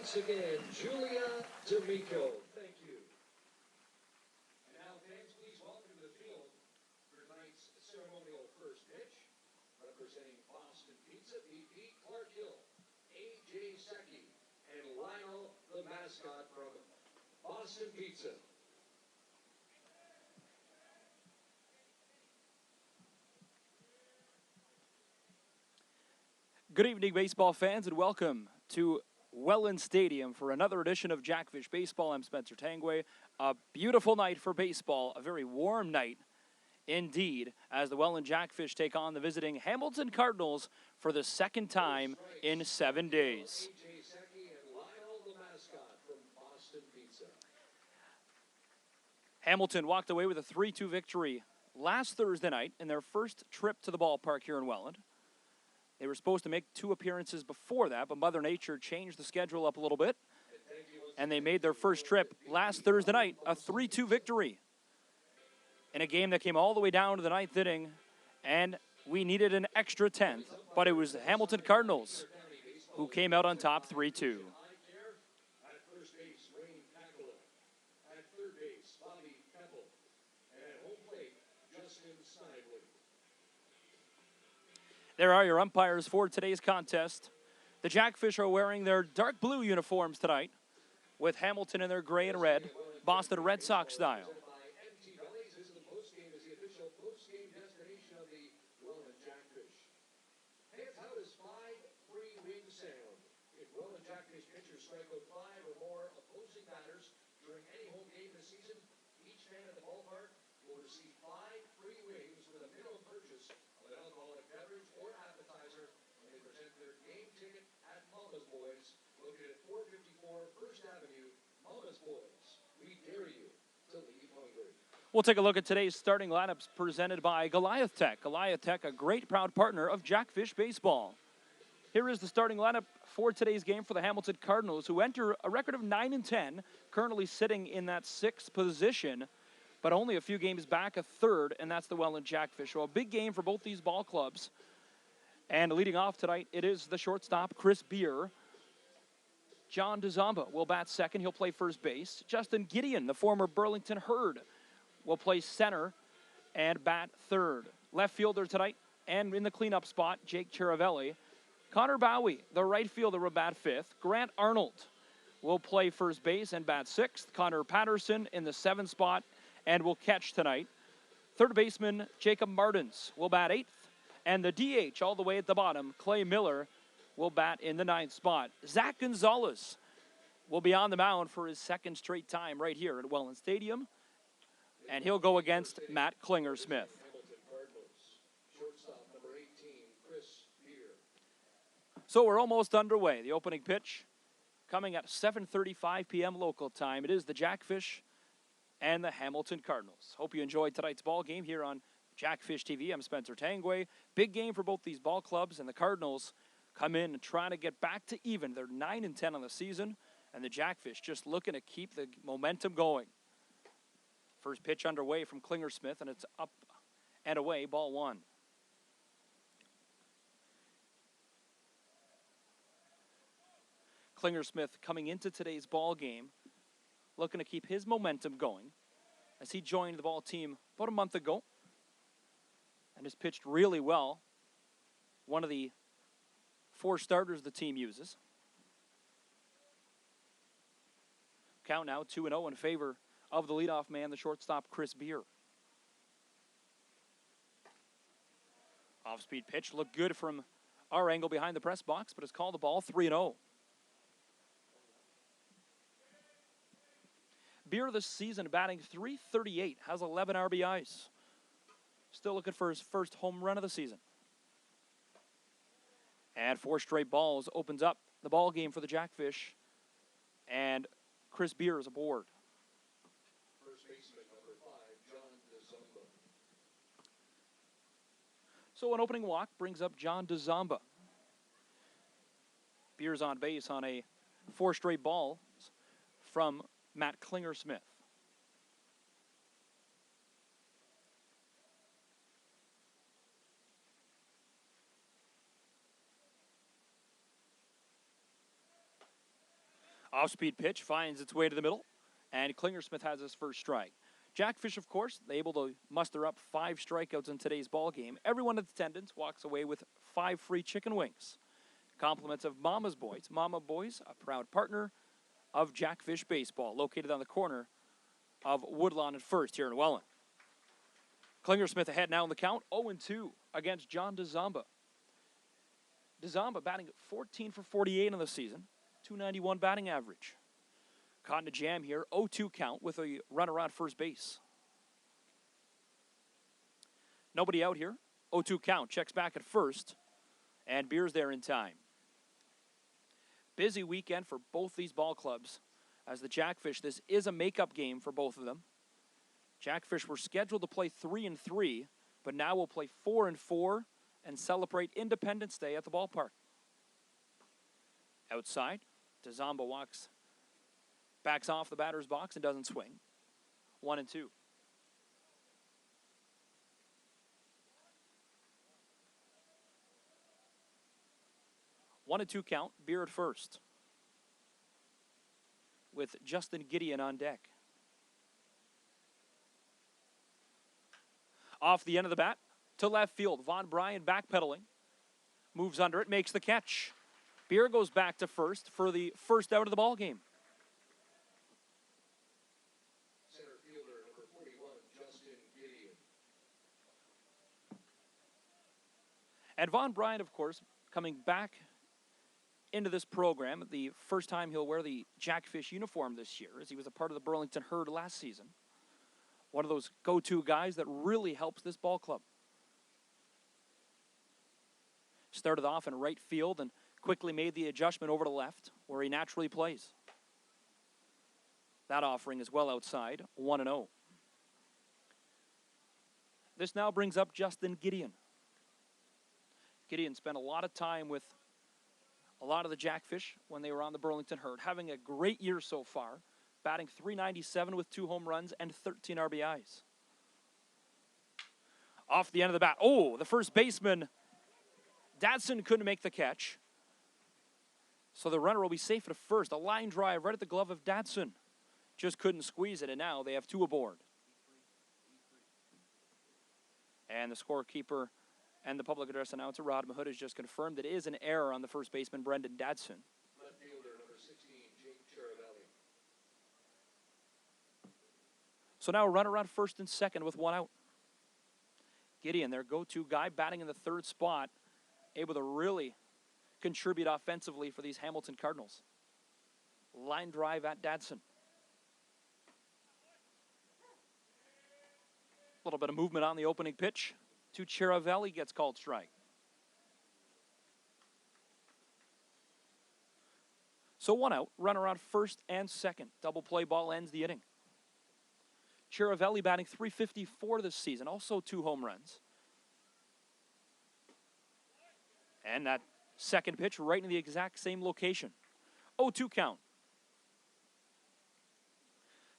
once again, Julia D'Amico. Thank you. And now, fans, please welcome to the field for tonight's ceremonial first pitch, representing Boston Pizza, BP Clark Hill, A.J. Secchi, and Lionel, the mascot from Boston Pizza. Good evening, baseball fans, and welcome to Welland Stadium for another edition of Jackfish Baseball. I'm Spencer Tangway. A beautiful night for baseball, a very warm night indeed, as the Welland Jackfish take on the visiting Hamilton Cardinals for the second time in 7 days. A.J. Secchi and Lionel, the mascot from Boston Pizza. Hamilton walked away with a 3-2 victory last Thursday night in their first trip to the ballpark here in Welland. They were supposed to make 2 appearances before that, but Mother Nature changed the schedule up a little bit, and they made their first trip last Thursday night, a 3-2 victory in a game that came all the way down to the 9th inning, and we needed an extra 10th, but it was the Hamilton Cardinals who came out on top 3-2. At first base, Wayne Pacula. At third base, Bobby Pebble. And at home plate, Justin Snively. There are your umpires for today's contest. The Jackfish are wearing their dark blue uniforms tonight, with Hamilton in their gray and red, Boston Red Sox style. By MT Bellies, this is the postgame as the official postgame destination of the Welland Jackfish. Fans, how does 5 free wins sound? If Welland Jackfish pitchers strike out 5 or more opposing batters during any home game this season, each fan at the ballpark will receive 5 free wings with a minimum purchase of an alcoholic beverage or appetizer when they present their game ticket at Mama's Boys, located at 454 First Avenue. Mama's Boys, we dare you to leave hungry. We'll take a look at today's starting lineups presented by Goliath Tech. Goliath Tech, a great proud partner of Jackfish Baseball. Here is the starting lineup for today's game for the Hamilton Cardinals, who enter a record of 9-10, currently sitting in that 6th position, but only a few games back, a 3rd, and that's the Welland Jackfish. So a big game for both these ball clubs. And leading off tonight, it is the shortstop, Chris Beer. John DeZamba will bat second. He'll play first base. Justin Gideon, the former Burlington Herd, will play center and bat third. Left fielder tonight, and in the cleanup spot, Jake Chiravelli. Connor Bowie, the right fielder, will bat fifth. Grant Arnold will play first base and bat sixth. Connor Patterson in the 7th spot and will catch tonight. Third baseman, Jacob Martins, will bat 8th. And the DH all the way at the bottom, Clay Miller, will bat in the 9th spot. Zach Gonzalez will be on the mound for his 2nd straight time right here at Welland Stadium. And he'll go against Matt Klinger-Smith. Hamilton Cardinals, shortstop number 18, Chris Beer. So we're almost underway. The opening pitch coming at 7:35 p.m. local time. It is the Jackfish and the Hamilton Cardinals. Hope you enjoyed tonight's ball game here on Jackfish TV. I'm Spencer Tangway. Big game for both these ball clubs, and the Cardinals come in and trying to get back to even. They're 9-10 on the season, and the Jackfish just looking to keep the momentum going. First pitch underway from Klinger-Smith, and it's up and away, ball 1. Klinger-Smith coming into today's ball game, looking to keep his momentum going as he joined the ball team about a month ago and has pitched really well. One of the 4 starters the team uses. Count now 2-0 in favor of the leadoff man, the shortstop, Chris Beer. Off-speed pitch looked good from our angle behind the press box, but it's called the ball 3-0. Beer this season batting .338, has 11 RBIs. Still looking for his first home run of the season. And 4 straight balls opens up the ball game for the Jackfish. And Chris Beer is aboard. First baseman number 5, John DeZamba. So an opening walk brings up John DeZamba. Beer's on base on a 4 straight balls from Matt Klinger-Smith. Off-speed pitch finds its way to the middle, and Klingersmith has his first strike. Jackfish, of course, they able to muster up 5 strikeouts in today's ball game. Everyone in attendance walks away with 5 free chicken wings. Compliments of Mama's Boys. Mama Boys, a proud partner of Jackfish Baseball, located on the corner of Woodlawn and First here in Welland. Klingersmith ahead now in the count, 0-2 against John DeZamba. DeZamba batting 14 for 48 on the season, .291 batting average. Caught in a jam here, 0-2 count with a runner on first base. Nobody out here, 0-2 count, checks back at first, and Beer's there in time. Busy weekend for both these ball clubs as the Jackfish, this is a makeup game for both of them. Jackfish were scheduled to play 3-3, but now will play 4-4 and celebrate Independence Day at the ballpark. Outside, DeZamba backs off the batter's box and doesn't swing. 1-2. One and two count, Beer at first, with Justin Gideon on deck. Off the end of the bat, to left field, Von Bryan backpedaling, moves under it, makes the catch. Beer goes back to first for the first out of the ball game. Center fielder, number 41, Justin Gideon. And Von Bryan, of course, coming back into this program, the first time he'll wear the Jackfish uniform this year, as he was a part of the Burlington Herd last season. One of those go-to guys that really helps this ball club. Started off in right field and quickly made the adjustment over to left, where he naturally plays. That offering is well outside, 1-0. This now brings up Justin Gideon. Gideon spent a lot of time with a lot of the Jackfish when they were on the Burlington Herd, having a great year so far, batting .397 with 2 home runs and 13 RBIs. Off the end of the bat. Oh, the first baseman, Dadson, couldn't make the catch. So the runner will be safe at first. A line drive right at the glove of Dadson. Just couldn't squeeze it, and now they have 2 aboard. And the scorekeeper and the public address announcer, Rod Mahood, has just confirmed that it is an error on the first baseman, Brendan Dadson. Left fielder, number 16, Jake Charavelli. So now a runner on first and second with 1 out. Gideon, their go-to guy, batting in the 3rd spot, able to really contribute offensively for these Hamilton Cardinals. Line drive at Dadson. A little bit of movement on the opening pitch. To Charavelli, gets called strike. So 1 out, runner on first and second. Double play ball ends the inning. Charavelli batting .354 this season, also 2 home runs. And that second pitch right in the exact same location. 0-2 count.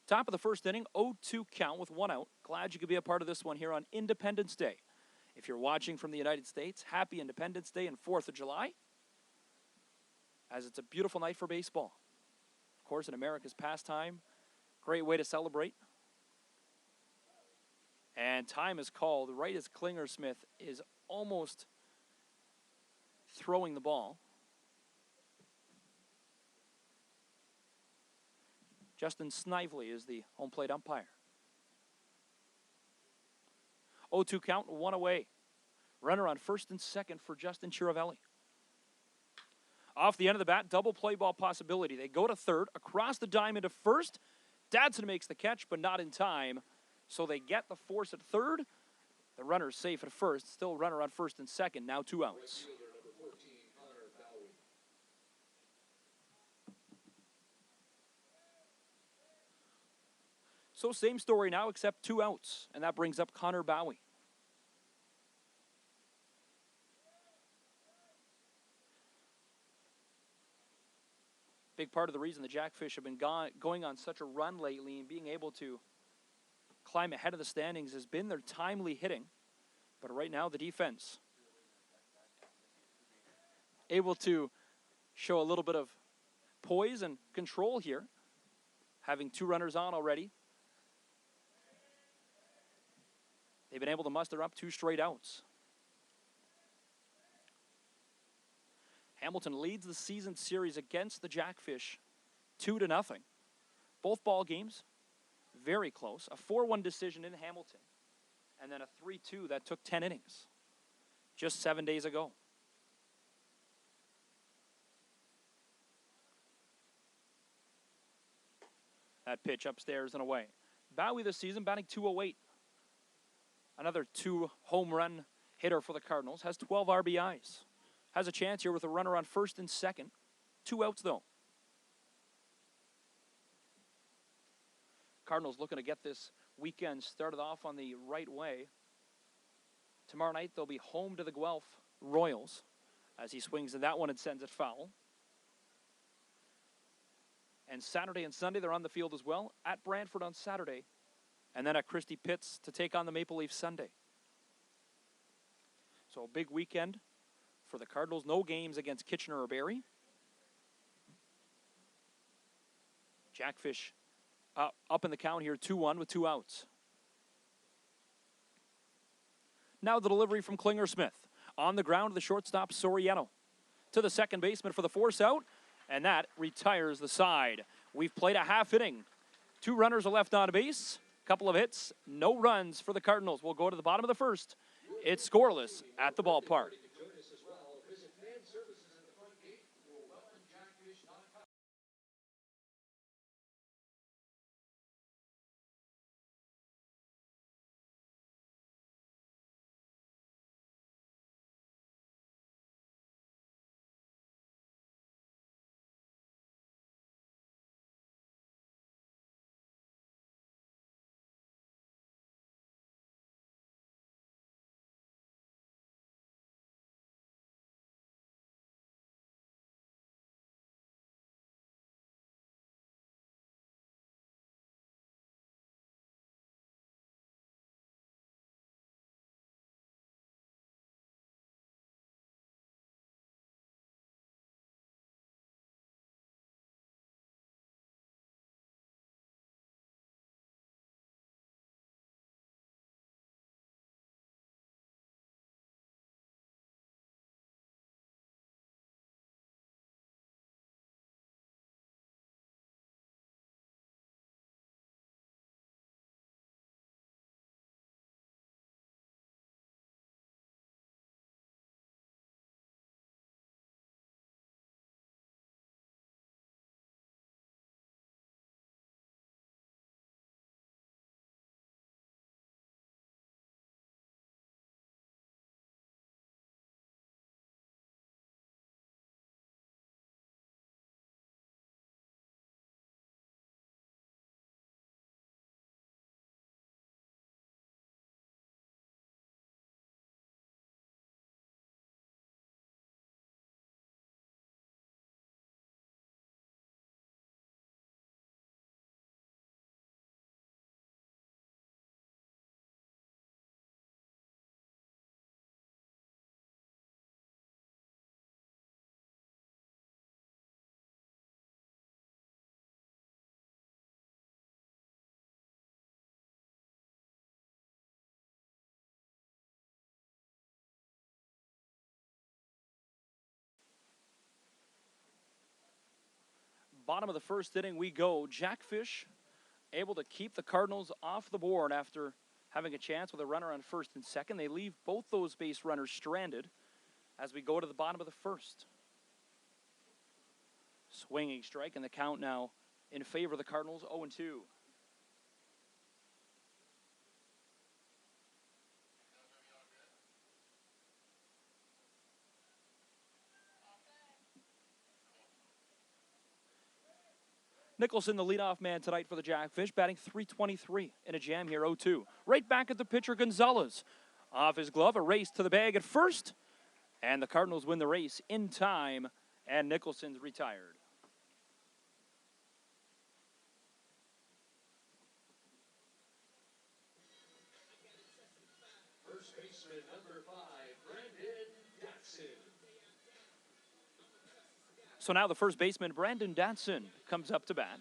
Top of the first inning, 0-2 count with 1 out. Glad you could be a part of this one here on Independence Day. If you're watching from the United States, happy Independence Day and 4th of July, as it's a beautiful night for baseball. Of course, in America's pastime, great way to celebrate. And time is called right as Klingersmith is almost throwing the ball. Justin Snively is the home plate umpire. 0-2 count, 1 away. Runner on first and second for Justin Charavelli. Off the end of the bat, double play ball possibility. They go to third, across the diamond to first. Dadson makes the catch, but not in time. So they get the force at third. The runner's safe at first. Still runner on first and second, now 2 outs. Right fielder, number 14, Connor Bowie. So same story now, except 2 outs. And that brings up Connor Bowie. Big part of the reason the Jackfish have been going on such a run lately and being able to climb ahead of the standings has been their timely hitting. But right now, the defense able to show a little bit of poise and control here, having 2 runners on already. They've been able to muster up 2 straight outs. Hamilton leads the season series against the Jackfish 2-0. Both ball games very close. A 4-1 decision in Hamilton, and then a 3-2 that took 10 innings just 7 days ago. That pitch upstairs and away. Bowie this season batting .208. Another 2 home run hitter for the Cardinals. Has 12 RBIs. Has a chance here with a runner on first and second. 2 outs though. Cardinals looking to get this weekend started off on the right way. Tomorrow night they'll be home to the Guelph Royals as he swings in that one and sends it foul. And Saturday and Sunday they're on the field as well. At Brantford on Saturday, and then at Christie Pitts to take on the Maple Leafs Sunday. So a big weekend for the Cardinals. No games against Kitchener or Barrie. Jackfish up in the count here, 2-1 with 2 outs. Now the delivery from Klinger Smith. On the ground, the shortstop Soriano. To the second baseman for the force out, and that retires the side. We've played a half inning. 2 runners are left on base. Couple of hits, no runs for the Cardinals. We'll go to the bottom of the first. It's scoreless at the ballpark. Bottom of the first inning we go. Jackfish able to keep the Cardinals off the board after having a chance with a runner on first and second. They leave both those base runners stranded as we go to the bottom of the first. Swinging strike, and the count now in favor of the Cardinals, 0-2. Nicholson, the leadoff man tonight for the Jackfish, batting .323 in a jam here, 0-2. Right back at the pitcher, Gonzalez. Off his glove, a race to the bag at first, and the Cardinals win the race in time, and Nicholson's retired. First baseman, number 5, Brandon Jackson. So now the first baseman, Brandon Datsun, comes up to bat.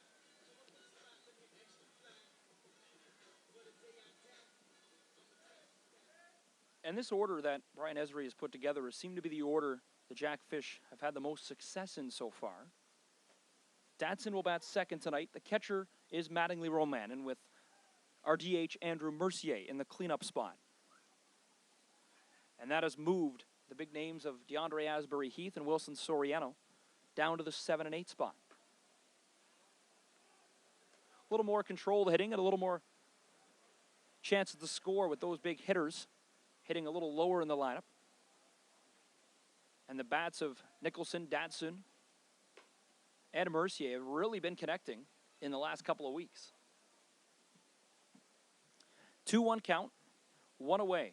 And this order that Brian Esri has put together seemed to be the order the Jackfish have had the most success in so far. Datsun will bat second tonight. The catcher is Mattingly Romanen with our DH Andrew Mercier in the cleanup spot. And that has moved the big names of DeAndre Asbury Heath and Wilson Soriano down to the 7 and 8 spot. A little more controlled hitting and a little more chances to score with those big hitters hitting a little lower in the lineup. And the bats of Nicholson, Datsun, and Mercier have really been connecting in the last couple of weeks. 2-1 count, one away.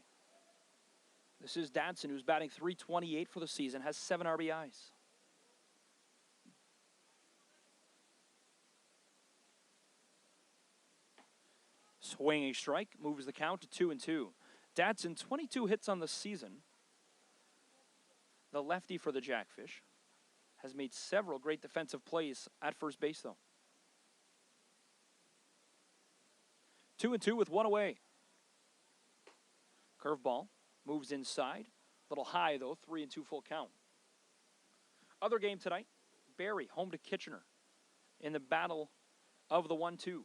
This is Datsun, who's batting .328 for the season, has 7 RBIs. Swinging strike moves the count to 2-2. Datsun, 22 hits on the season. The lefty for the Jackfish has made several great defensive plays at first base, though. 2-2 with one away. Curveball moves inside. A little high, though. 3-2 full count. Other game tonight, Barrie home to Kitchener in the battle of the 1-2.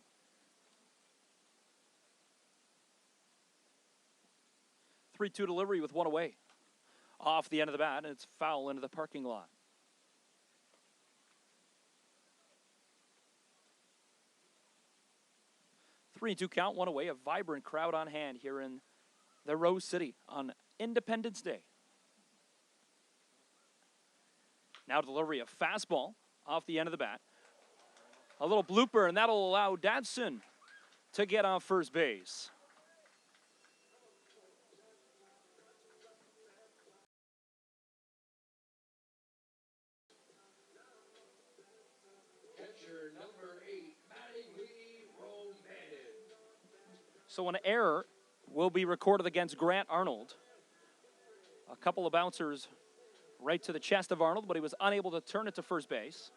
3-2 delivery with one away. Off the end of the bat, and it's foul into the parking lot. Three and two count, one away. A vibrant crowd on hand here in the Rose City on Independence Day. Now delivery of fastball off the end of the bat. A little blooper, and that'll allow Datsun to get on first base. Catcher number 8, Mattingly Romanen. So an error will be recorded against Grant Arnold. A couple of bouncers right to the chest of Arnold, but he was unable to turn it to first base.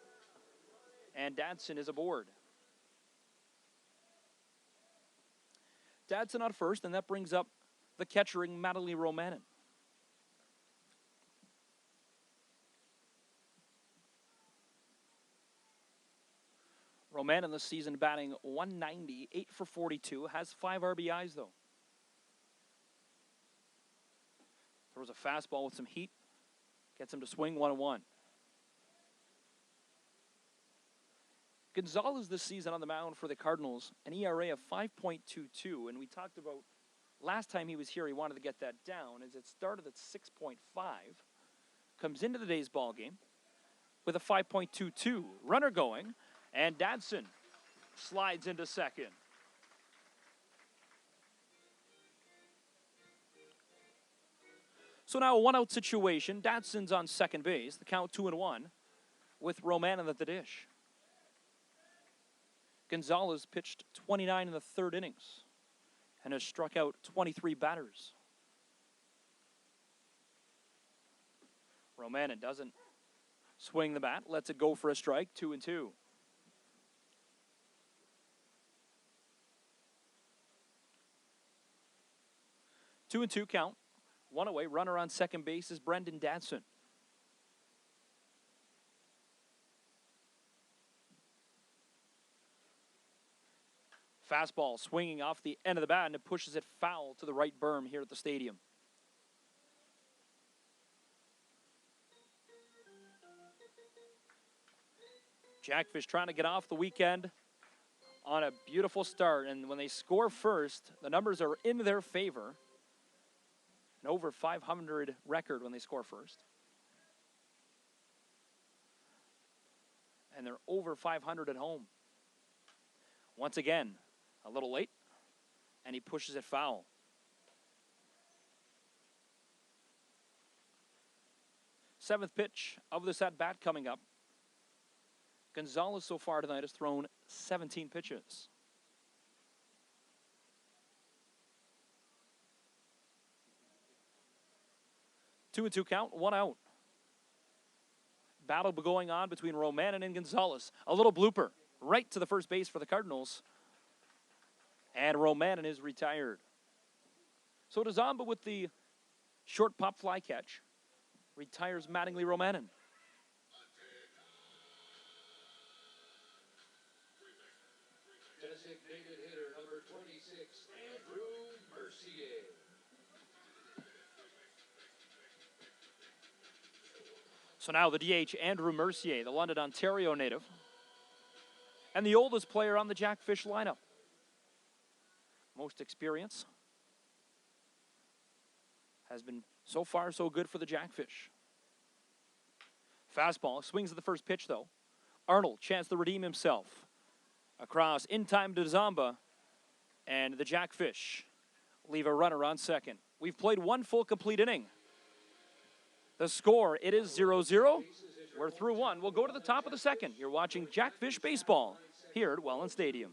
And Datsun is aboard. Datsun on first, and that brings up the catchering Mattingly Romanen. Romanen this season batting .190, 8 for 42, has 5 RBIs though. There was a fastball with some heat, gets him to swing 1-1. Gonzalez this season on the mound for the Cardinals, an ERA of 5.22, and we talked about last time he was here, he wanted to get that down, as it started at 6.5, comes into today's ball game with a 5.22. Runner going, and Datsun slides into second. So now a one-out situation. Datsun's on second base. The count 2-1 with Romanen at the dish. Gonzalez pitched 29 in the third innings and has struck out 23 batters. Romanen doesn't swing the bat, lets it go for a strike, 2-2. Two and two count. One away. Runner on second base is Brendan Datsun. Fastball swinging off the end of the bat, and it pushes it foul to the right berm here at the stadium. Jackfish trying to get off the weekend on a beautiful start, and when they score first, the numbers are in their favor. An over 500 record when they score first. And they're over 500 at home. Once again, a little late, and he pushes it foul. Seventh pitch of this at-bat coming up. Gonzalez so far tonight has thrown 17 pitches. Two and two count, one out. battle going on between Romanen and Gonzalez. A little blooper right to the first base for the Cardinals. And Romanen is retired. So DeZamba with the short pop fly catch retires Mattingly Romanen. Designated hitter number 26, Andrew Mercier. So now the DH, Andrew Mercier, the London, Ontario native, and the oldest player on the Jackfish lineup. Most experience. Has been so far so good for the Jackfish. Fastball, swings at the first pitch though. Arnold, chance to redeem himself. Across, in time to DeZamba, and the Jackfish leave a runner on second. We've played one full complete inning. The score, it is 0-0. We're through one. We'll go to the top of the second. You're watching Jackfish Baseball here at Welland Stadium.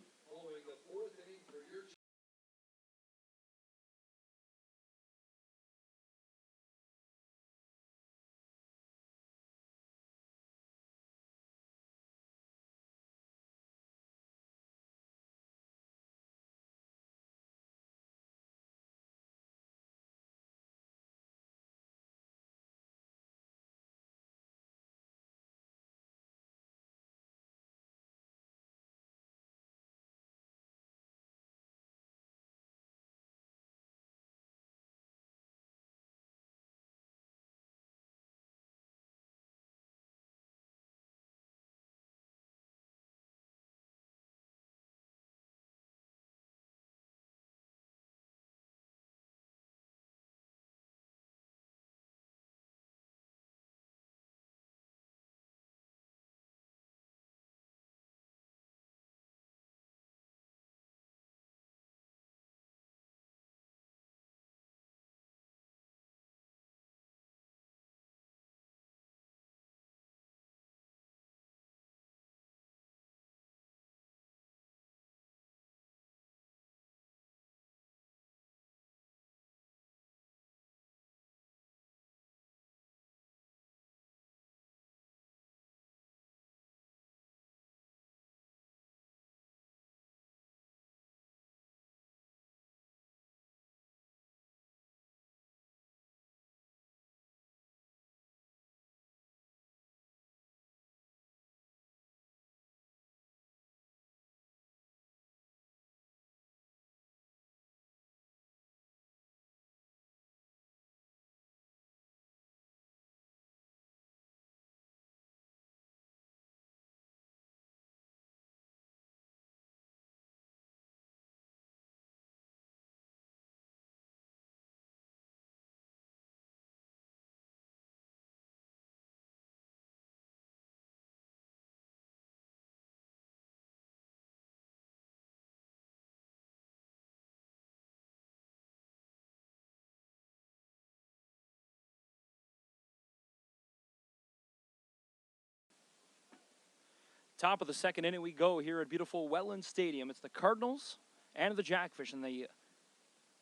Top of the second inning we go here at beautiful Welland Stadium. It's the Cardinals and the Jackfish, and they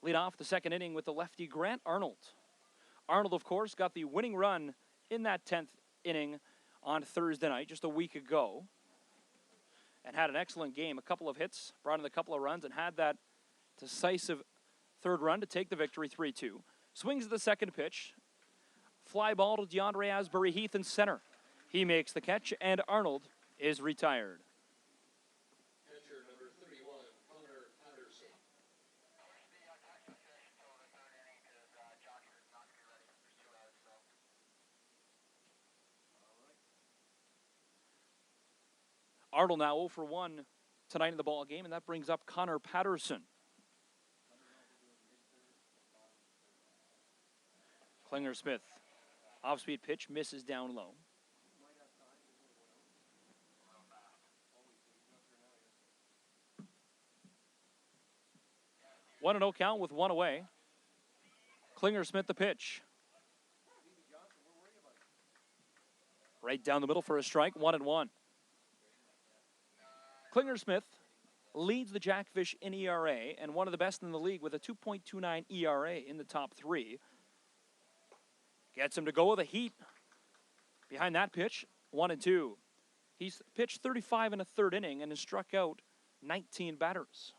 lead off the second inning with the lefty Grant Arnold. Arnold, of course, got the winning run in that 10th inning on Thursday night, just a week ago, and had an excellent game. A couple of hits, brought in a couple of runs, and had that decisive third run to take the victory 3-2. Swings at the second pitch. Fly ball to DeAndre Asbury Heath in center. He makes the catch, and Arnold is retired. Catcher number 31, Connor Patterson. Arnold now 0 for 1 tonight in the ball game, and that brings up Connor Patterson. Klinger Smith, off-speed pitch, misses down low. 1-0 count with one away. Klinger Smith the pitch. Right down the middle for a strike, 1-1. Klinger Smith leads the Jackfish in ERA and one of the best in the league with a 2.29 ERA in the top three. Gets him to go with a heat behind that pitch. 1-2. He's pitched 35 in a third inning and has struck out 19 batters.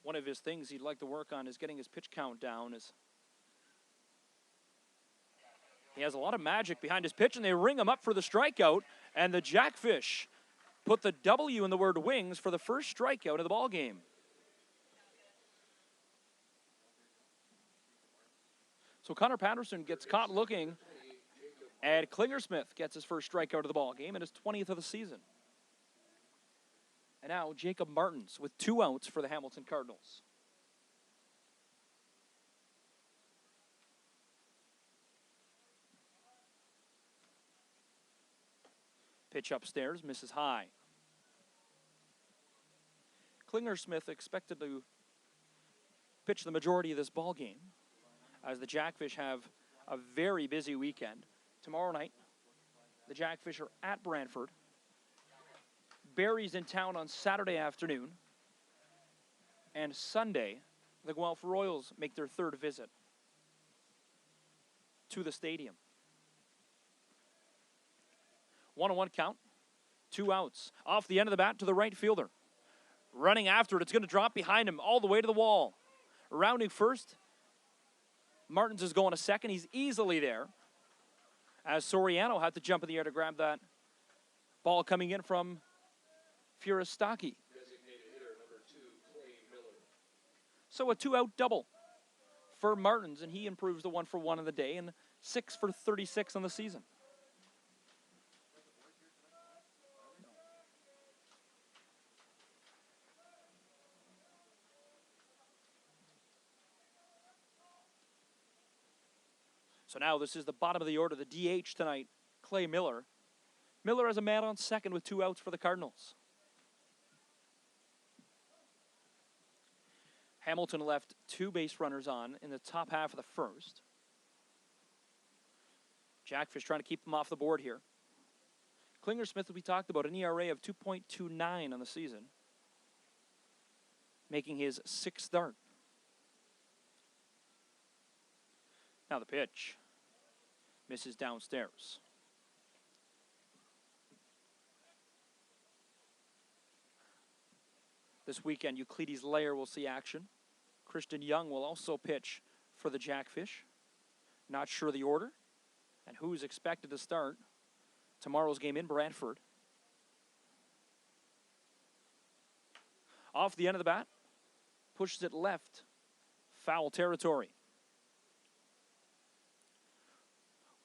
One of his things he'd like to work on is getting his pitch count down. He has a lot of magic behind his pitch, and they ring him up for the strikeout, and the Jackfish put the W in the word wings for the first strikeout of the ball game. So Connor Patterson gets caught looking, and Klingersmith gets his first strikeout of the ball game and his 20th of the season. And now Jacob Martins with 2 outs for the Hamilton Cardinals. Pitch upstairs, misses high. Klingersmith expected to pitch the majority of this ball game, as the Jackfish have a very busy weekend. Tomorrow night, the Jackfish are at Brantford. Barry's in town on Saturday afternoon. And Sunday, the Guelph Royals make their 3rd visit to the stadium. 1-1 count, 2 outs. Off the end of the bat to the right fielder. Running after it, it's going to drop behind him all the way to the wall. Rounding first, Martins is going to second. He's easily there, as Soriano had to jump in the air to grab that ball coming in from Furistaki. So a 2-out double for Martins, and he improves the 1-for-1 of the day and 6 for 36 on the season. So now this is the bottom of the order, the DH tonight, Clay Miller. Miller has a man on second with 2 outs for the Cardinals. Hamilton left 2 base runners on in the top half of the first. Jackfish trying to keep them off the board here. Klingersmith, we talked about, an ERA of 2.29 on the season, making his 6th start. Now the pitch. Misses downstairs. This weekend, Euclides Layer will see action. Christian Young will also pitch for the Jackfish. Not sure the order and who's expected to start tomorrow's game in Brantford. Off the end of the bat, pushes it left, foul territory.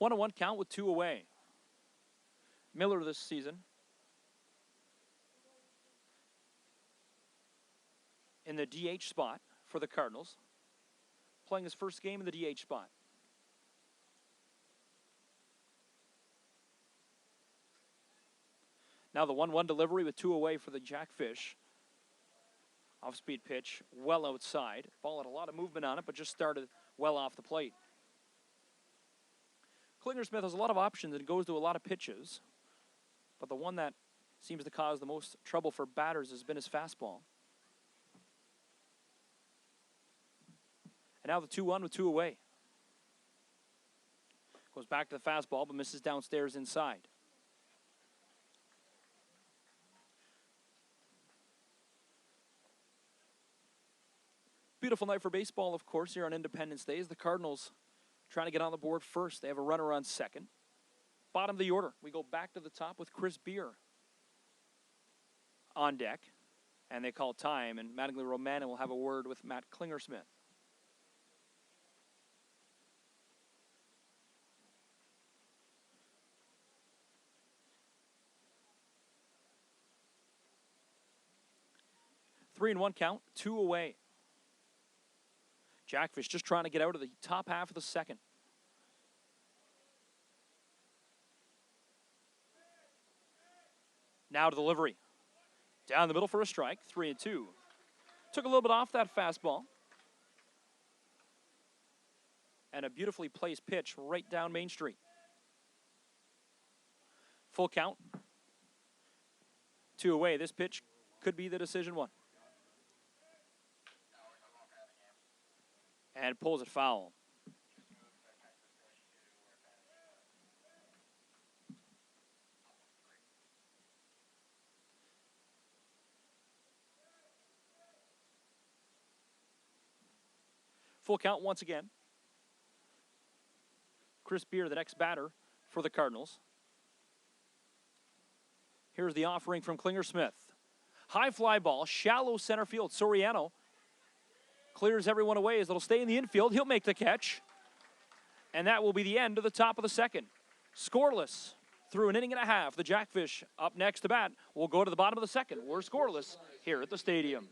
1-1 count with 2 away. Miller this season in the DH spot for the Cardinals, playing his first game in the DH spot. Now the 1-1 delivery with 2 away for the Jackfish. Off-speed pitch, well outside. Ball had a lot of movement on it, but just started well off the plate. Klingersmith has a lot of options and goes to a lot of pitches, but the one that seems to cause the most trouble for batters has been his fastball. And now the 2-1 with 2 away. Goes back to the fastball, but misses downstairs inside. Beautiful night for baseball, of course, here on Independence Day. The Cardinals trying to get on the board first. They have a runner on second. Bottom of the order, we go back to the top with Chris Beer on deck. And they call time, and Mattingly Romanen will have a word with Matt Klingersmith. Three and 1 count, 2 away. Jackfish just trying to get out of the top half of the second. Now to delivery. Down the middle for a strike, 3-2. Took a little bit off that fastball. And a beautifully placed pitch right down Main Street. Full count. 2 away. This pitch could be the decision one. And pulls it foul. Full count once again. Chris Beer, the next batter for the Cardinals. Here's the offering from Klinger Smith. High fly ball, shallow center field. Soriano clears everyone away as it'll stay in the infield. He'll make the catch. And that will be the end of the top of the second. Scoreless through an inning and a half. The Jackfish up next to bat will go to the bottom of the second. We're scoreless here at the stadium.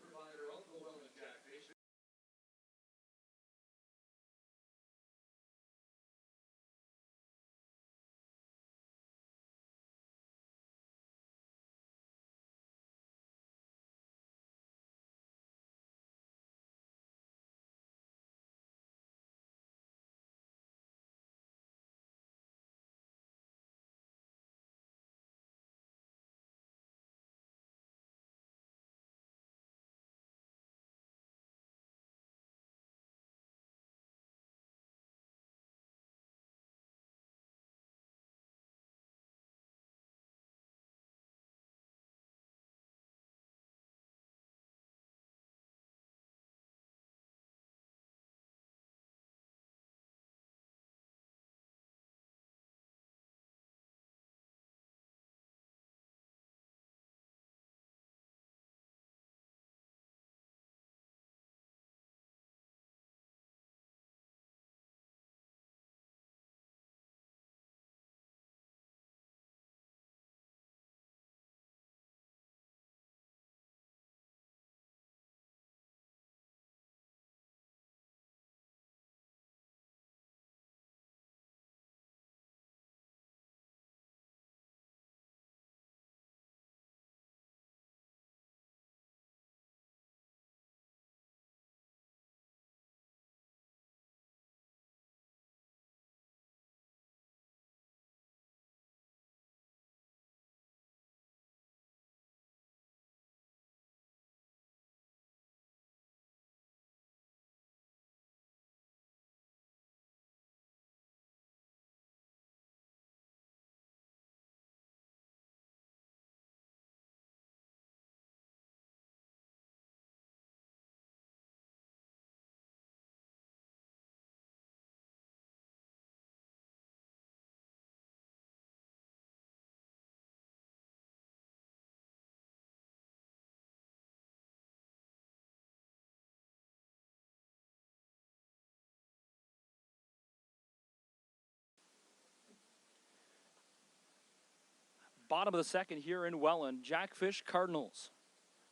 Bottom of the second here in Welland. Jackfish Cardinals.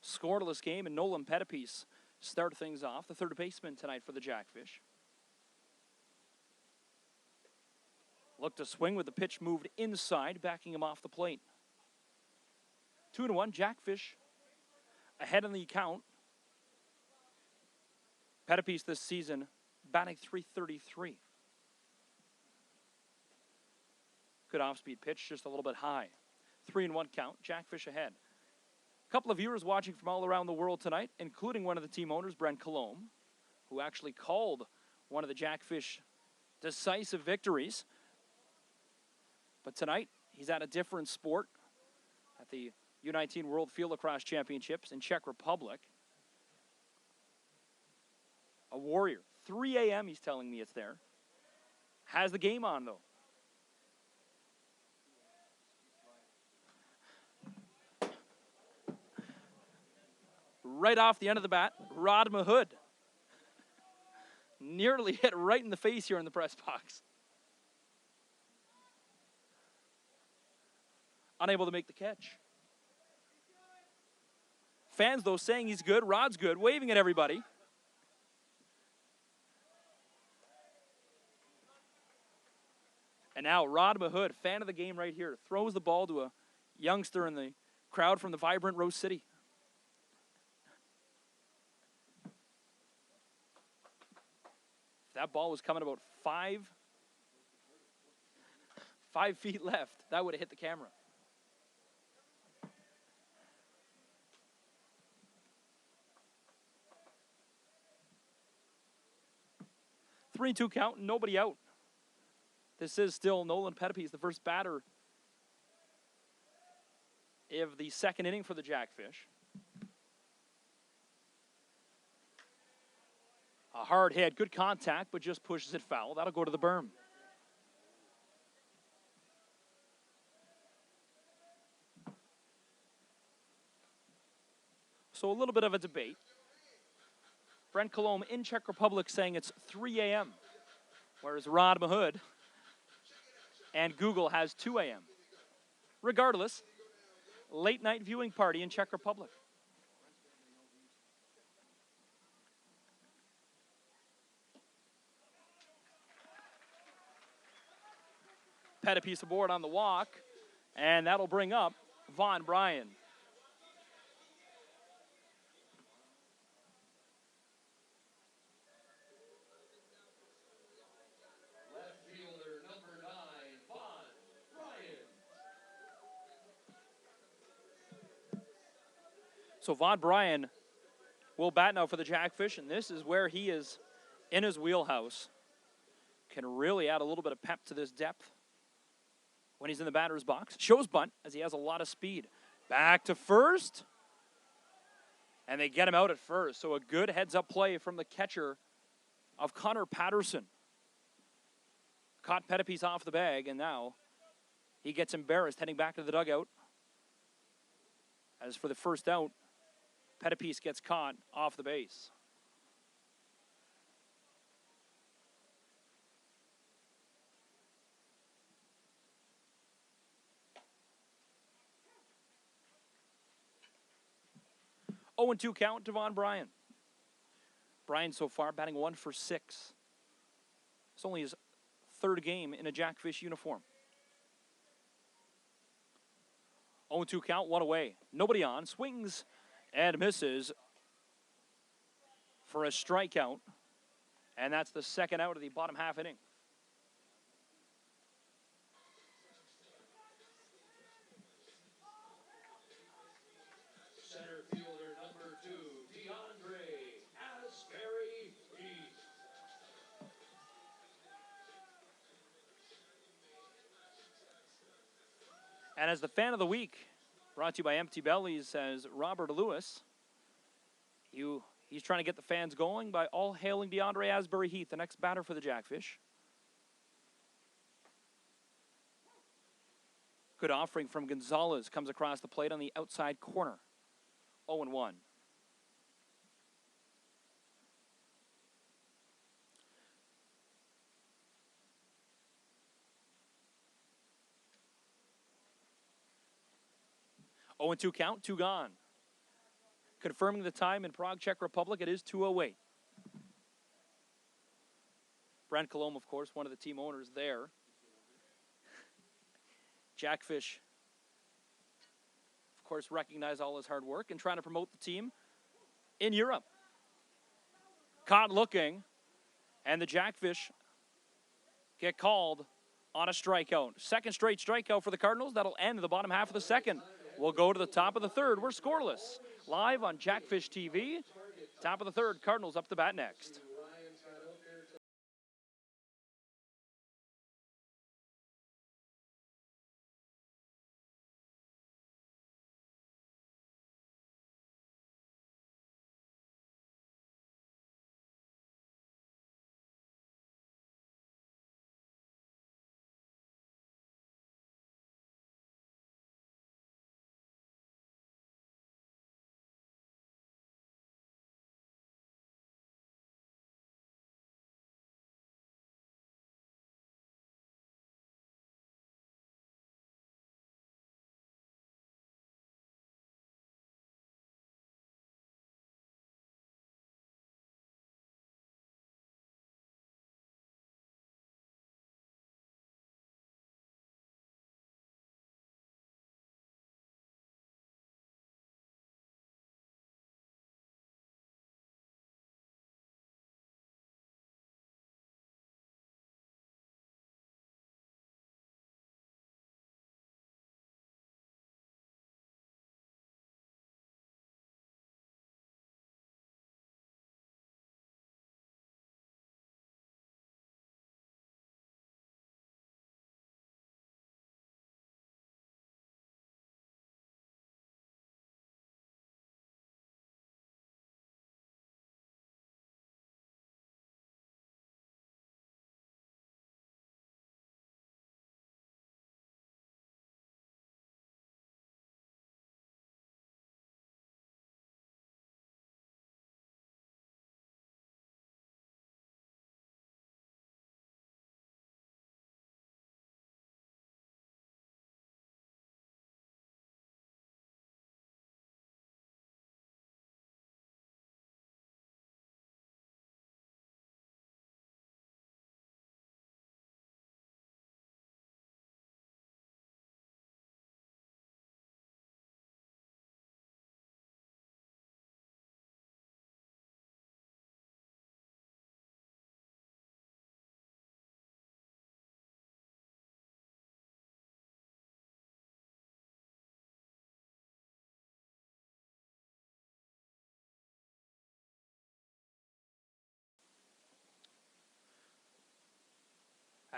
Scoreless game, and Nolan Pettipies start things off. The third baseman tonight for the Jackfish. Looked to swing with the pitch moved inside, backing him off the plate. 2-1, Jackfish ahead in the count. Pettipies this season batting .333. Good off-speed pitch, just a little bit high. 3-1 count, Jackfish ahead. A couple of viewers watching from all around the world tonight, including one of the team owners, Brent Colombe, who actually called one of the Jackfish decisive victories. But tonight, he's at a different sport at the U19 World Field Lacrosse Championships in Czech Republic. A Warrior. 3 a.m. he's telling me it's there. Has the game on, though. Right off the end of the bat, Rod Mahood. Nearly hit right in the face here in the press box. Unable to make the catch. Fans, though, saying he's good. Rod's good, waving at everybody. And now Rod Mahood, fan of the game right here, throws the ball to a youngster in the crowd from the vibrant Rose City. That ball was coming about 5 feet left. That would have hit the camera. Three-two count, nobody out. This is still Nolan Pettipies, the first batter of the second inning for the Jackfish. A hard hit, good contact, but just pushes it foul. That'll go to the berm. So a little bit of a debate. Brent Colomb in Czech Republic saying it's 3 a.m., whereas Rod Mahood and Google has 2 a.m. Regardless, late night viewing party in Czech Republic. Pet a piece of board on the walk, and that'll bring up Vaughn Bryan. Left fielder number 9, Vaughn Bryan. So Vaughn Bryan will bat now for the Jackfish, and this is where he is in his wheelhouse. Can really add a little bit of pep to this depth when he's in the batter's box. Shows bunt, as he has a lot of speed. Back to first. And they get him out at first. So a good heads-up play from the catcher of Connor Patterson. Caught Pettipies off the bag, and now he gets embarrassed heading back to the dugout. As for the first out, Pettipies gets caught off the base. Oh, 0-2 count to Vaughn Bryan. Bryan so far batting 1 for 6. It's only his third game in a Jackfish uniform. 0-2 count, 1 away. Nobody on. Swings and misses for a strikeout. And that's the second out of the bottom half inning. Center fielder number 2, DeAndre Asbury East. And as the fan of the week, brought to you by Empty Bellies, says Robert Lewis, he's trying to get the fans going by all hailing DeAndre Asbury Heath, the next batter for the Jackfish. Good offering from Gonzalez, comes across the plate on the outside corner. 0-1. Oh, 2 count, 2 gone. Confirming the time in Prague, Czech Republic, it is 2:08. Brent Colomb, of course, one of the team owners there. Jackfish, of course, recognize all his hard work and trying to promote the team in Europe. Caught looking, and the Jackfish get called on a strikeout. Second straight strikeout for the Cardinals. That'll end the bottom half of the second. We'll go to the top of the third. We're scoreless. Live on Jackfish TV. Top of the third, Cardinals up to bat next.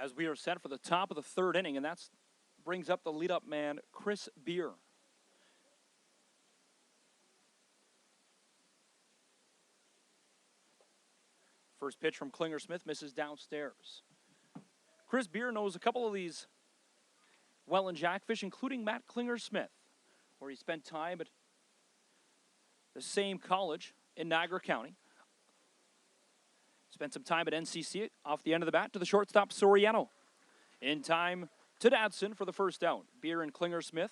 as we are set for the top of the third inning, and that brings up the lead-up man, Chris Beer. First pitch from Klinger Smith misses downstairs. Chris Beer knows a couple of these Welland Jackfish, including Matt Klinger Smith, where he spent time at the same college in Niagara County. Spent some time at NCC off the end of the bat to the shortstop Soriano. In time to Dadson for the first out. Beer and Klinger Smith,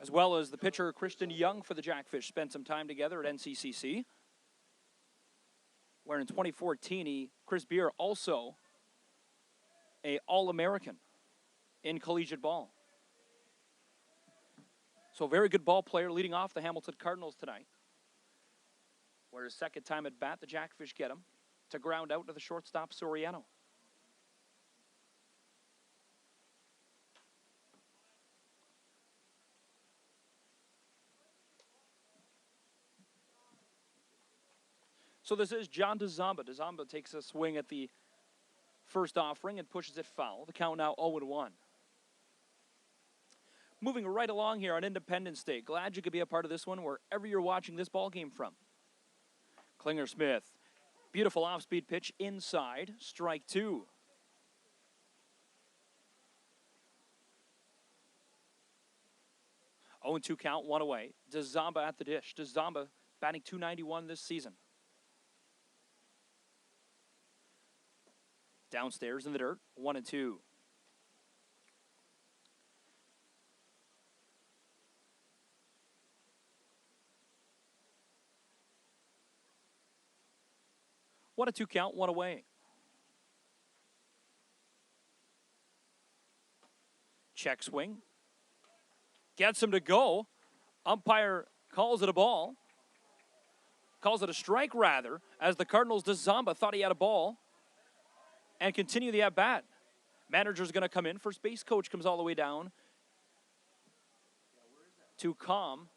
as well as the pitcher Christian Young for the Jackfish, spent some time together at NCCC, where in 2014, Chris Beer also an All-American in collegiate ball. So very good ball player leading off the Hamilton Cardinals tonight. Where his second time at bat, the Jackfish get him to ground out to the shortstop Soriano. So this is John DeZamba. DeZamba takes a swing at the first offering and pushes it foul. The count now 0-1. Moving right along here on Independence Day. Glad you could be a part of this one wherever you're watching this ball game from. Klinger Smith. Beautiful off-speed pitch inside. Strike two. Oh, 2 count, one away. DeZamba at the dish. DeZamba batting .291 this season. Downstairs in the dirt, 1-2. What a 2 count, one away. Check swing. Gets him to go. Umpire calls it a ball. Calls it a strike, rather, as the Cardinals' DeZamba thought he had a ball. And continue the at-bat. Manager's going to come in. First base coach comes all the way down to calm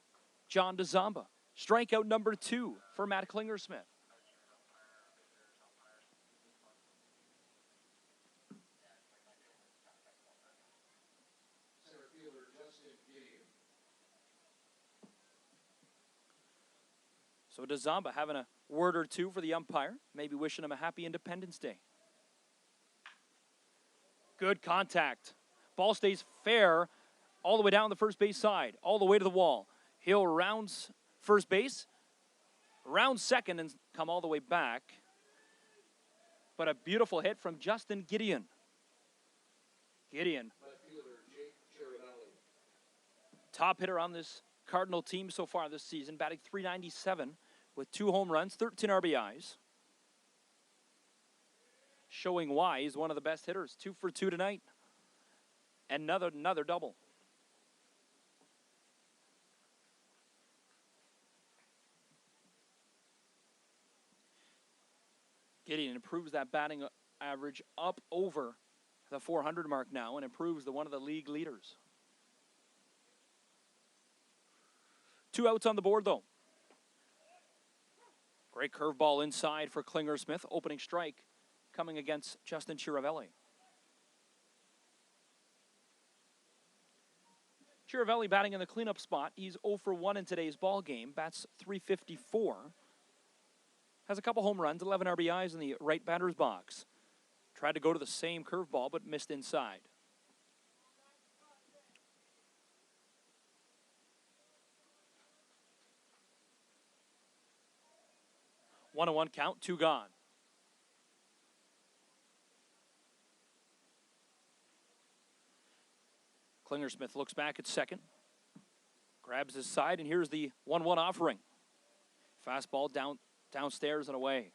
John DeZamba. Strikeout number 2 for Matt Klinger Smith. So DeZamba having a word or two for the umpire. Maybe wishing him a happy Independence Day. Good contact. Ball stays fair all the way down the first base side, all the way to the wall. He'll rounds first base, round second, and come all the way back. But a beautiful hit from Justin Gideon. Gideon, top hitter on this Cardinal team so far this season, batting .397 with 2 home runs, 13 RBIs. Showing why he's one of the best hitters. 2 for 2 tonight. And another double. Gideon improves that batting average up over the 400 mark now and improves the one of the league leaders. 2 outs on the board, though. Great curveball inside for Klinger Smith. Opening strike coming against Justin Chiravelli. Chiravelli batting in the cleanup spot. He's 0 for 1 in today's ball game. Bats .354. Has a couple home runs, 11 RBIs in the right batter's box. Tried to go to the same curveball, but missed inside. One and 1 count, 2 gone. Klinger Smith looks back at second, grabs his side, and here's the 1-1 offering. Fastball downstairs and away.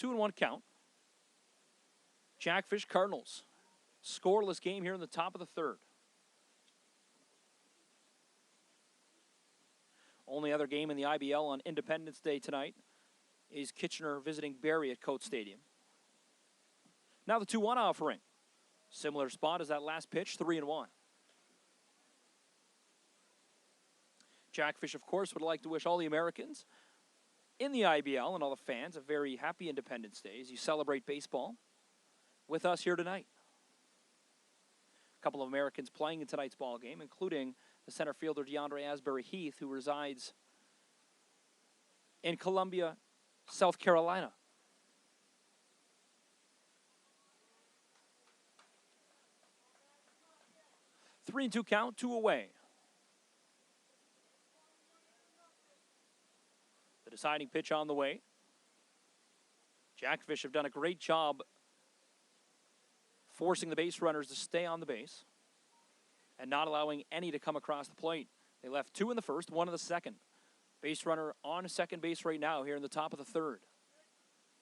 2-1 count. Jackfish Cardinals. Scoreless game here in the top of the third. Only other game in the IBL on Independence Day tonight is Kitchener visiting Barrie at Coates Stadium. Now the 2-1 offering. Similar spot as that last pitch, 3-1. Jackfish, of course, would like to wish all the Americans in the IBL and all the fans a very happy Independence Day as you celebrate baseball with us here tonight. A couple of Americans playing in tonight's ball game, including the center fielder DeAndre Asbury-Heath, who resides in Columbia, South Carolina. Three and two count, 2 away. The deciding pitch on the way. Jackfish have done a great job forcing the base runners to stay on the base and not allowing any to come across the plate. They left 2 in the first, 1 in the second. Base runner on second base right now here in the top of the third.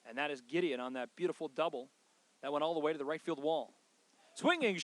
And that is Gideon on that beautiful double that went all the way to the right field wall. Swinging.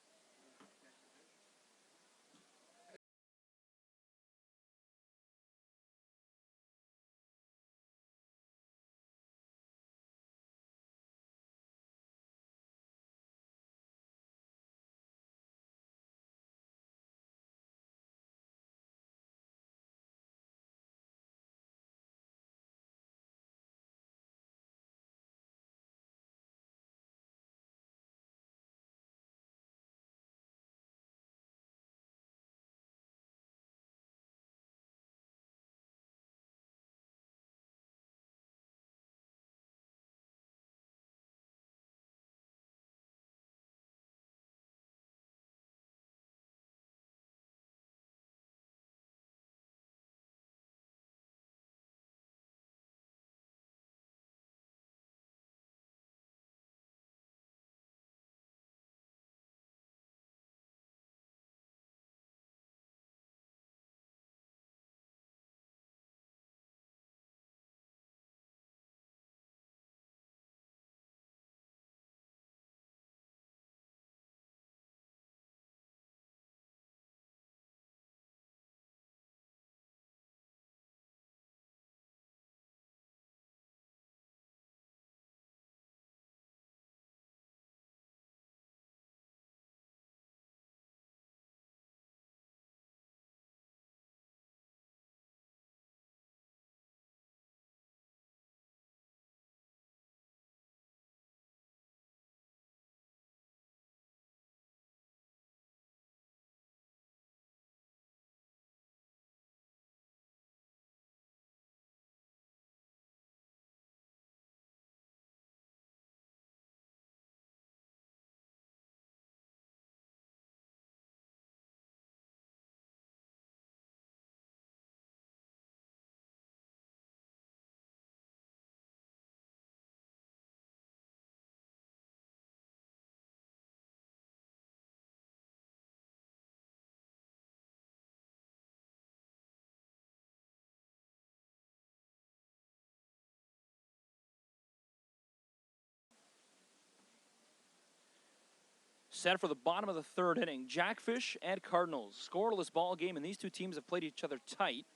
Set for the bottom of the third inning. Jackfish and Cardinals. Scoreless ball game, and these two teams have played each other tight.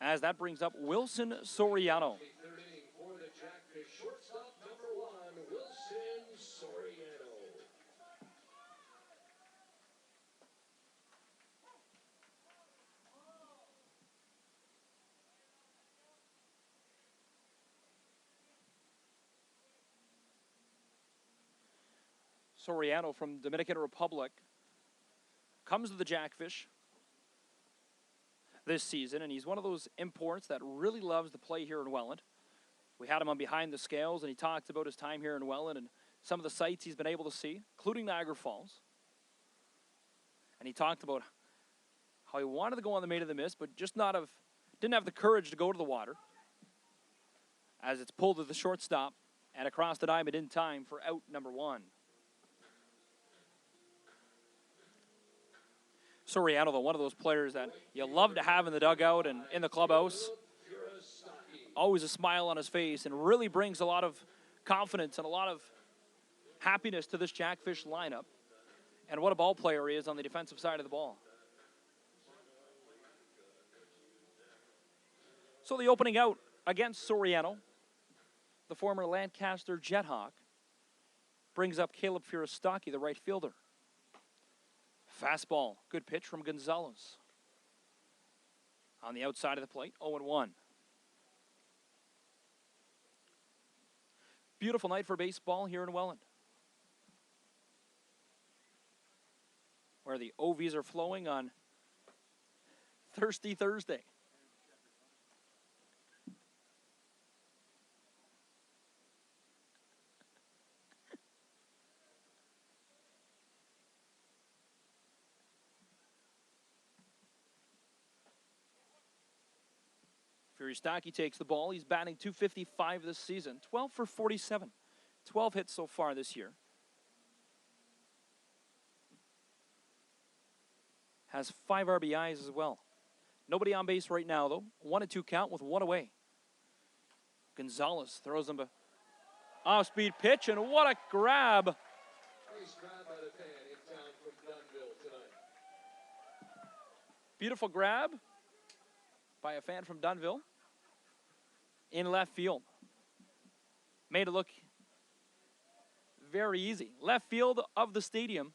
As that brings up Wilson Soriano. Third inning for the Jackfish. Shortstop number 1, Wilson Soriano. Soriano from Dominican Republic comes to the Jackfish this season, and he's one of those imports that really loves to play here in Welland. We had him on Behind the Scales, and he talked about his time here in Welland and some of the sights he's been able to see, including Niagara Falls. And he talked about how he wanted to go on the Maid of the Mist, but just didn't have the courage to go to the water, as it's pulled to the shortstop and across the diamond in time for out number 1. Soriano, though, one of those players that you love to have in the dugout and in the clubhouse. Always a smile on his face and really brings a lot of confidence and a lot of happiness to this Jackfish lineup. And what a ball player he is on the defensive side of the ball. So the opening out against Soriano, the former Lancaster Jethawk, brings up Caleb Firostaki, the right fielder. Fastball, good pitch from Gonzalez. On the outside of the plate, 0-1. beautiful night for baseball here in Welland, where the OVs are flowing on Thirsty Thursday. Stocky takes the ball. He's batting .255 this season, 12 for 47. 12 hits so far this year. Has 5 RBIs as well. Nobody on base right now, though. 1-2 count with 1 away. Gonzalez throws him a off-speed pitch, and what a grab. Nice grab by the fan in town from Dunnville tonight. Beautiful grab by a fan from Dunnville in left field. Made it look very easy. Left field of the stadium.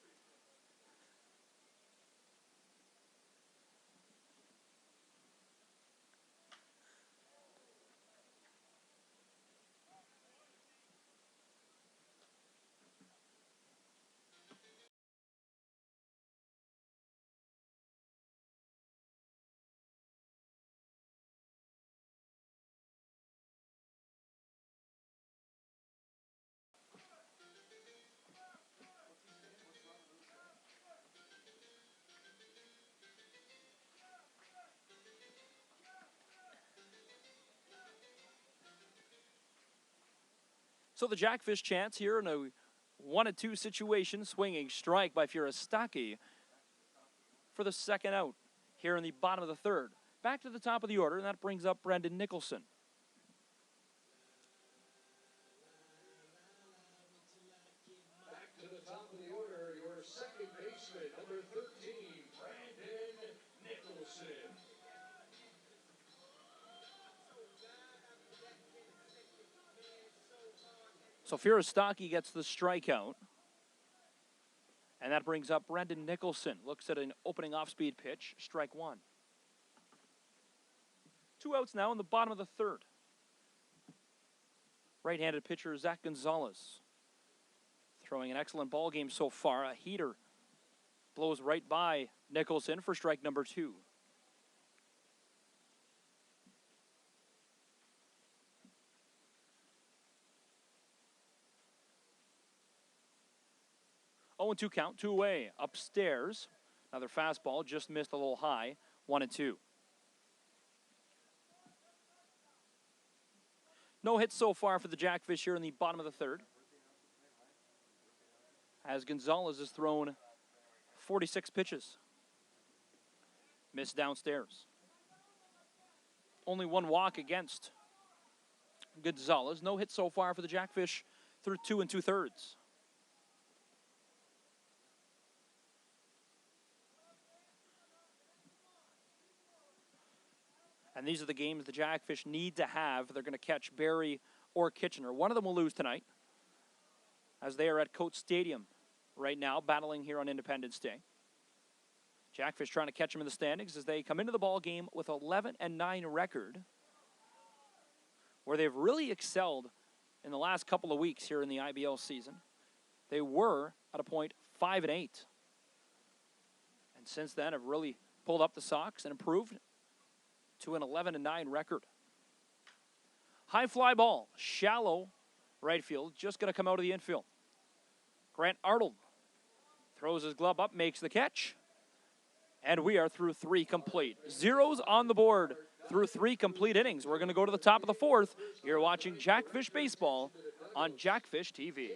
So the Jackfish chance here in a 1-2 situation, swinging strike by Stocky for the second out here in the bottom of the third. Back to the top of the order, and that brings up Brendan Nicholson. Back to the top of the order, your second baseman, number 13, Brendan Nicholson. So Stocky gets the strikeout. And that brings up Brendan Nicholson. Looks at an opening off-speed pitch, strike 1. 2 outs now in the bottom of the third. Right-handed pitcher Zach Gonzalez throwing an excellent ball game so far. A heater blows right by Nicholson for strike number 2. Oh, 2 count, 2 away. Upstairs, another fastball, just missed a little high, 1-2. No hits so far for the Jackfish here in the bottom of the third, as Gonzalez has thrown 46 pitches. Missed downstairs. Only 1 walk against Gonzalez. No hits so far for the Jackfish through 2 2/3. And these are the games the Jackfish need to have. They're going to catch Barrie or Kitchener. One of them will lose tonight, as they are at Coates Stadium right now, battling here on Independence Day. Jackfish trying to catch them in the standings as they come into the ball game with 11-9 record, where they've really excelled in the last couple of weeks here in the IBL season. They were, at a point, 5-8. And since then have really pulled up the socks and improved to an 11-9 record. High fly ball, shallow right field, just going to come out of the infield. Grant Arnold throws his glove up, makes the catch, and we are through 3 complete. Zeros on the board through 3 complete innings. We're going to go to the top of the 4th. You're watching Jackfish Baseball on Jackfish TV.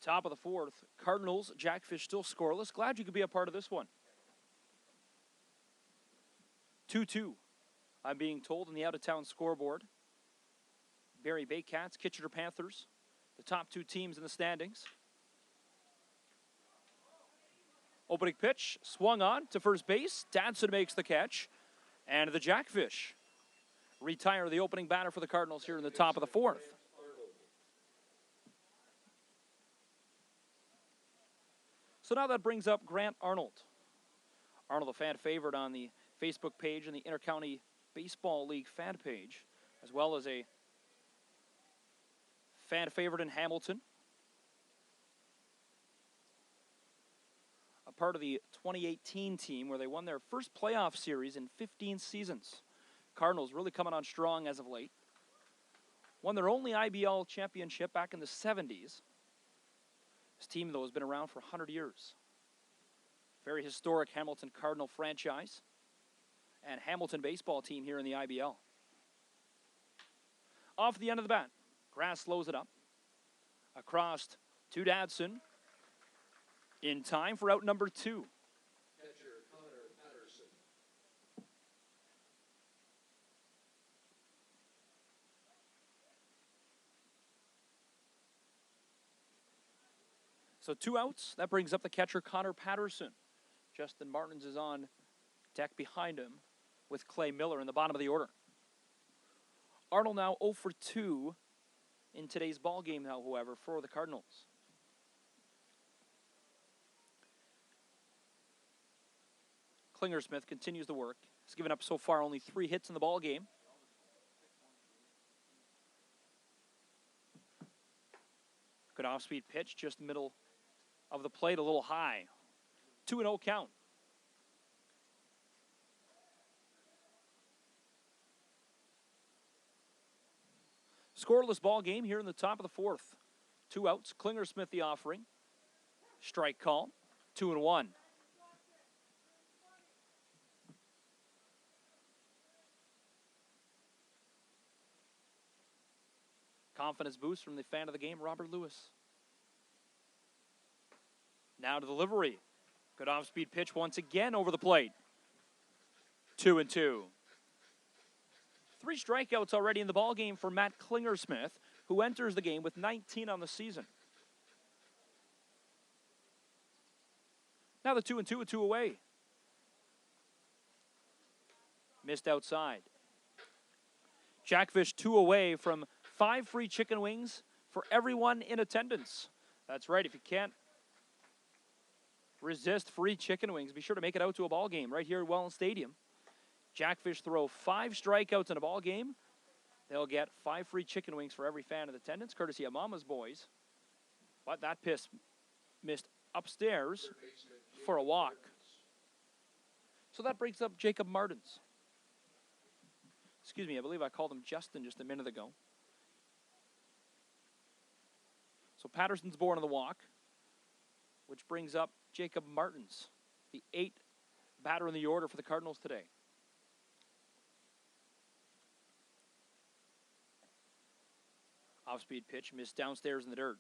Top of the fourth, Cardinals, Jackfish still scoreless. Glad you could be a part of this one. 2-2, I'm being told, in the out-of-town scoreboard. Barrie Baycats, Kitchener Panthers, the top two teams in the standings. Opening pitch, swung on to first base. Dadson makes the catch. And the Jackfish retire the opening batter for the Cardinals here in the top of the fourth. So now that brings up Grant Arnold. Arnold, a fan favorite on the Facebook page and the Intercounty Baseball League fan page, as well as a fan favorite in Hamilton. A part of the 2018 team where they won their first playoff series in 15 seasons. Cardinals really coming on strong as of late. Won their only IBL championship back in the 70s. This team, though, has been around for 100 years. Very historic Hamilton Cardinal franchise and Hamilton baseball team here in the IBL. Off the end of the bat, Grass slows it up. Across to Dadson. In time for out number 2. Catcher Connor Patterson. So 2 outs. That brings up the catcher Connor Patterson. Justin Martins is on deck behind him with Clay Miller in the bottom of the order. Arnold now 0 for 2 in today's ball game, however, for the Cardinals. Klingersmith continues to work. He's given up so far only 3 hits in the ball game. Good off-speed pitch, just middle of the plate, a little high. 2-0 count. Scoreless ball game here in the top of the fourth. 2 outs. Klingersmith the offering. Strike call. 2-1. Confidence boost from the fan of the game, Robert Lewis. Now to delivery. Good off-speed pitch once again over the plate. 2-2. 3 strikeouts already in the ballgame for Matt Klingersmith, who enters the game with 19 on the season. Now the 2-2 with 2 away. Missed outside. Jackfish 2 away from 5 free chicken wings for everyone in attendance. That's right, if you can't resist free chicken wings, be sure to make it out to a ball game right here at Welland Stadium. Jackfish throw 5 strikeouts in a ball game. They'll get 5 free chicken wings for every fan in attendance, courtesy of Mama's Boys. But that piss missed upstairs for a walk. So that brings up Jacob Martins. Excuse me, I believe I called him Justin just a minute ago. So Patterson's born on the walk, which brings up Jacob Martins, the 8th batter in the order for the Cardinals today. Off-speed pitch, missed downstairs in the dirt.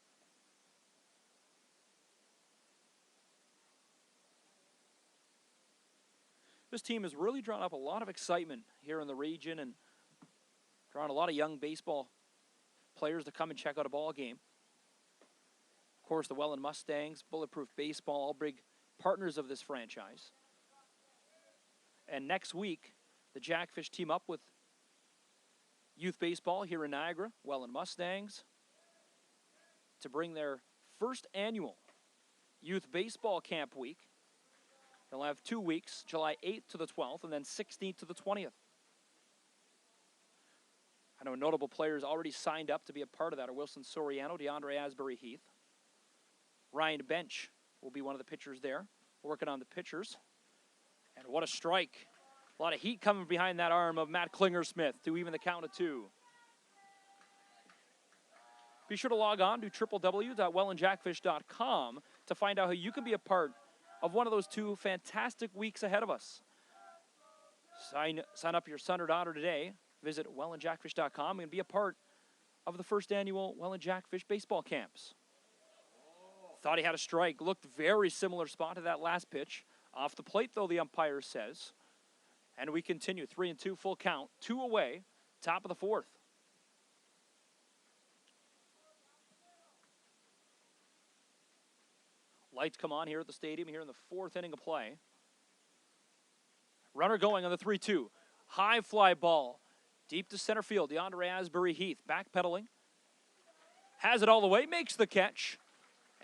This team has really drawn up a lot of excitement here in the region and drawn a lot of young baseball players to come and check out a ball game. Of course, the Welland Mustangs, Bulletproof Baseball, all big partners of this franchise. And next week, the Jackfish team up with youth baseball here in Niagara, Welland Mustangs, to bring their first annual youth baseball camp week. They'll have 2 weeks, July 8th to the 12th, and then 16th to the 20th. I know notable players already signed up to be a part of that are Wilson Soriano, DeAndre Asbury-Heath. Ryan Bench will be one of the pitchers there, working on the pitchers. And what a strike. A lot of heat coming behind that arm of Matt Klingersmith to even the count of 2. Be sure to log on to www.wellandjackfish.com to find out how you can be a part of one of those 2 fantastic weeks ahead of us. Sign up your son or daughter today. Visit wellandjackfish.com and be a part of the first annual Welland Jackfish baseball camps. Thought he had a strike. Looked very similar spot to that last pitch. Off the plate, though, the umpire says. And we continue. 3-2 full count. 2 away. Top of the 4th. Lights come on here at the stadium here in the 4th inning of play. Runner going on the 3-2. High fly ball. Deep to center field. DeAndre Asbury Heath backpedaling. Has it all the way. Makes the catch.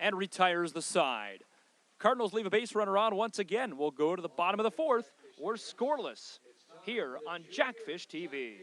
And retires the side. Cardinals leave a base runner on once again. We'll go to the bottom of the 4th. We're scoreless here on Jackfish TV.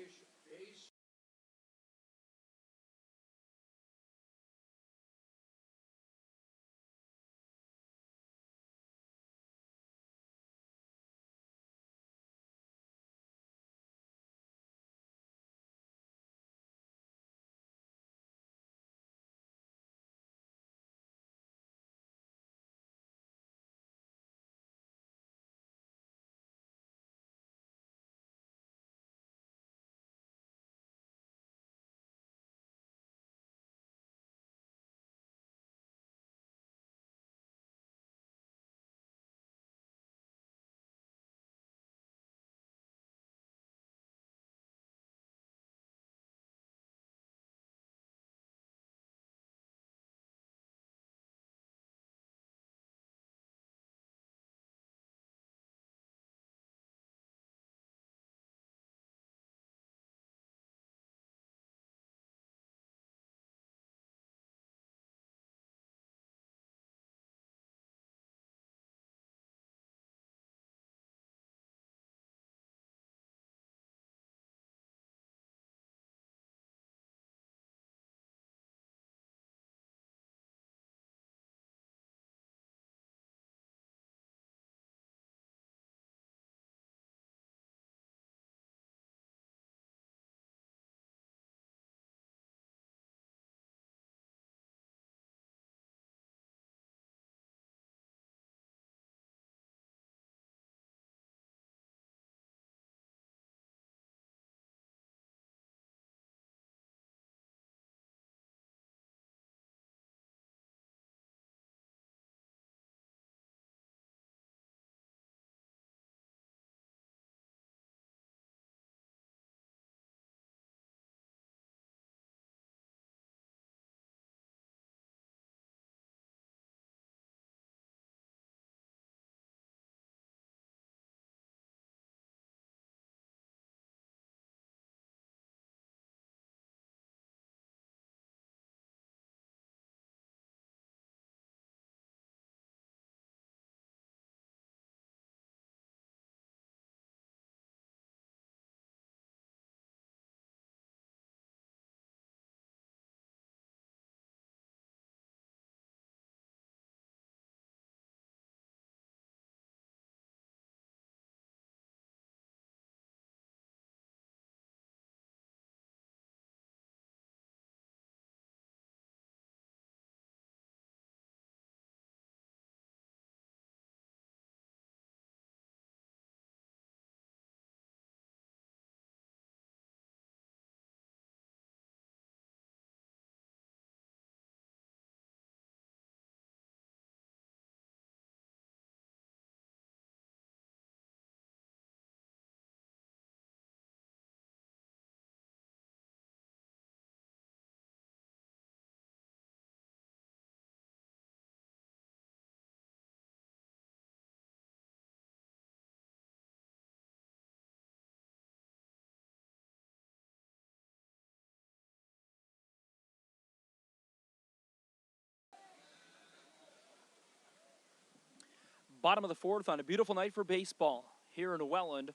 Bottom of the 4th on a beautiful night for baseball here in Welland.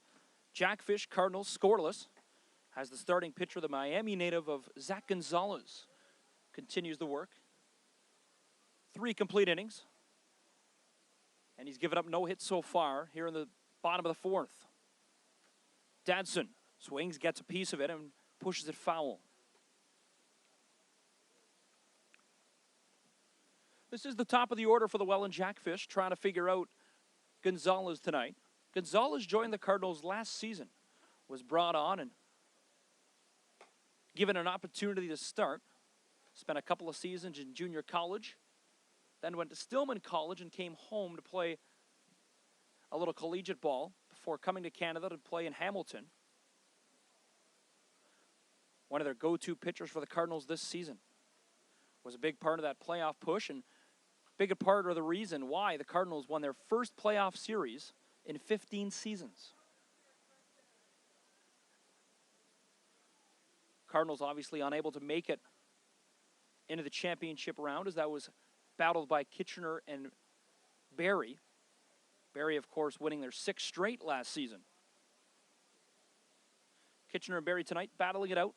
Jackfish Cardinals scoreless. Has the starting pitcher, the Miami native of Zach Gonzalez, continues the work. 3 complete innings. And he's given up no hits so far here in the bottom of the 4th. Dadson swings, gets a piece of it, and pushes it foul. This is the top of the order for the Welland Jackfish, trying to figure out Gonzalez tonight. Gonzalez joined the Cardinals last season, was brought on and given an opportunity to start. Spent a couple of seasons in junior college. then went to Stillman College and came home to play a little collegiate ball before coming to Canada to play in Hamilton. One of their go-to pitchers for the Cardinals this season. Was a big part of that playoff push and big part of the reason why the Cardinals won their first playoff series in 15 seasons. Cardinals obviously unable to make it into the championship round as that was battled by Kitchener and Barrie. Barrie, of course, winning their 6th straight last season. Kitchener and Barrie tonight battling it out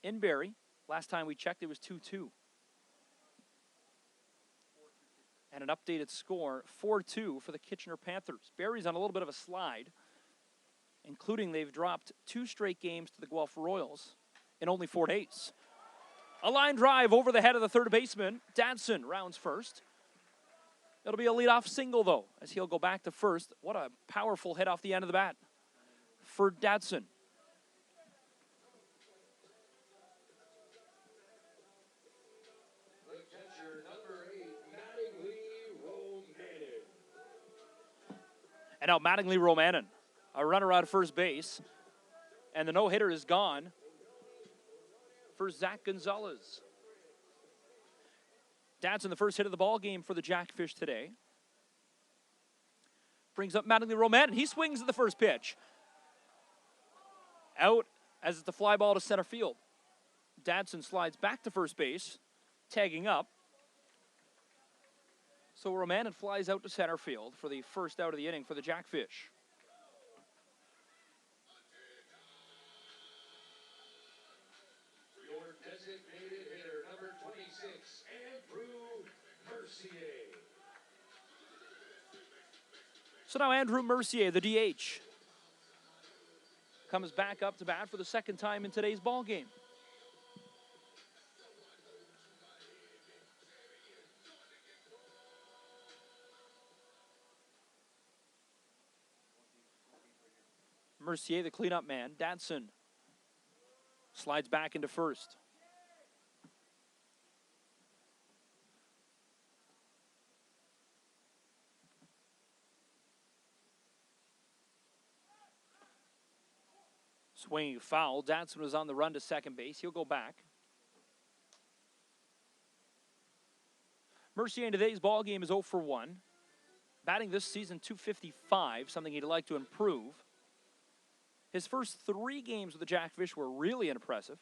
in Barrie. Last time we checked, it was 2-2. And an updated score, 4-2 for the Kitchener Panthers. Barrie's on a little bit of a slide, including they've dropped 2 straight games to the Guelph Royals in only 4 days. A line drive over the head of the third baseman. Dadson rounds first. It'll be a leadoff single, though, as he'll go back to first. What a powerful hit off the end of the bat for Dadson. The catcher, number 8, Mattingly Romanen. And now Mattingly Romanen, a runner out of first base. And the no-hitter is gone for Zach Gonzalez. Dadson, the first hit of the ball game for the Jackfish today. Brings up Mattingly Romanen. He swings at the first pitch. Out as it's a fly ball to center field. Dadson slides back to first base, tagging up. So Romanen flies out to center field for the first out of the inning for the Jackfish. Your designated hitter, number 26, Andrew Mercier. So now Andrew Mercier, the DH, comes back up to bat for the second time in today's ball game. Mercier, the cleanup man. Dadson slides back into first. Swinging foul. Dadson was on the run to second base. He'll go back. Mercier in today's ball game is 0 for 1. Batting this season .255, something he'd like to improve. His first 3 games with the Jackfish were really impressive,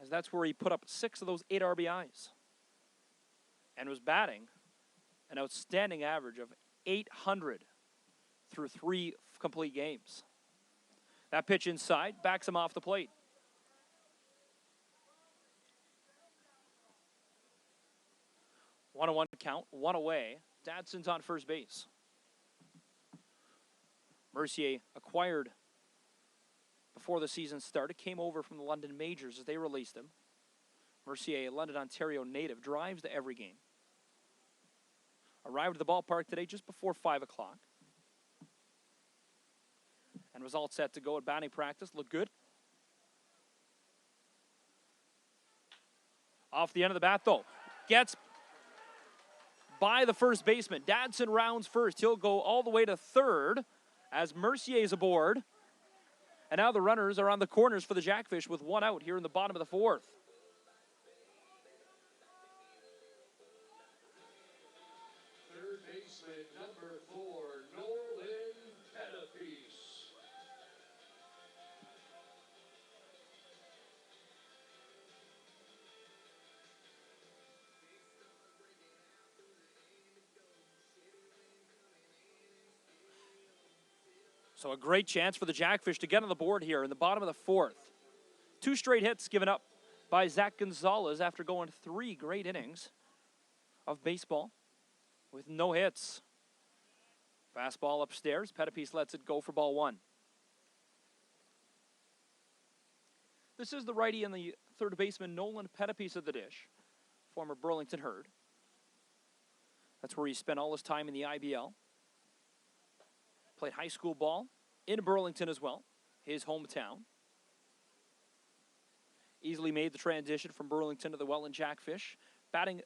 as that's where he put up 6 of those 8 RBIs and was batting an outstanding average of .800 through 3 complete games. That pitch inside backs him off the plate. One-on-one count, 1 away. Dadson's on first base. Mercier acquired before the season started, came over from the London Majors as they released him. Mercier, a London, Ontario native, drives to every game. Arrived at the ballpark today just before 5 o'clock. And was all set to go at batting practice. Looked good. Off the end of the bat, though. Gets by the first baseman. Dadson rounds first. He'll go all the way to third as Mercier's aboard. And now the runners are on the corners for the Jackfish with 1 out here in the bottom of the 4th. Third baseman, number 4, Nolan Pettipiece. So a great chance for the Jackfish to get on the board here in the bottom of the 4th. 2 straight hits given up by Zach Gonzalez after going 3 great innings of baseball with no hits. Fastball upstairs. Pettipiece lets it go for ball 1. This is the righty and the third baseman, Nolan Pettipiece of the dish, former Burlington Herd. That's where he spent all his time in the IBL. Played high school ball in Burlington as well, his hometown. Easily made the transition from Burlington to the Welland Jackfish, batting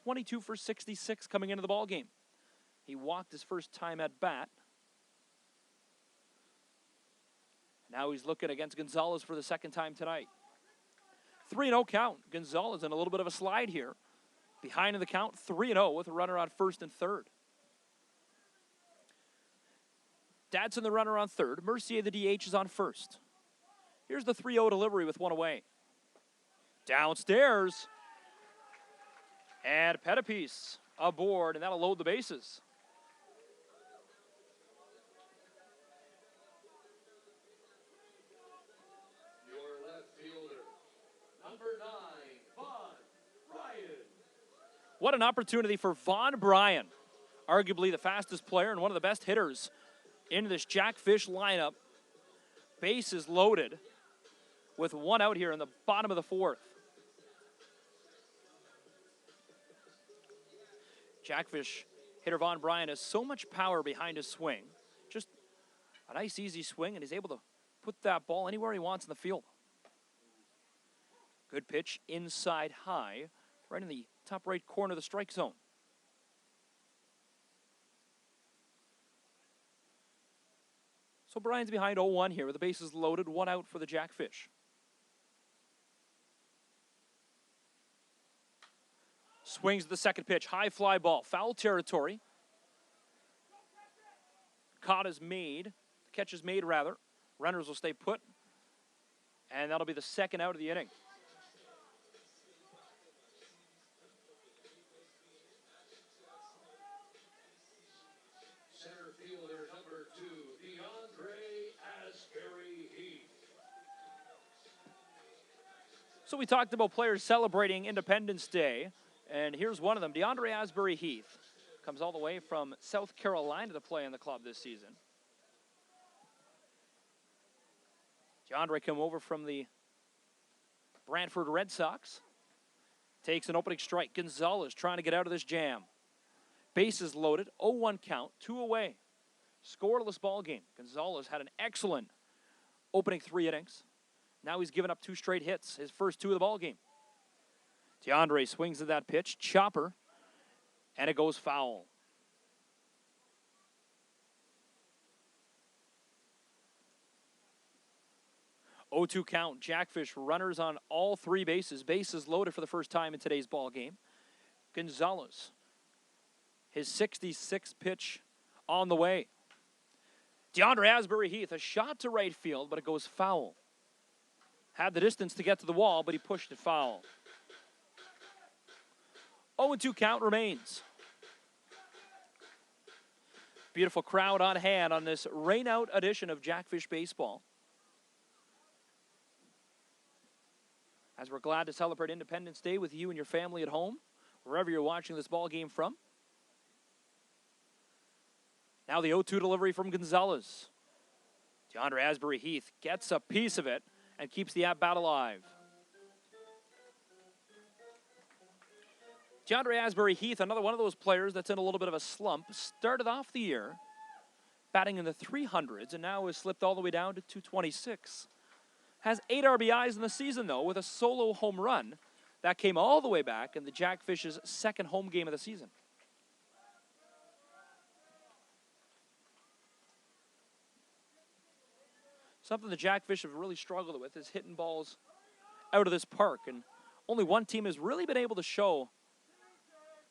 22 for 66 coming into the ball game. He walked his first time at bat. Now he's looking against Gonzalez for the second time tonight. 3-0 count. Gonzalez in a little bit of a slide here. Behind in the count, 3-0 with a runner on first and third. Dadson, the runner, on third. Mercier, the DH, is on first. Here's the 3-0 delivery with one away. Downstairs. And Pettipiece aboard, and that'll load the bases. Your left fielder, number 9, Vaughn Bryan. What an opportunity for Vaughn Bryan, arguably the fastest player and one of the best hitters into this Jackfish lineup. Bases loaded with one out here in the bottom of the fourth. Jackfish hitter Vaughn Bryan has so much power behind his swing. Just a nice, easy swing, and he's able to put that ball anywhere he wants in the field. Good pitch inside high, right in the top right corner of the strike zone. So Bryan's behind 0-1 here with the bases loaded, one out for the Jackfish. Swings the second pitch, high fly ball, foul territory. Catch is made, rather. Runners will stay put, and that'll be the second out of the inning. Center fielder, number 2, DeAndre Asbury Heath. So we talked about players celebrating Independence Day, and here's one of them. DeAndre Asbury Heath comes all the way from South Carolina to play in the club this season. DeAndre came over from the Brantford Red Sox. Takes an opening strike. Gonzalez trying to get out of this jam. Bases loaded, 0-1 count, 2 away. Scoreless ball game. Gonzalez had an excellent opening 3 innings. Now he's given up 2 straight hits, his first 2 of the ball game. DeAndre swings at that pitch, chopper, and it goes foul. Oh, 2 count. Jackfish runners on all 3 bases. Bases loaded for the first time in today's ball game. Gonzalez, his 66th pitch on the way. DeAndre Asbury Heath, a shot to right field, but it goes foul. Had the distance to get to the wall, but he pushed it foul. 0-2 count remains. Beautiful crowd on hand on this rain-out edition of Jackfish Baseball. As we're glad to celebrate Independence Day with you and your family at home, wherever you're watching this ball game from. Now the 0-2 delivery from Gonzalez. DeAndre Asbury Heath gets a piece of it and keeps the at-bat alive. DeAndre Asbury Heath, another one of those players that's in a little bit of a slump, started off the year batting in the 300s and now has slipped all the way down to 226. Has 8 RBIs in the season, though, with a solo home run. That came all the way back in the Jackfish's second home game of the season. Something the Jackfish have really struggled with is hitting balls out of this park. And only one team has really been able to show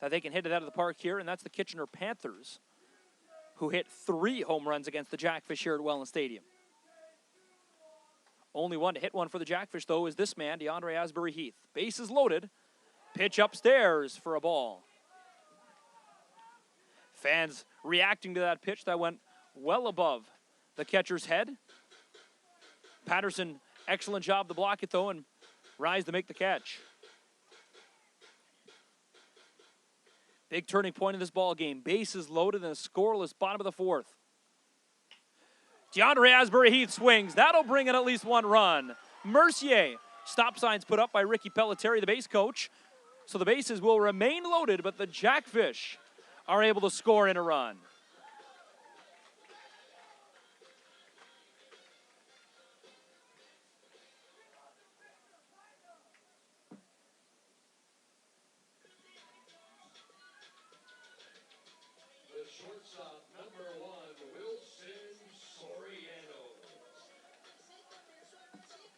that they can hit it out of the park here, and that's the Kitchener Panthers, who hit 3 home runs against the Jackfish here at Welland Stadium. Only one to hit one for the Jackfish, though, is this man, DeAndre Asbury Heath. Bases loaded. Pitch upstairs for a ball. Fans reacting to that pitch that went well above the catcher's head. Patterson, excellent job to block it, though, and rise to make the catch. Big turning point in this ball game. Bases loaded in a scoreless bottom of the fourth. DeAndre Asbury Heath swings. That'll bring in at least 1 run. Mercier. Stop signs put up by Ricky Pelletieri, the base coach. So the bases will remain loaded, but the Jackfish are able to score in a run.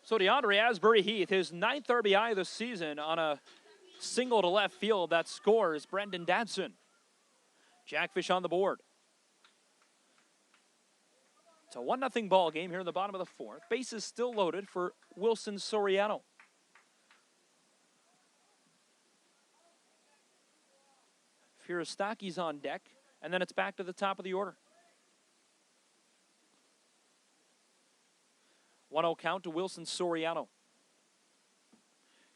So DeAndre Asbury-Heath, his 9th RBI this season on a single to left field that scores Brendan Dadson. Jackfish on the board. It's a 1-0 ball game here in the bottom of the 4th. Bases still loaded for Wilson Soriano. Firastaki's on deck, and then it's back to the top of the order. 1-0 count to Wilson Soriano.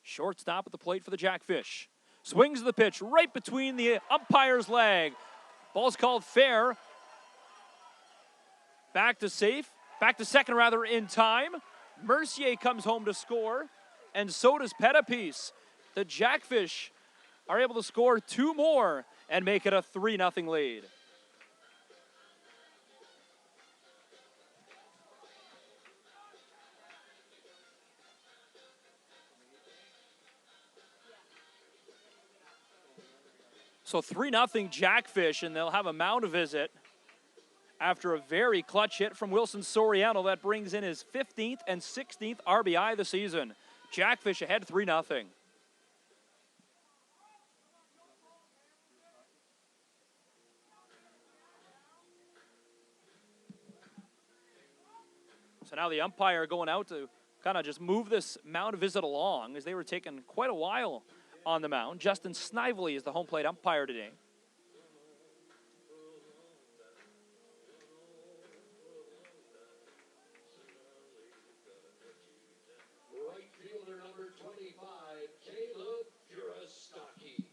Shortstop at the plate for the Jackfish. Swings the pitch right between the umpire's leg. Ball's called fair. Back to second rather in time. Mercier comes home to score, and so does Pettipiece. The Jackfish are able to score 2 more and make it a 3-0 lead. So 3-0 Jackfish, and they'll have a mound visit after a very clutch hit from Wilson Soriano that brings in his 15th and 16th RBI of the season. Jackfish ahead 3-0. So now the umpire going out to kind of just move this mound visit along, as they were taking quite a while on the mound. Justin Snively is the home plate umpire today. Right fielder number 25, Caleb Furastaki.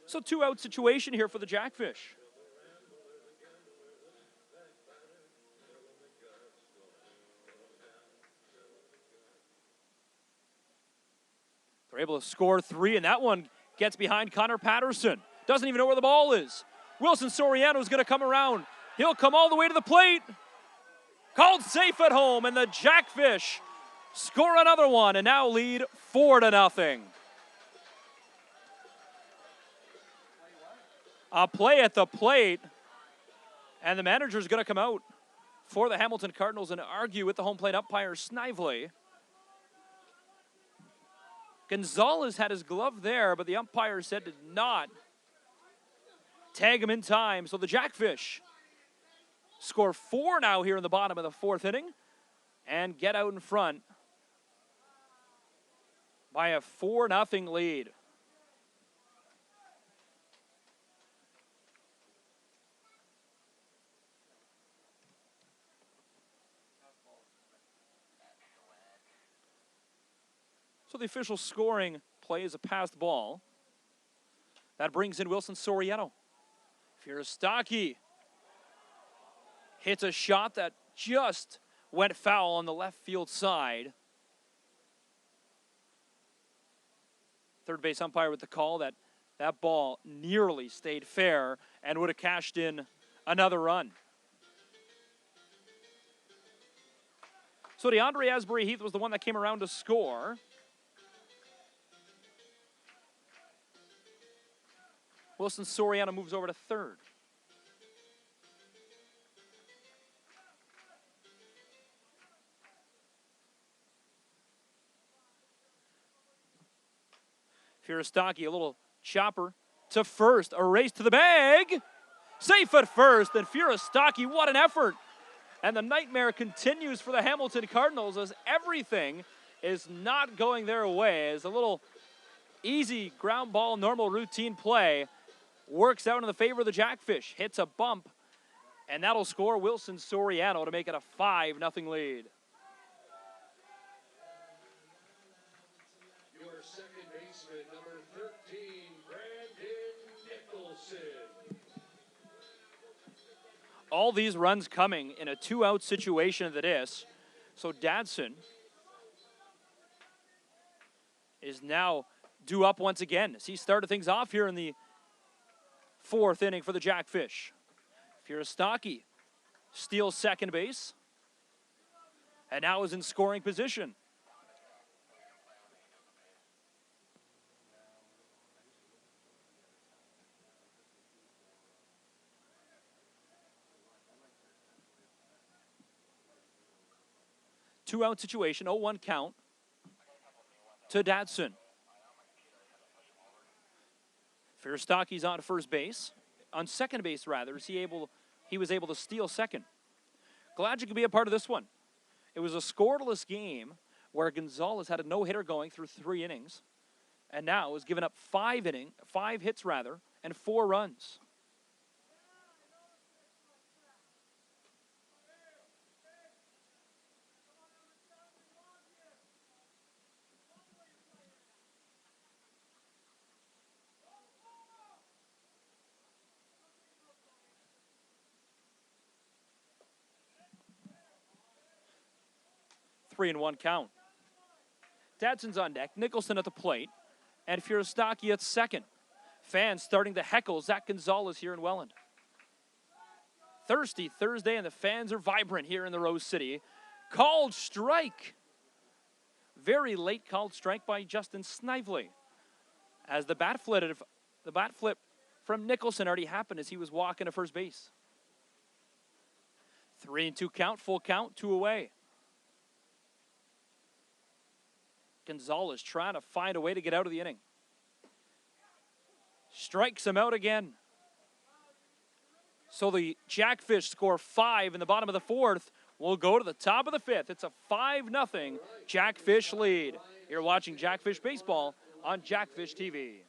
So 2-out situation here for the Jackfish. They're able to score 3, and that one gets behind Connor Patterson. Doesn't even know where the ball is. Wilson Soriano is going to come around. He'll come all the way to the plate. Called safe at home, and the Jackfish score another one and now lead 4-0. A play at the plate, and the manager's going to come out for the Hamilton Cardinals and argue with the home plate umpire Snively. Gonzalez had his glove there, but the umpire said did not tag him in time. So the Jackfish score 4 now here in the bottom of the 4th inning and get out in front by a 4-0 lead. So the official scoring play is a passed ball. That brings in Wilson Soriano. Furastaki hits a shot that just went foul on the left field side. Third base umpire with the call that that ball nearly stayed fair and would have cashed in another run. So DeAndre Asbury-Heath was the one that came around to score. Wilson Soriano moves over to third. Furastaki, a little chopper to first, a race to the bag. Safe at first, and Furastaki, what an effort. And the nightmare continues for the Hamilton Cardinals as everything is not going their way, as a little easy ground ball, normal routine play works out in the favor of the Jackfish. Hits a bump, and that'll score Wilson Soriano to make it a 5-0 lead. Your second baseman, number 13, Brandon Nicholson. All these runs coming in a 2-out situation that is. So Dadson is now due up once again as he started things off here in the 4th inning for the Jackfish. Furastaki steals second base and now is in scoring position. 2-out situation, 0-1 count to Dadson. Fierstocki's on first base. On second base, rather, he was able to steal second. Glad you could be a part of this one. It was a scoreless game where Gonzalez had a no-hitter going through 3 innings, and now has given up 5 hits, and 4 runs. Three and 1 count. Dadson's on deck, Nicholson at the plate, and Fierstocki at second. Fans starting to heckle Zach Gonzalez here in Welland. Thirsty Thursday, and the fans are vibrant here in the Rose City. Called strike. Very late called strike by Justin Snively, as the bat flip from Nicholson already happened as he was walking to first base. 3-2 count, full count, 2 away. Gonzalez trying to find a way to get out of the inning. Strikes him out again. So the Jackfish score 5 in the bottom of the 4th. We'll go to the top of the 5th. It's a 5-0 Jackfish lead. You're watching Jackfish Baseball on Jackfish TV.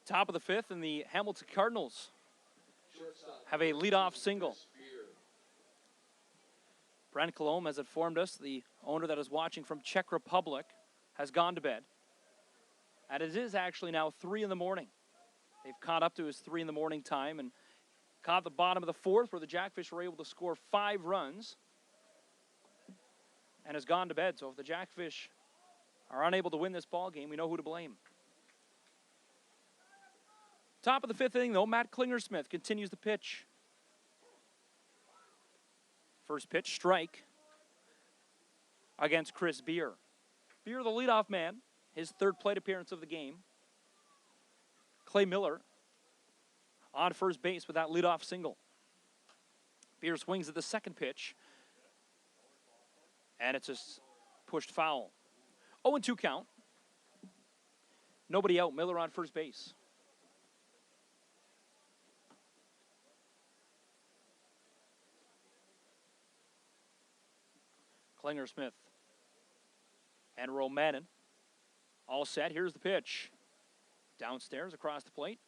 Top of the 5th, and the Hamilton Cardinals have a leadoff single. Brent Colomb has informed us, the owner that is watching from Czech Republic, has gone to bed. And it is actually now 3 in the morning. They've caught up to his 3 in the morning time and caught the bottom of the 4th, where the Jackfish were able to score 5 runs. and has gone to bed. So if the Jackfish are unable to win this ball game, we know who to blame. Top of the fifth inning, though, Matt Klingersmith continues the pitch. First pitch, strike against Chris Beer. Beer, the leadoff man, his third plate appearance of the game. Clay Miller on first base with that leadoff single. Beer swings at the second pitch, and it's a pushed foul. 0-2 count. Nobody out. Miller on first base. Klingersmith and Romanin all set. Here's the pitch. Downstairs across the plate.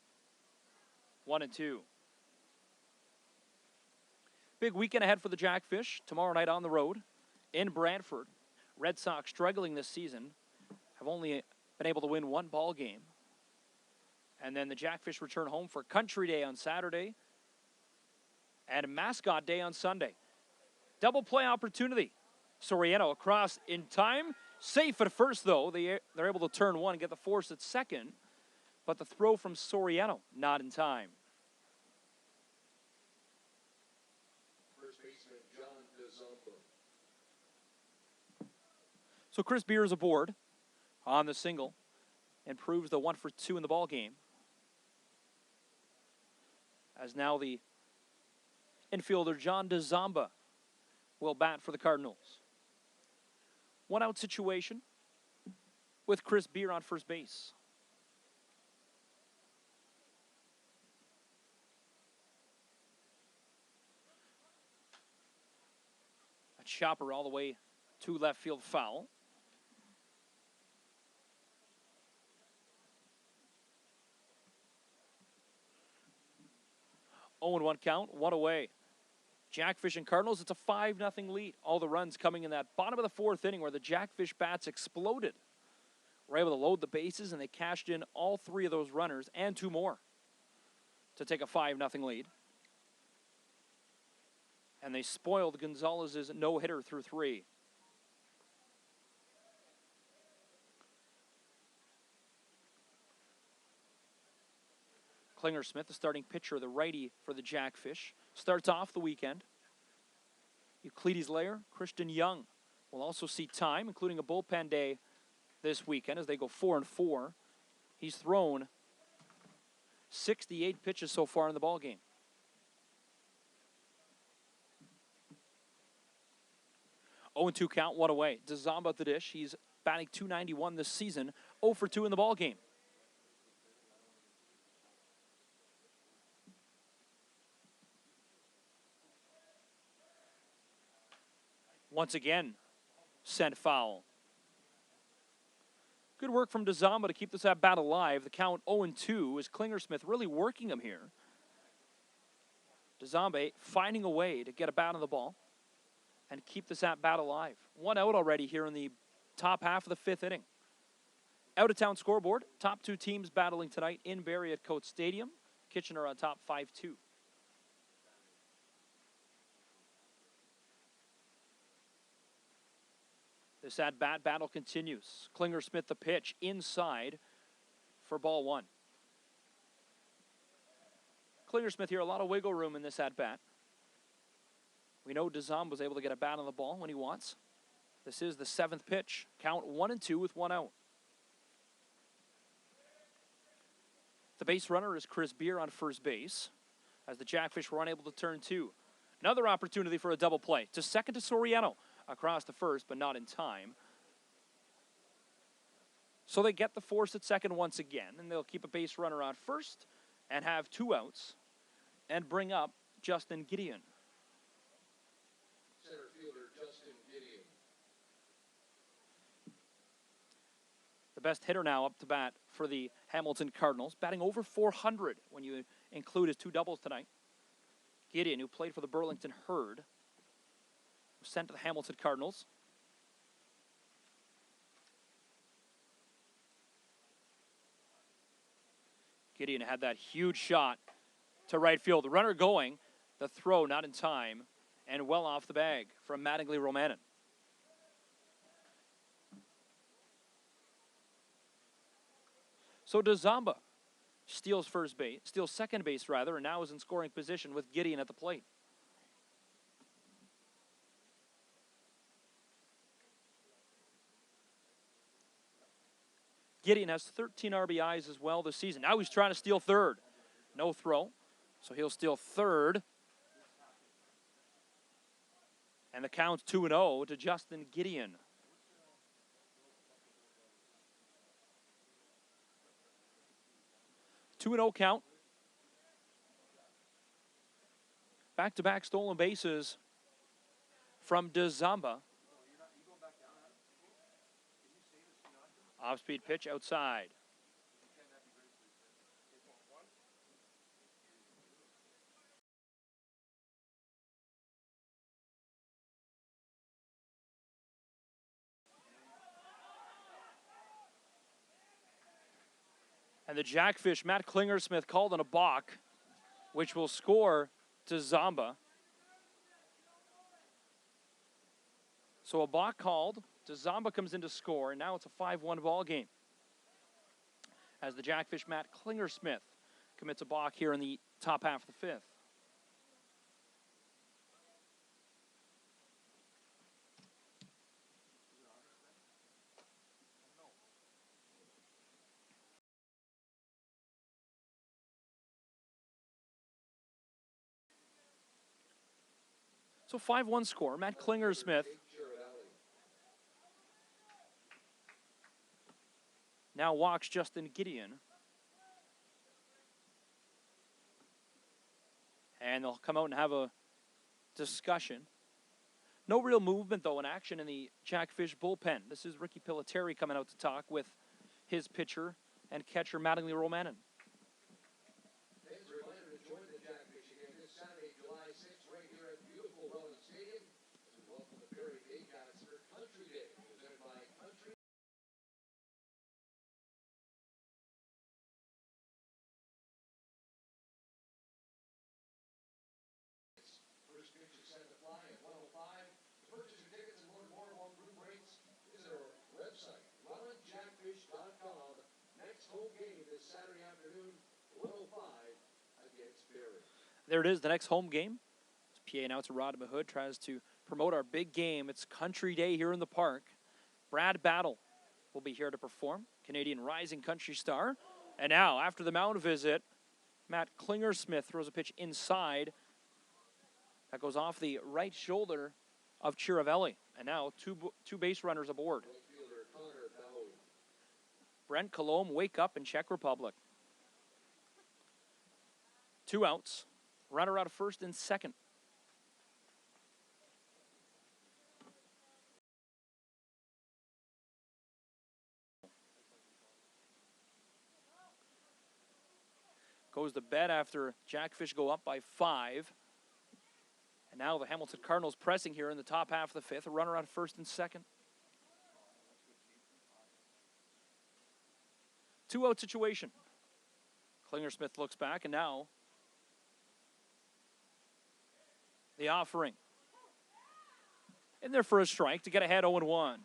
1-2. Big weekend ahead for the Jackfish. Tomorrow night on the road in Brantford. Red Sox struggling this season. Have only been able to win one ball game. And then the Jackfish return home for Country Day on Saturday and Mascot Day on Sunday. Double play opportunity. Soriano across in time. Safe at first, though. They're able to turn one and get the force at second. But the throw from Soriano, not in time. First baseman John DeZombo. So Chris Beer is aboard on the single. Improves the 1-for-2 in the ball game. As now the infielder John DeZomba will bat for the Cardinals. One out situation with Chris Beer on first base. A chopper all the way to left field, foul. Oh, and 1 count, 1 away. Jackfish and Cardinals, it's a 5-0 lead. All the runs coming in that bottom of the fourth inning where the Jackfish bats exploded. Were able to load the bases, and they cashed in all 3 of those runners and 2 more to take a 5-0 lead. And they spoiled Gonzalez's no-hitter through 3. Klingersmith, the starting pitcher, the righty for the Jackfish, starts off the weekend. Euclides Lair, Christian Young will also see time, including a bullpen day this weekend as they go 4-4. He's thrown 68 pitches so far in the ballgame. Oh, and 2 count, 1 away. DeZomba at the dish. He's batting .291 this season, 0-for-2 in the ballgame. Once again, sent foul. Good work from DeZomba to keep this at bat alive. The count 0-2 is Klingersmith really working him here. DeZomba finding a way to get a bat on the ball and keep this at bat alive. 1 out already here in the top half of the 5th inning. Out-of-town scoreboard. Top 2 teams battling tonight in Barrie at Coates Stadium. Kitchener on top 5-2. This at-bat battle continues. Klingersmith the pitch inside for ball 1. Klingersmith here, a lot of wiggle room in this at-bat. We know DeZomba was able to get a bat on the ball when he wants. This is the 7th pitch. Count 1-2 with 1 out. The base runner is Chris Beer on first base as the Jackfish were unable to turn 2. Another opportunity for a double play. To second to Soriano. Across the first, but not in time. So they get the force at second once again, and they'll keep a base runner on first and have 2 outs and bring up Justin Gideon. Center fielder Justin Gideon. The best hitter now up to bat for the Hamilton Cardinals, batting over .400 when you include his 2 doubles tonight. Gideon, who played for the Burlington Herd, was sent to the Hamilton Cardinals. Gideon had that huge shot to right field. The runner going, the throw not in time, and well off the bag from Mattingly Romanin. So Dzamba steals second base rather, and now is in scoring position with Gideon at the plate. Gideon has 13 RBIs as well this season. Now he's trying to steal third. No throw, so he'll steal third. And the count's 2-0 to Justin Gideon. Two and 0 count. Back-to-back stolen bases from Dzamba. Off-speed pitch outside. And the Jackfish, Matt Klingersmith, called on a balk, which will score Dzamba. So a balk called. Dzamba comes in to score, and now it's a 5-1 ball game. As the Jackfish, Matt Klingersmith, commits a balk here in the top half of the fifth. So 5-1 score. Matt Klingersmith now walks Justin Gideon. And they'll come out and have a discussion. No real movement, though, in action in the Jackfish bullpen. This is Ricky Piliteri coming out to talk with his pitcher and catcher, Mattingly Romanen. Fans are reminded to join the Jackfish again this Saturday, July 6th, right here at beautiful Welland Stadium. We welcome the Prairie Baycats for Country Day, presented by Country. First pitch is set to fly at 1:05. To purchase your tickets and learn more about room rates, visit our website, WellandJackfish.com. Next home game this Saturday afternoon, 1:05 against Barrie. There it is, the next home game. PA announcer Rod Mahood tries to promote our big game. It's Country Day here in the park. Brad Battle will be here to perform, Canadian rising country star. And now, after the mound visit, Matt Klingersmith throws a pitch inside. That goes off the right shoulder of Chiravelli. And now two base runners aboard. Brent Colombe, wake up in Czech Republic. 2 outs. Runner out of first and second. Goes to bed after Jackfish go up by 5. And now the Hamilton Cardinals pressing here in the top half of the fifth. A runner out of first and second. 2-out situation. Klingersmith looks back, and now the offering. In there for a strike to get ahead 0-1.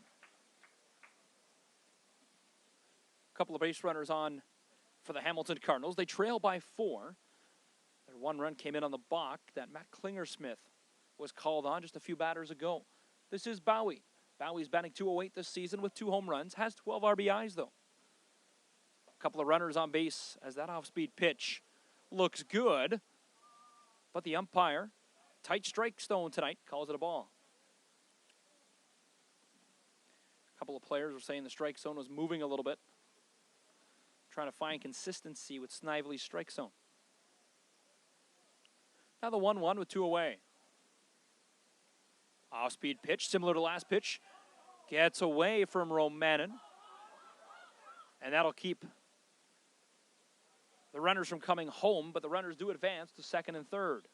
A couple of base runners on for the Hamilton Cardinals. They trail by 4. Their one run came in on the balk that Matt Klingersmith was called on just a few batters ago. This is Bowie. Bowie's batting .208 this season with 2 home runs. Has 12 RBIs, though. A couple of runners on base as that off-speed pitch looks good. But the umpire, tight strike zone tonight, calls it a ball. A couple of players were saying the strike zone was moving a little bit. Trying to find consistency with Snively's strike zone. Now the 1-1 with 2 away. Off-speed pitch, similar to last pitch. Gets away from Romanen. And that'll keep the runners from coming home, but the runners do advance to second and third.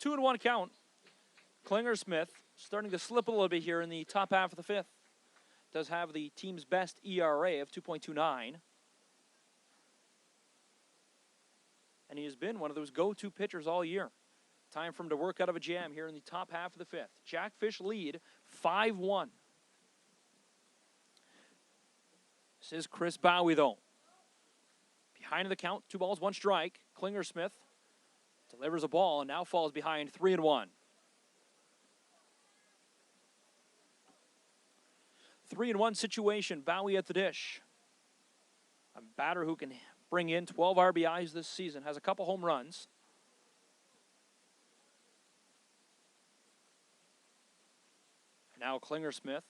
2-1 count. Klingersmith starting to slip a little bit here in the top half of the fifth. Does have the team's best ERA of 2.29. And he has been one of those go-to pitchers all year. Time for him to work out of a jam here in the top half of the fifth. Jackfish lead 5-1. This is Chris Bowie, though. Behind the count, 2 balls, 1 strike. Klingersmith delivers a ball and now falls behind 3-1. 3-1 situation, Bowie at the dish. A batter who can bring in 12 RBIs this season, has a couple home runs. Now Klingersmith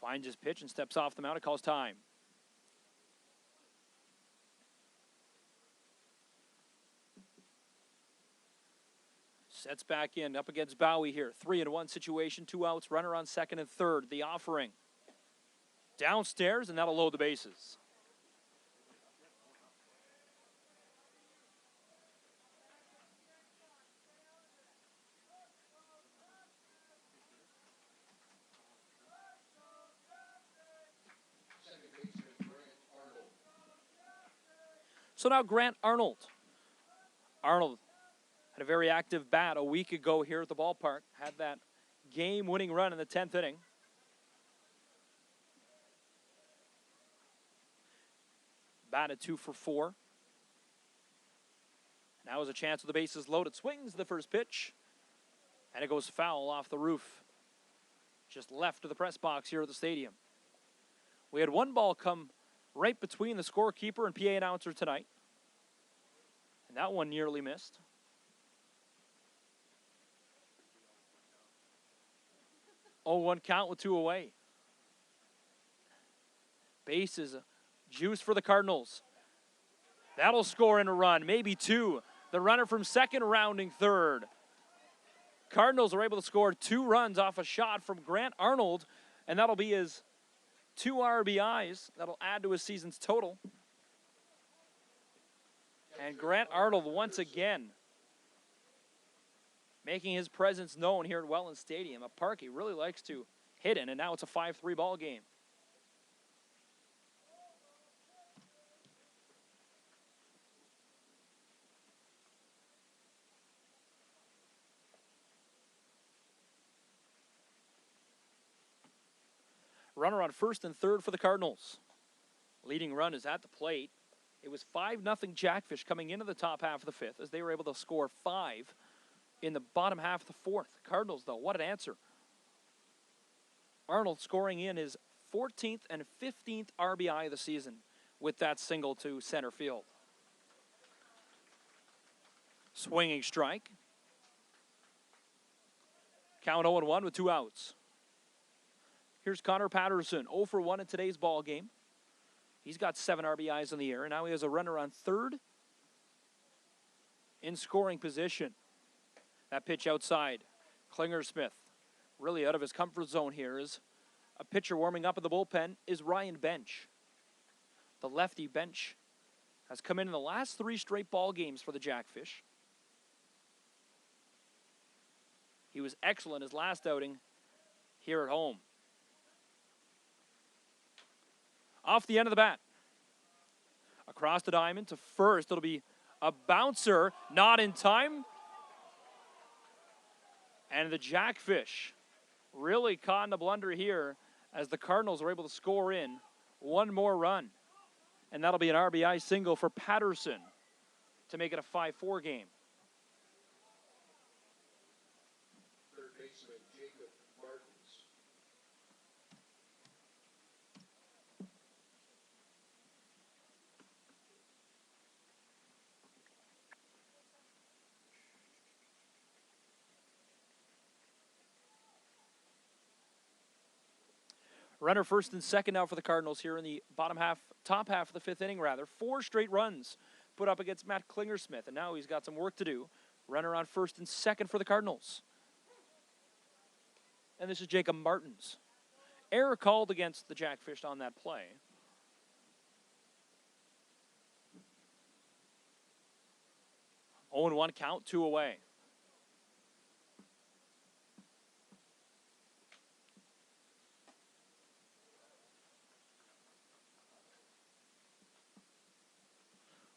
finds his pitch and steps off the mound. It calls time. Sets back in, up against Bowie here. 3-1 situation, 2 outs, runner on second and third. The offering downstairs, and that'll load the bases. So now Grant Arnold. Arnold had a very active bat a week ago here at the ballpark. Had that game-winning run in the 10th inning. Batted 2 for 4. Now has a chance with the bases loaded. Swings the first pitch, and it goes foul off the roof. Just left of the press box here at the stadium. We had 1 ball come right between the scorekeeper and PA announcer tonight. And that one nearly missed. Oh, 1 count with 2 away. Bases juice for the Cardinals. That'll score in a run, maybe 2. The runner from second rounding third. Cardinals are able to score 2 runs off a shot from Grant Arnold, and that'll be his 2 RBIs. That'll add to his season's total. And Grant Arnold once again making his presence known here at Welland Stadium, a park he really likes to hit in, and now it's a 5-3 ball game. Runner on first and third for the Cardinals. Leading run is at the plate. It was 5-0 Jackfish coming into the top half of the 5th as they were able to score 5 in the bottom half of the 4th. Cardinals, though, what an answer. Arnold scoring in his 14th and 15th RBI of the season with that single to center field. Swinging strike. Count 0-1 with 2 outs. Here's Connor Patterson, 0 for 1 in today's ball game. He's got 7 RBIs in the air, and now he has a runner on third in scoring position. That pitch outside. Klingersmith really out of his comfort zone here. Is a pitcher warming up in the bullpen is Ryan Bench. The lefty Bench has come in the last 3 straight ball games for the Jackfish. He was excellent his last outing here at home. Off the end of the bat. Across the diamond to first. It'll be a bouncer. Not in time. And the Jackfish really caught in a blunder here as the Cardinals were able to score in 1 more run. And that'll be an RBI single for Patterson to make it a 5-4 game. Third baseman Jacob Martins. Runner first and second now for the Cardinals here in the top half of the 5th inning rather. 4 straight runs put up against Matt Klingersmith, and now he's got some work to do. Runner on first and second for the Cardinals. And this is Jacob Martins. Error called against the Jackfish on that play. Oh, 0-1 count, 2 away.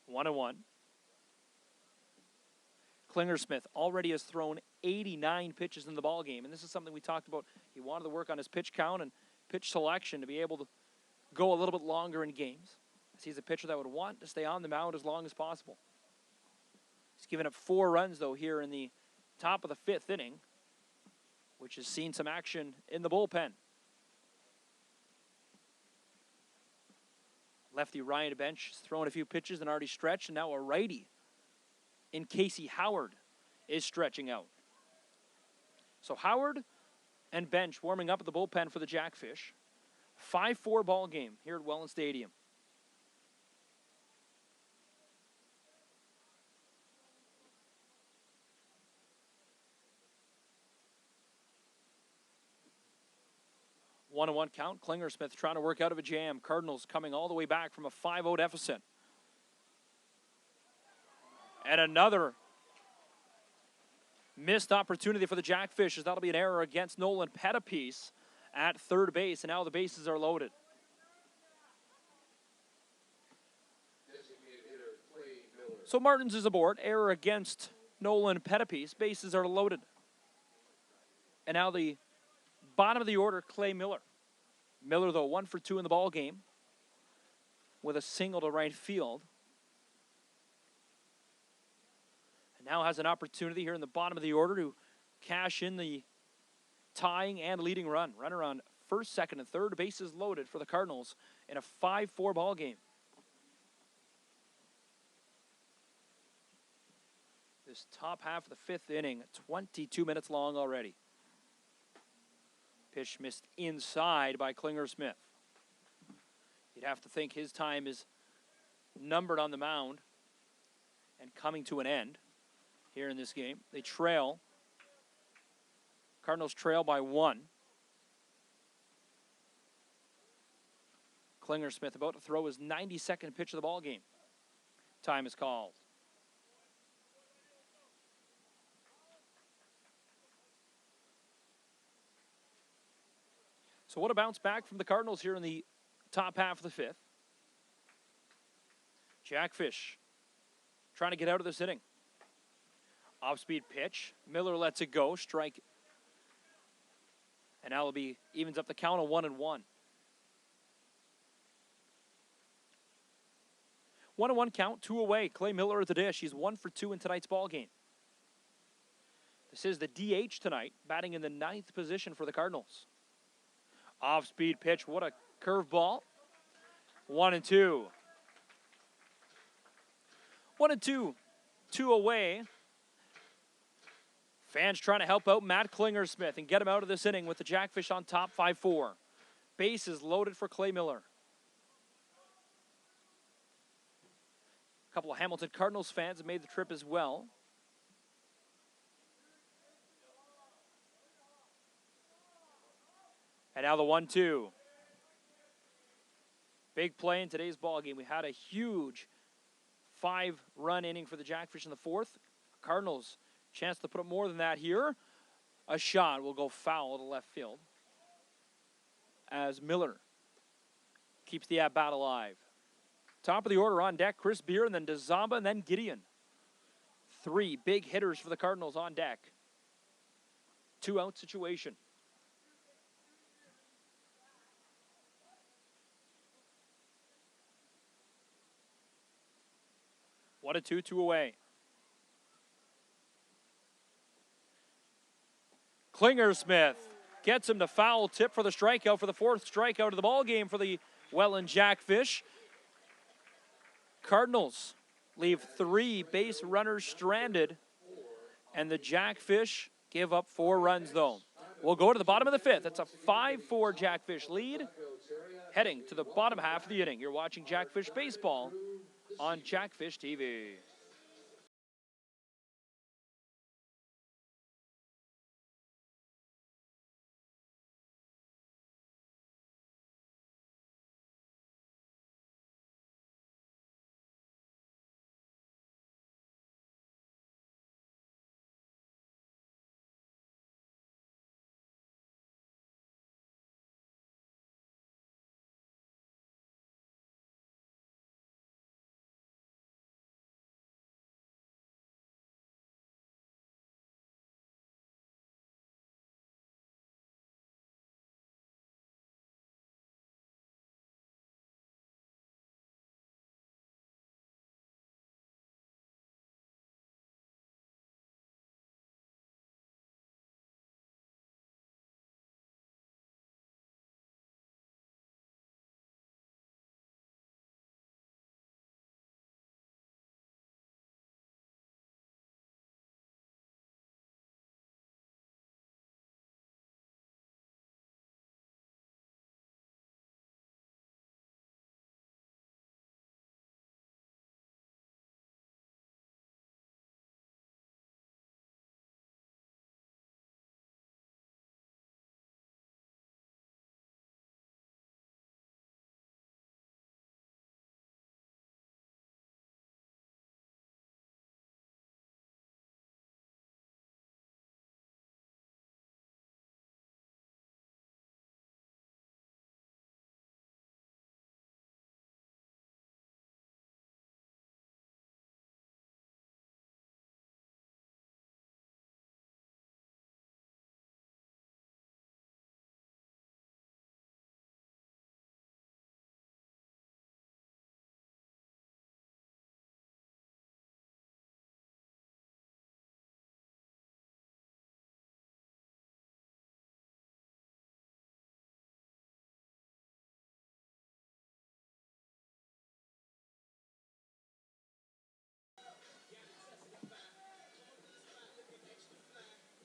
One and 1. Klingersmith already has thrown 89 pitches in the ball game, and this is something we talked about. He wanted to work on his pitch count and pitch selection to be able to go a little bit longer in games. He's a pitcher that would want to stay on the mound as long as possible. He's given up 4 runs, though, here in the top of the 5th inning, which has seen some action in the bullpen. Lefty Ryan Bench has thrown a few pitches and already stretched, and now a righty in Casey Howard is stretching out. So Howard and Bench warming up at the bullpen for the Jackfish. 5-4 ball game here at Welland Stadium. One and one count. Klingersmith trying to work out of a jam. Cardinals coming all the way back from a 5-0 deficit. And another missed opportunity for the Jackfish, as that'll be an error against Nolan Pettipiece at third base, and now the bases are loaded. So Martins is aboard. Error against Nolan Pettipiece. Bases are loaded. And now the bottom of the order, Clay Miller. Miller, though, 1 for 2 in the ball game with a single to right field. And now has an opportunity here in the bottom of the order to cash in the tying and leading run. Runner on first, second, and third. Bases loaded for the Cardinals in a 5-4 ball game. This top half of the 5th inning, 22 minutes long already. Pitch missed inside by Klingersmith. You'd have to think his time is numbered on the mound and coming to an end here in this game. They trail. Cardinals trail by 1. Klingersmith about to throw his 92nd pitch of the ball game. Time is called. So what a bounce back from the Cardinals here in the top half of the 5th. Jackfish trying to get out of this inning. Off-speed pitch. Miller lets it go. Strike. And now evens up the count of 1-1. 1-1 count, 2 away. Clay Miller at the dish. He's 1 for 2 in tonight's ball game. This is the DH tonight, batting in the 9th position for the Cardinals. Off-speed pitch. What a curveball. 1-2. 1-2. 2 away. Fans trying to help out Matt Klingersmith and get him out of this inning with the Jackfish on top, 5-4. Bases loaded for Clay Miller. A couple of Hamilton Cardinals fans have made the trip as well. And now the 1-2. Big play in today's ball game. We had a huge 5-run inning for the Jackfish in the 4th. Cardinals chance to put up more than that here. A shot will go foul to left field as Miller keeps the at-bat alive. Top of the order on deck, Chris Beer, and then DeZamba, and then Gideon. 3 big hitters for the Cardinals on deck. 2-out situation. What a 2 away. Klingersmith gets him to foul tip for the strikeout, for the 4th strikeout of the ball game for the Welland Jackfish. Cardinals leave 3 base runners stranded, and the Jackfish give up 4 runs, though. We'll go to the bottom of the 5th. It's a 5-4 Jackfish lead, heading to the bottom half of the inning. You're watching Jackfish Baseball on Jackfish TV.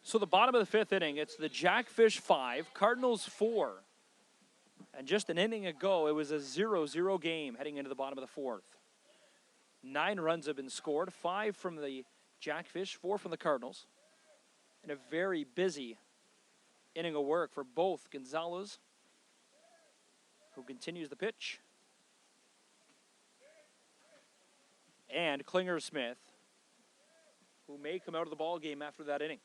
So the bottom of the fifth inning, it's the Jackfish 5, Cardinals 4. And just an inning ago, it was a 0-0 game heading into the bottom of the fourth. 9 runs have been scored, 5 from the Jackfish, 4 from the Cardinals. And a very busy inning of work for both Gonzalez, who continues the pitch, and Klinger Smith, who may come out of the ball game after that inning.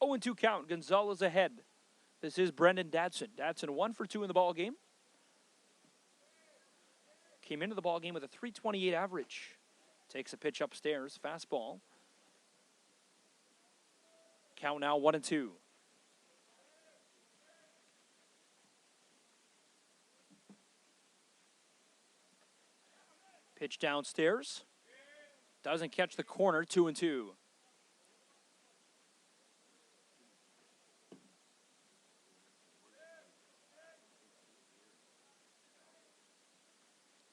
0-2 count, Gonzalez ahead. This is Brendan Dadson. Dadson 1 for 2 in the ball game. Came into the ball game with a .328 average. Takes a pitch upstairs, fastball. Count now 1-2. Pitch downstairs. Doesn't catch the corner, 2-2.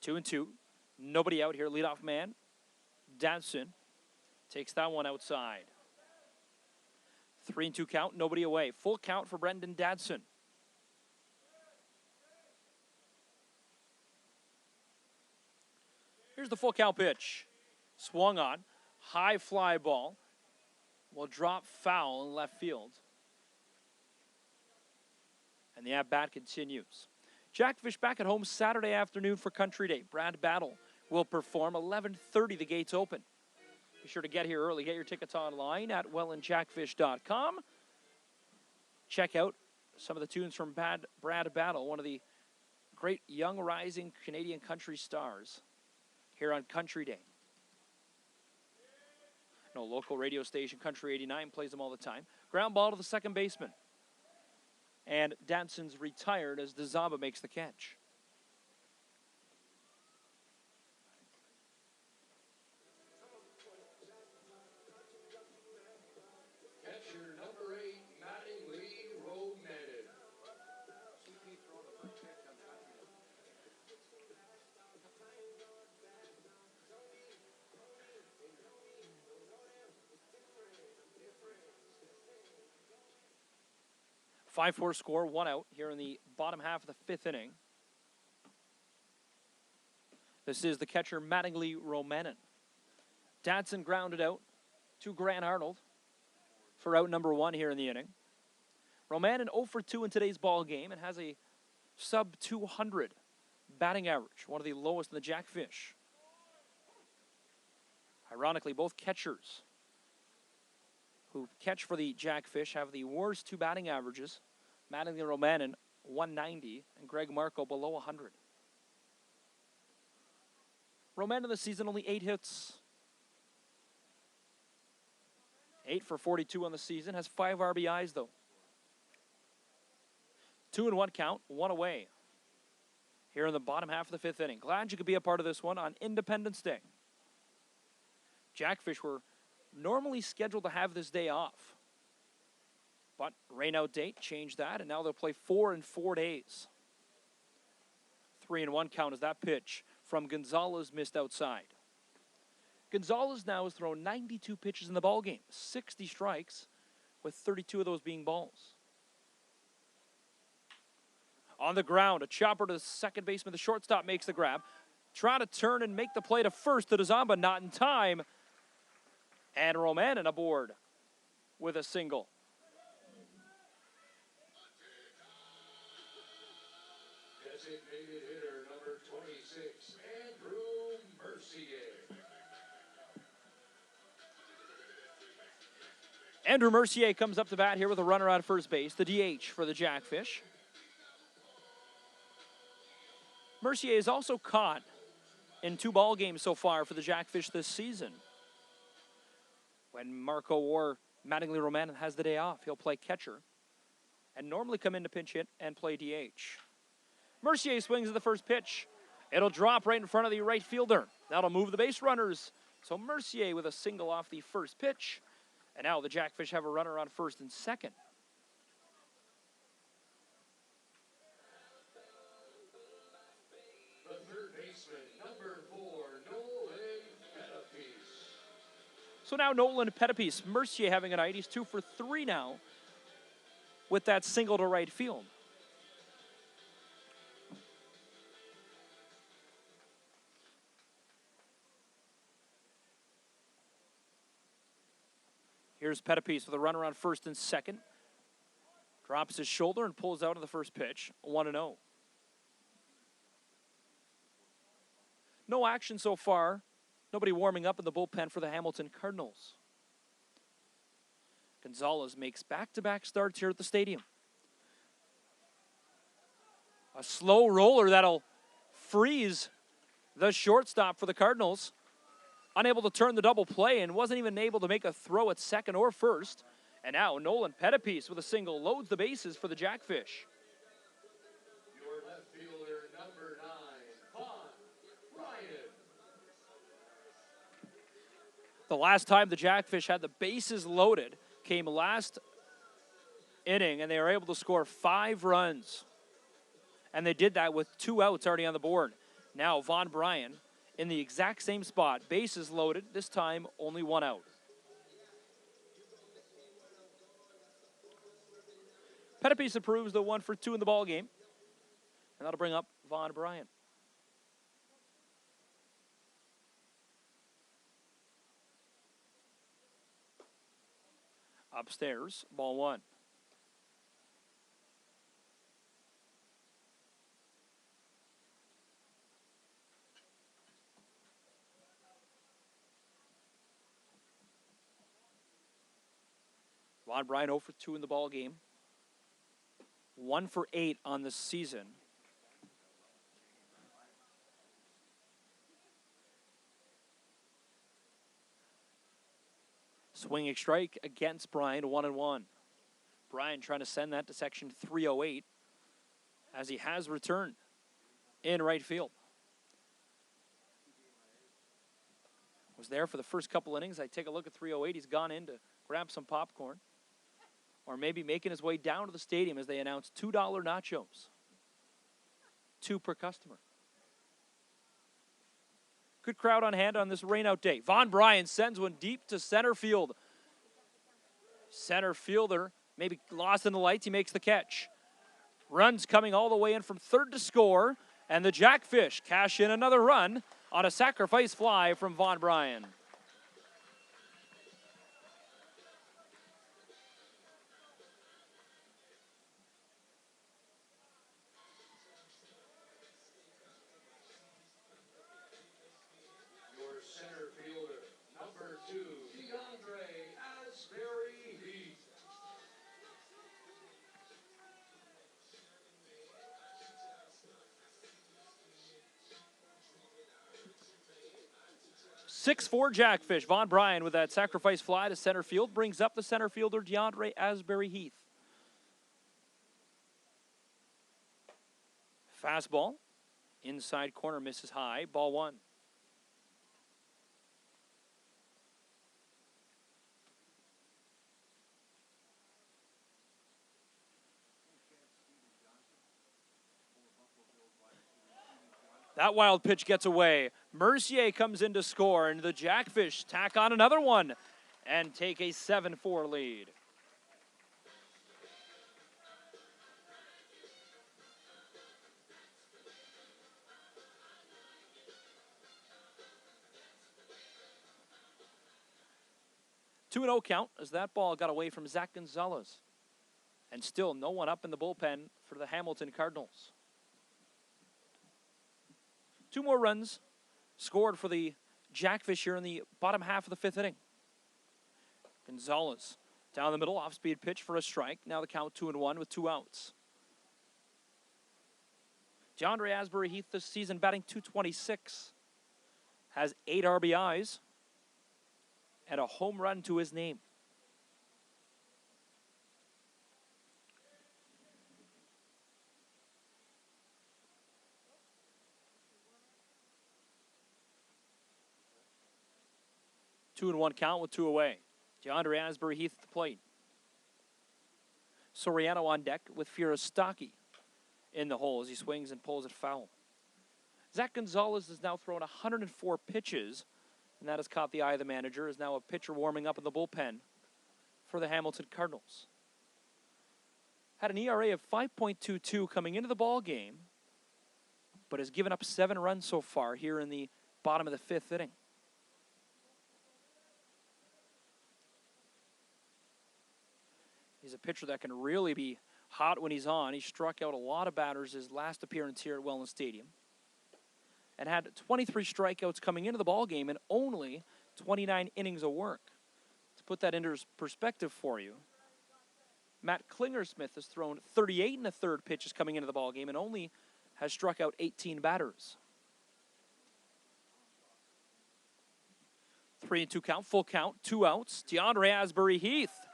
Two and two. Nobody out here. Leadoff man. Dadson takes that one outside. 3-2 count. Nobody away. Full count for Brendan Dadson. Here's the full count pitch. Swung on. High fly ball. Will drop foul in left field. And the at-bat continues. Jackfish back at home Saturday afternoon for Country Day. Brad Battle will perform 11:30. The gates open. Be sure to get here early. Get your tickets online at wellandjackfish.com. Check out some of the tunes from Brad Battle, one of the great young rising Canadian country stars here on Country Day. No local radio station, Country 89, plays them all the time. Ground ball to the second baseman. And Danson's retired as DeZaba makes the catch. Catcher number 8, Mattingly Romanen. 5-4 score, 1 out here in the bottom half of the fifth inning. This is the catcher, Mattingly Romanen. Dadson grounded out to Grant Arnold for out number 1 here in the inning. Romanen 0 for 2 in today's ball game and has a sub-200 batting average, one of the lowest in the Jackfish. Ironically, both catchers who catch for the Jackfish have the worst 2 batting averages. Mattingly Romanen, 190, and Greg Marco below 100. Romanen this season, only 8 hits. 8 for 42 on the season, has 5 RBIs, though. 2-1 count, 1 away. Here in the bottom half of the fifth inning. Glad you could be a part of this one on Independence Day. Jackfish were normally scheduled to have this day off, but rainout date changed that, and now they'll play 4 in 4 days. 3-1 count as that pitch from Gonzalez missed outside. Gonzalez now has thrown 92 pitches in the ballgame, 60 strikes, with 32 of those being balls. On the ground, a chopper to the second baseman. The shortstop makes the grab. Trying to turn and make the play to first to DeZaba, not in time. And Romanen aboard with a single. Designated hitter number 26, Andrew Mercier. Andrew Mercier comes up to bat here with a runner on first base, the DH for the Jackfish. Mercier is also caught in 2 ball games so far for the Jackfish this season. When Marco or Mattingly Romanen has the day off, he'll play catcher and normally come in to pinch hit and play DH. Mercier swings at the first pitch. It'll drop right in front of the right fielder. That'll move the base runners. So Mercier with a single off the first pitch. And now the Jackfish have a runner on first and second. The third baseman, number 4, Nolan Pettipies. So now Nolan Pettipies, Mercier having a night. He's 2 for 3 now with that single to right field. Here's Pettipies with a runner on first and second. Drops his shoulder and pulls out on the first pitch. 1-0. No action so far. Nobody warming up in the bullpen for the Hamilton Cardinals. Gonzalez makes back-to-back starts here at the stadium. A slow roller that'll freeze the shortstop for the Cardinals. Unable to turn the double play and wasn't even able to make a throw at second or first. And now Nolan Pettipies with a single loads the bases for the Jackfish. Your left fielder, number 9, Vaughn Bryan. The last time the Jackfish had the bases loaded came last inning, and they were able to score 5 runs. And they did that with 2 outs already on the board. Now Vaughn Bryan in the exact same spot, bases loaded, this time only 1 out. Pettipies approves the 1 for 2 in the ball game, and that'll bring up Vaughn Bryan. Upstairs, ball 1. Vaughn Bryan 0 for 2 in the ball game. 1 for 8 on the season. Swinging strike against Bryan, 1-1. Bryan trying to send that to section 308 as he has returned in right field. Was there for the first couple innings. I take a look at 308. He's gone in to grab some popcorn, or maybe making his way down to the stadium as they announce $2 nachos. 2 per customer. Good crowd on hand on this rainout day. Vaughn Bryan sends one deep to center field. Center fielder maybe lost in the lights. He makes the catch. Runs coming all the way in from third to score. And the Jackfish cash in another run on a sacrifice fly from Vaughn Bryan. Your center fielder, number 2, DeAndre Asbury Heath. (6-4) Jackfish. Vaughn Bryan with that sacrifice fly to center field brings up the center fielder DeAndre Asbury Heath. Fastball. Inside corner misses high. Ball 1. That wild pitch gets away. Mercier comes in to score, and the Jackfish tack on another one and take a 7-4 lead. Two 2-0 count as that ball got away from Zach Gonzalez. And still no one up in the bullpen for the Hamilton Cardinals. 2 more runs scored for the Jackfish here in the bottom half of the 5th inning. Gonzalez down the middle, off-speed pitch for a strike. Now the count 2-1 with 2 outs. DeAndre Asbury Heath this season batting .226. Has 8 RBIs and a home run to his name. Two and 1 count with 2 away. DeAndre Asbury Heath at the plate. Soriano on deck with Firostaki in the hole as he swings and pulls it foul. Zach Gonzalez has now thrown 104 pitches And that has caught the eye of the manager, is now a pitcher warming up in the bullpen for the Hamilton Cardinals. Had an ERA of 5.22 coming into the ball game, but has given up 7 runs so far here in the bottom of the 5th inning. He's a pitcher that can really be hot when he's on. He struck out a lot of batters his last appearance here at Welland Stadium, and had 23 strikeouts coming into the ball game and only 29 innings of work. To put that into perspective for you, Matt Klingersmith has thrown 38 1/3 pitches coming into the ball game and only has struck out 18 batters. 3-2 count, full count, 2 outs. DeAndre Asbury-Heath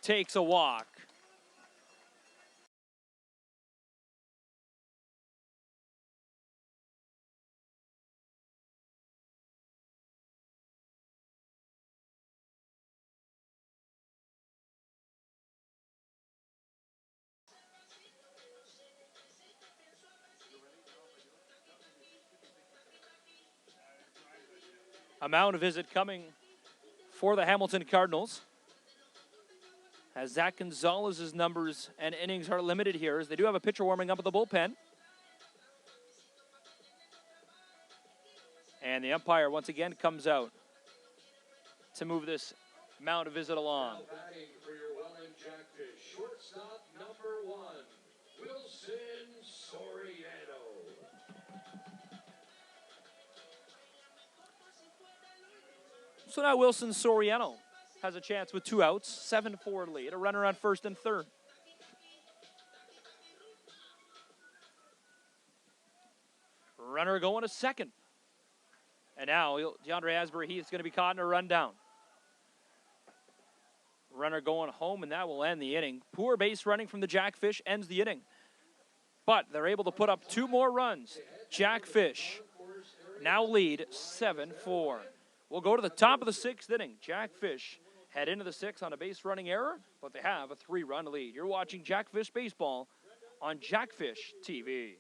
takes a walk. A mound visit coming for the Hamilton Cardinals, as Zach Gonzalez's numbers and innings are limited here, as they do have a pitcher warming up at the bullpen. And the umpire once again comes out to move this mound visit along. Now batting for your Welland Jackfish, shortstop number 1, Wilson Soriano. So now Wilson Soriano has a chance with 2 outs, 7-4 lead, a runner on first and third. Runner going to second. And now DeAndre Asbury-Heath is going to be caught in a rundown. Runner going home, and that will end the inning. Poor base running from the Jackfish ends the inning. But they're able to put up 2 more runs. Jackfish now lead 7-4. We'll go to the top of the 6th inning. Jackfish head into the 6th on a base running error, but they have a 3-run lead. You're watching Jackfish Baseball on Jackfish TV.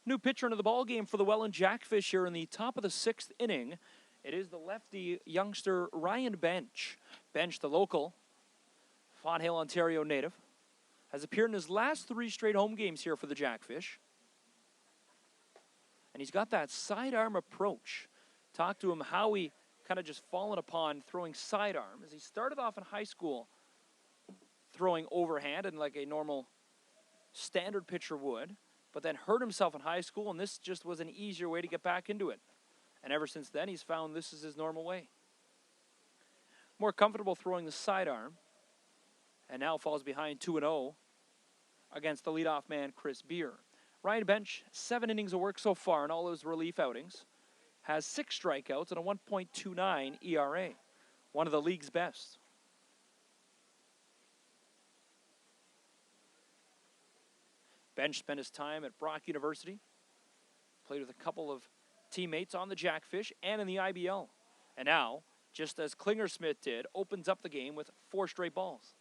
New pitcher into the ball game for the Welland Jackfish here in the top of the 6th inning. It is the lefty youngster Ryan Bench. Bench, the local Fonthill, Ontario native. has appeared in his last 3 straight home games here for the Jackfish. And he's got that sidearm approach. Talk to him how he kind of just fallen upon throwing sidearm. As he started off in high school throwing overhand and like a normal standard pitcher would, but then hurt himself in high school, and this just was an easier way to get back into it. And ever since then, he's found this is his normal way. More comfortable throwing the sidearm, and now falls behind 2-0 against the leadoff man, Chris Beer. Ryan Bench, 7 innings of work so far in all his relief outings, has 6 strikeouts and a 1.29 ERA, one of the league's best. Bench spent his time at Brock University, played with a couple of teammates on the Jackfish and in the IBL. And now, just as Klingersmith did, opens up the game with 4 straight balls.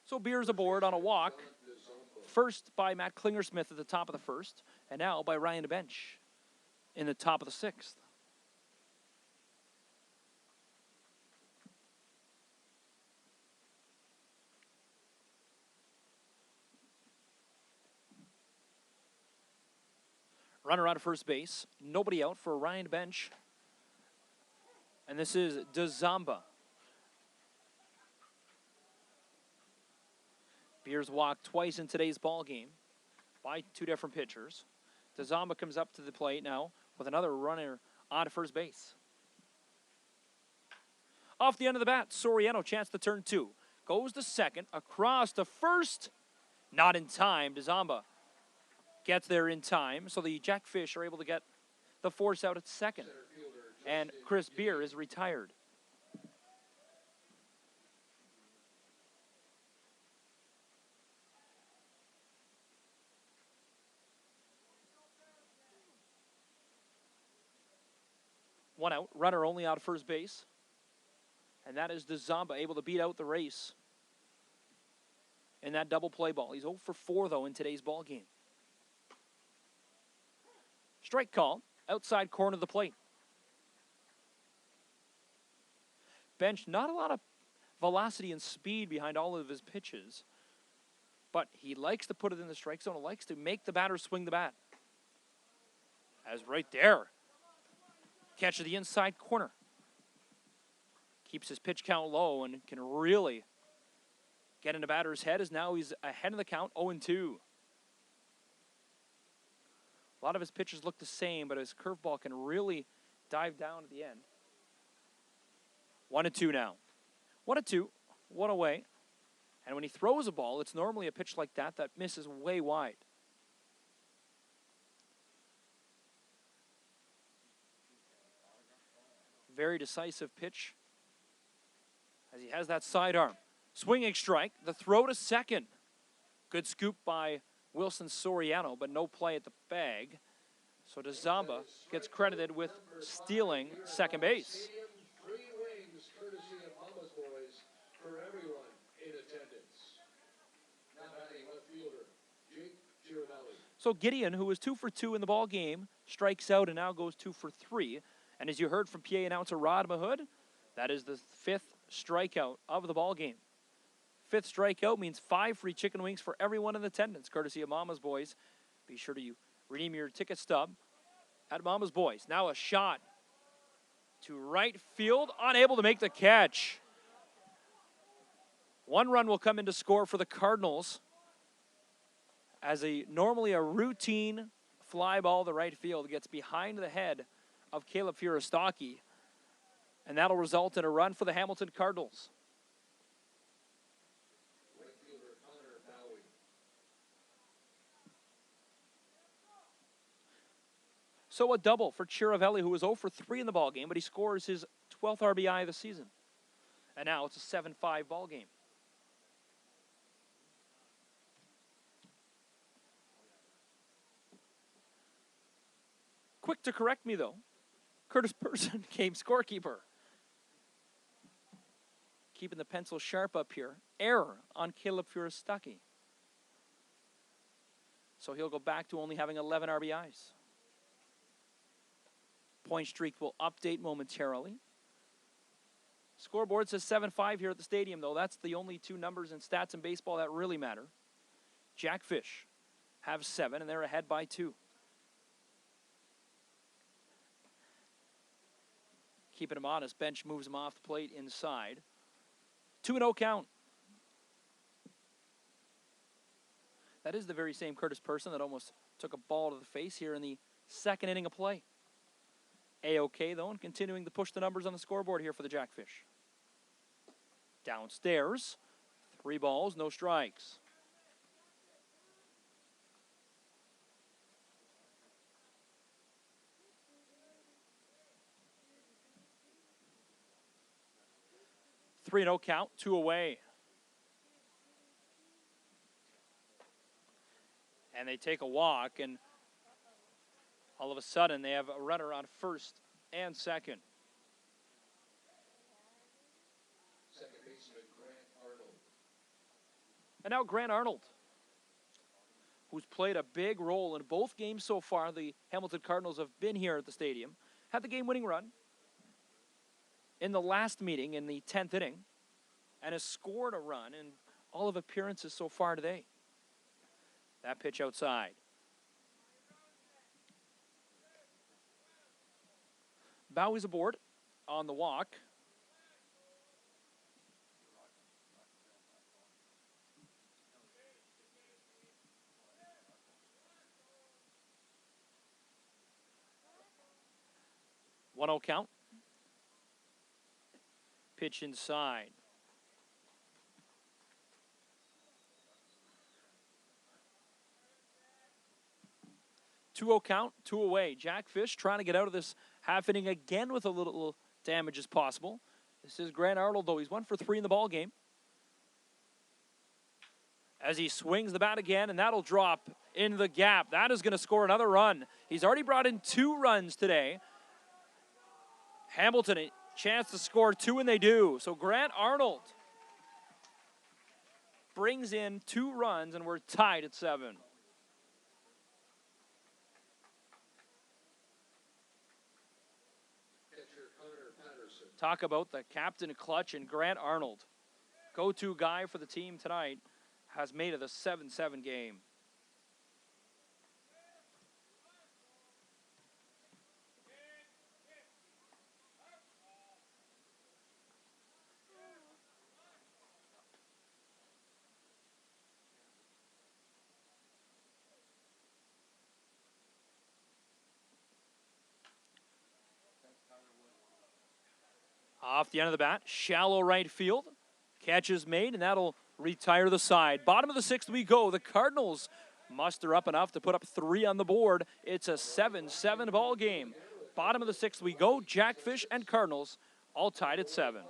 So Beer's aboard on a walk, first by Matt Klingersmith at the top of the first, and now by Ryan Bench in the top of the 6th. Runner on first base, nobody out for Ryan Bench. And this is DeZamba. Beers walked twice in today's ball game by 2 different pitchers. DeZamba comes up to the plate now with another runner on first base. Off the end of the bat, Soriano, chance to turn 2. Goes to second, across to first. Not in time. DeZamba gets there in time, so the Jackfish are able to get the force out at second. And Chris Beer is retired. One out, runner only out of first base. And that is DeZamba able to beat out the race in that double play ball. He's 0 for 4, though, in today's ball game. Strike call, outside corner of the plate. Bench, not a lot of velocity and speed behind all of his pitches, but he likes to put it in the strike zone, likes to make the batter swing the bat. As right there, catch to the inside corner. Keeps his pitch count low and can really get into batter's head, as now he's ahead of the count, 0-2. A lot of his pitches look the same, but his curveball can really dive down at the end. 1-2 now. 1-2, 1 away. And when he throws a ball, it's normally a pitch like that that misses way wide. Very decisive pitch as he has that sidearm. Swinging strike, the throw to second. Good scoop by Wilson Soriano, but no play at the bag. So DeZamba gets credited with stealing second base. 3 wings, courtesy of Mama's Boys, for everyone in attendance. Now batting left fielder, Jake Girardelli. So Gideon, who was 2 for 2 in the ball game, strikes out and now goes 2 for 3. And as you heard from PA announcer Rod Mahood, that is the 5th strikeout of the ball game. 5th strikeout means 5 free chicken wings for everyone in attendance, courtesy of Mama's Boys. Be sure to redeem your ticket stub at Mama's Boys. Now a shot to right field, unable to make the catch. 1 run will come in to score for the Cardinals as normally a routine fly ball to right field gets behind the head of Caleb Furostaki, and that'll result in a run for the Hamilton Cardinals. Right fielder Connor Bowie. So a double for Chiravelli, who was 0 for 3 in the ball game, but he scores his 12th RBI of the season. And now it's a 7-5 ball game. Quick to correct me, though. Curtis Person came scorekeeper. Keeping the pencil sharp up here. Error on Caleb Furostaki. So he'll go back to only having 11 RBIs. Point streak will update momentarily. Scoreboard says 7-5 here at the stadium, though. That's the only two numbers and stats in baseball that really matter. Jackfish have 7, and they're ahead by 2. Keeping him honest. Bench moves him off the plate inside. 2-0 count. That is the very same Curtis Person that almost took a ball to the face here in the second inning of play. A-OK, though, and continuing to push the numbers on the scoreboard here for the Jackfish. Downstairs, 3 balls, no strikes. Three no count, 2 away. And they take a walk, and all of a sudden they have a runner on first and second. Second baseman Grant Arnold. And now Grant Arnold, who's played a big role in both games so far. The Hamilton Cardinals have been here at the stadium, had the game-winning run in the last meeting in the 10th inning, and has scored a run in all of appearances so far today. That pitch outside. Bowie's aboard on the walk. One 0 count. Pitch inside. 2-0 count, 2 away. Jackfish trying to get out of this half inning again with a little damage as possible. This is Grant Arnold, though. He's 1 for 3 in the ball game. As he swings the bat again, and that'll drop in the gap. That is going to score another run. He's already brought in 2 runs today. Hamilton, a chance to score 2, and they do. So Grant Arnold brings in 2 runs, and we're tied at 7. Talk about the captain clutch, and Grant Arnold, go-to guy for the team tonight, has made it a 7-7 game. Off the end of the bat, shallow right field. Catch is made, and that'll retire the side. Bottom of the 6th we go. The Cardinals muster up enough to put up 3 on the board. It's a 7-7 ball game. Bottom of the 6th we go. Jackfish and Cardinals all tied at 7.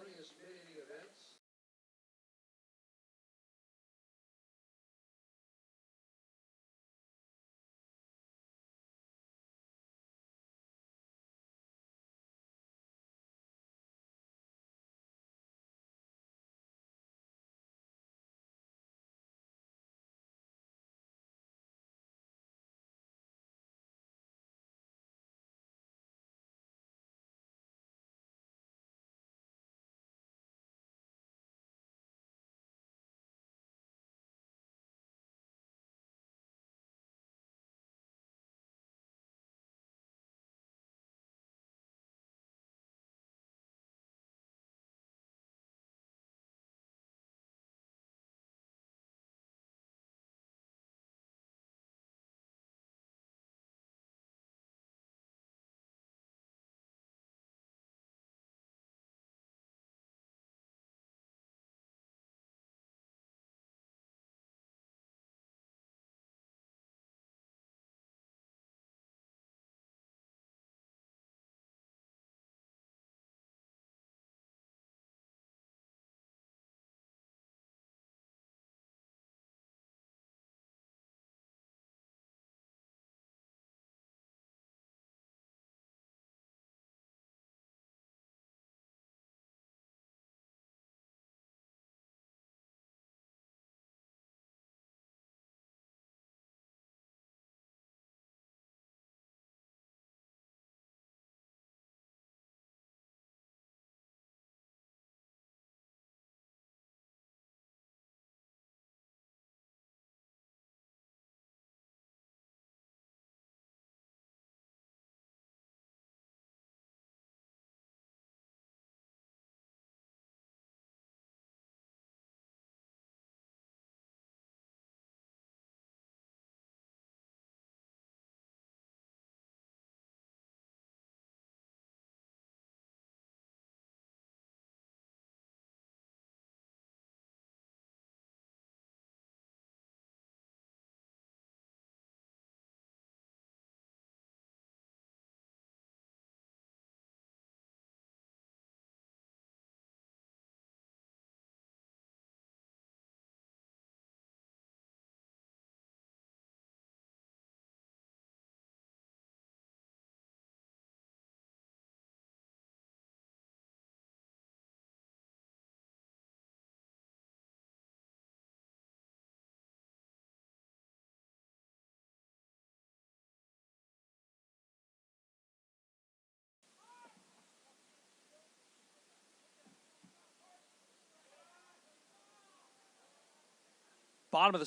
Bottom of the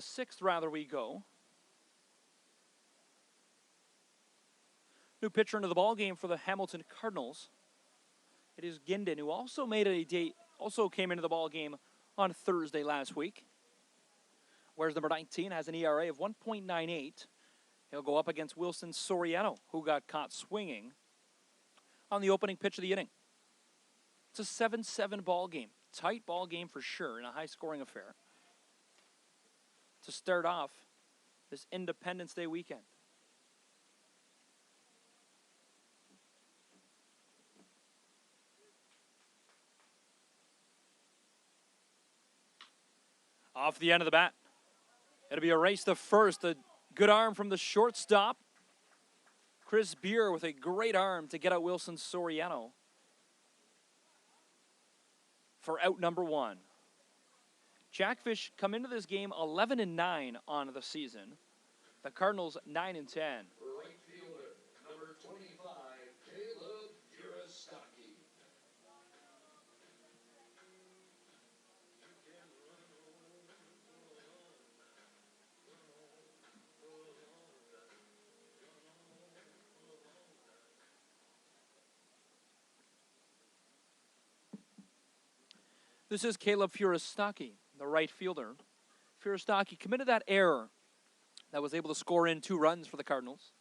sixth we go. New pitcher into the ball game for the Hamilton Cardinals. It is Ginden, who also came into the ball game on Thursday last week. Whereas number 19 has an ERA of 1.98. He'll go up against Wilson Soriano, who got caught swinging on the opening pitch of the inning. It's a 7-7 ball game. Tight ball game for sure in a high-scoring affair to start off this Independence Day weekend. Off the end of the bat. It'll be a race to first. A good arm from the shortstop. Chris Beer with a great arm to get out Wilson Soriano for out number 1. Jackfish come into this game 11-9 on the season. The Cardinals 9-10. Right fielder, number 25, Caleb Jurastaki. This is Caleb Furostaki, the right fielder. Furostaki committed that error that was able to score in 2 runs for the Cardinals.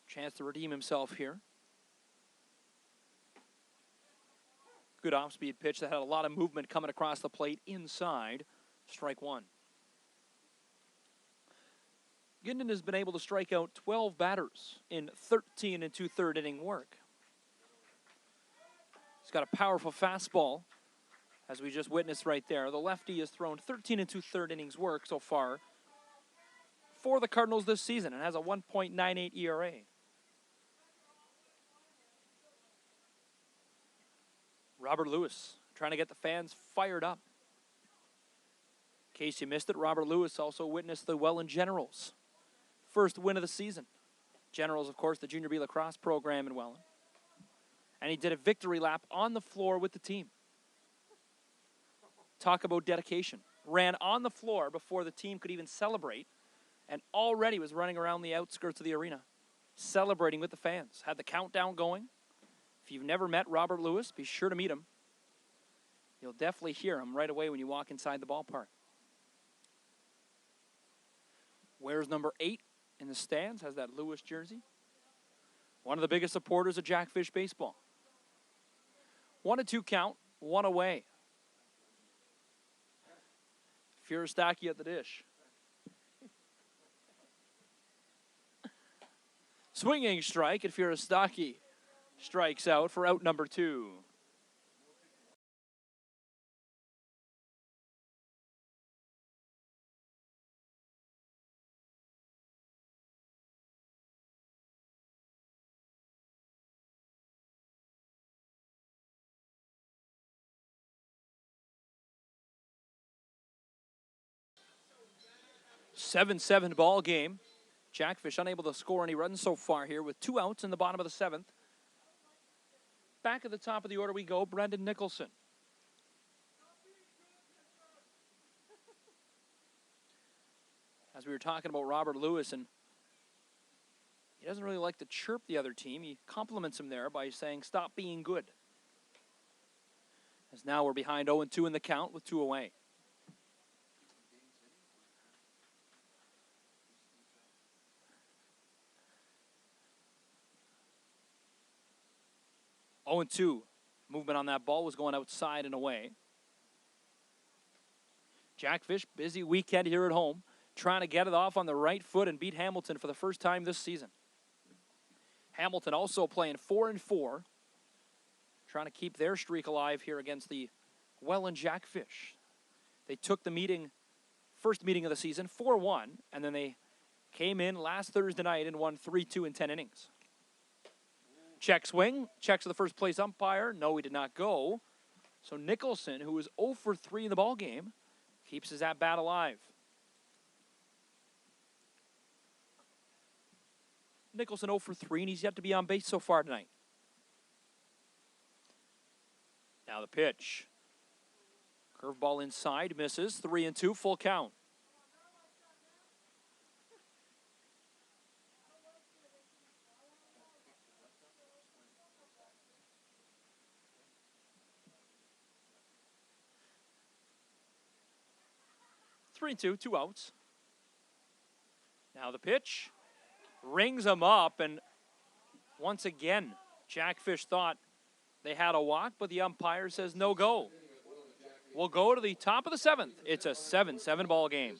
Chance to redeem himself here. Good off-speed pitch that had a lot of movement coming across the plate inside. Strike 1. Ginden has been able to strike out 12 batters in 13 and 2/3 inning work. He's got a powerful fastball, as we just witnessed right there. The lefty has thrown 13 and 2/3 innings work so far for the Cardinals this season and has a 1.98 ERA. Robert Lewis trying to get the fans fired up. In case you missed it, Robert Lewis also witnessed the Welland Generals' first win of the season. Generals, of course, the Junior B lacrosse program in Welland. And he did a victory lap on the floor with the team. Talk about dedication. Ran on the floor before the team could even celebrate, and already was running around the outskirts of the arena, celebrating with the fans. Had the countdown going. If you've never met Robert Lewis, be sure to meet him. You'll definitely hear him right away when you walk inside the ballpark. Wears number 8 in the stands, has that Lewis jersey. One of the biggest supporters of Jackfish baseball. 1-2 count, 1 away. Furostaki at the dish. Swinging strike, and Furostaki strikes out for out number 2. Seven ball game. Jackfish unable to score any runs so far here with 2 outs in the bottom of the 7th. Back at the top of the order we go, Brendan Nicholson. As we were talking about Robert Lewis, and he doesn't really like to chirp the other team. He compliments him there by saying, "Stop being good." As now we're behind 0-2 in the count with 2 away. Oh, 0-2. Movement on that ball was going outside and away. Jackfish, busy weekend here at home, trying to get it off on the right foot and beat Hamilton for the first time this season. Hamilton also playing 4-4, trying to keep their streak alive here against the Welland Jackfish. They took the first meeting of the season, 4-1, and then they came in last Thursday night and won 3-2 in 10 innings. Check swing, checks to the first place umpire. No, he did not go. So Nicholson, who was 0-for-3 in the ball game, keeps his at-bat alive. Nicholson 0-for-3, and he's yet to be on base so far tonight. Now the pitch. Curveball inside, misses. 3-2, full count. Three and two outs. Now the pitch rings him up, and once again, Jackfish thought they had a walk, but the umpire says no go. We'll go to the top of the 7th. It's a 7-7 ball game.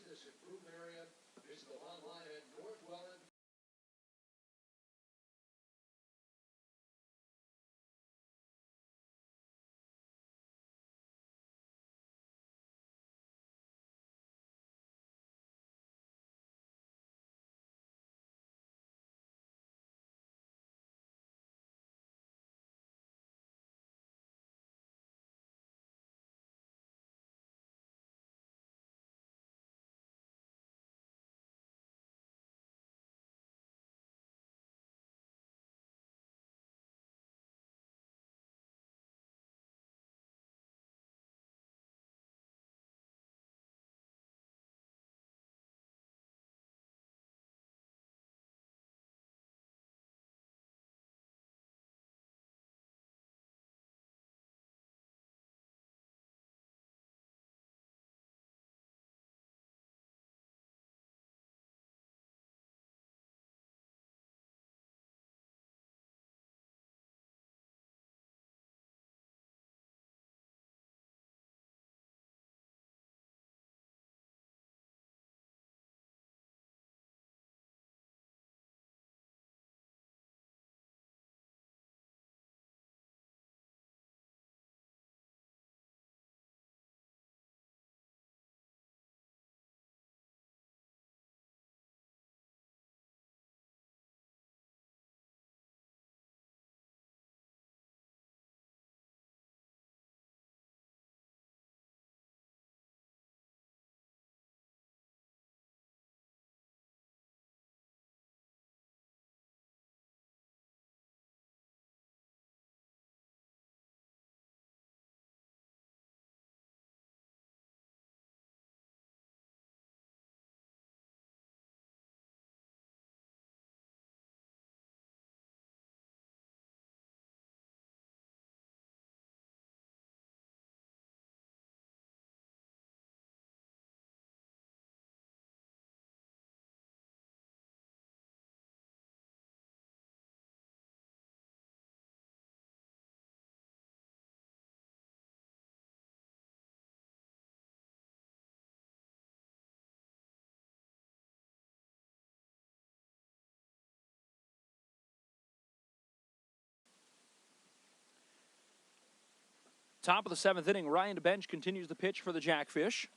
Top of the 7th inning, Ryan Bench continues the pitch for the Jackfish.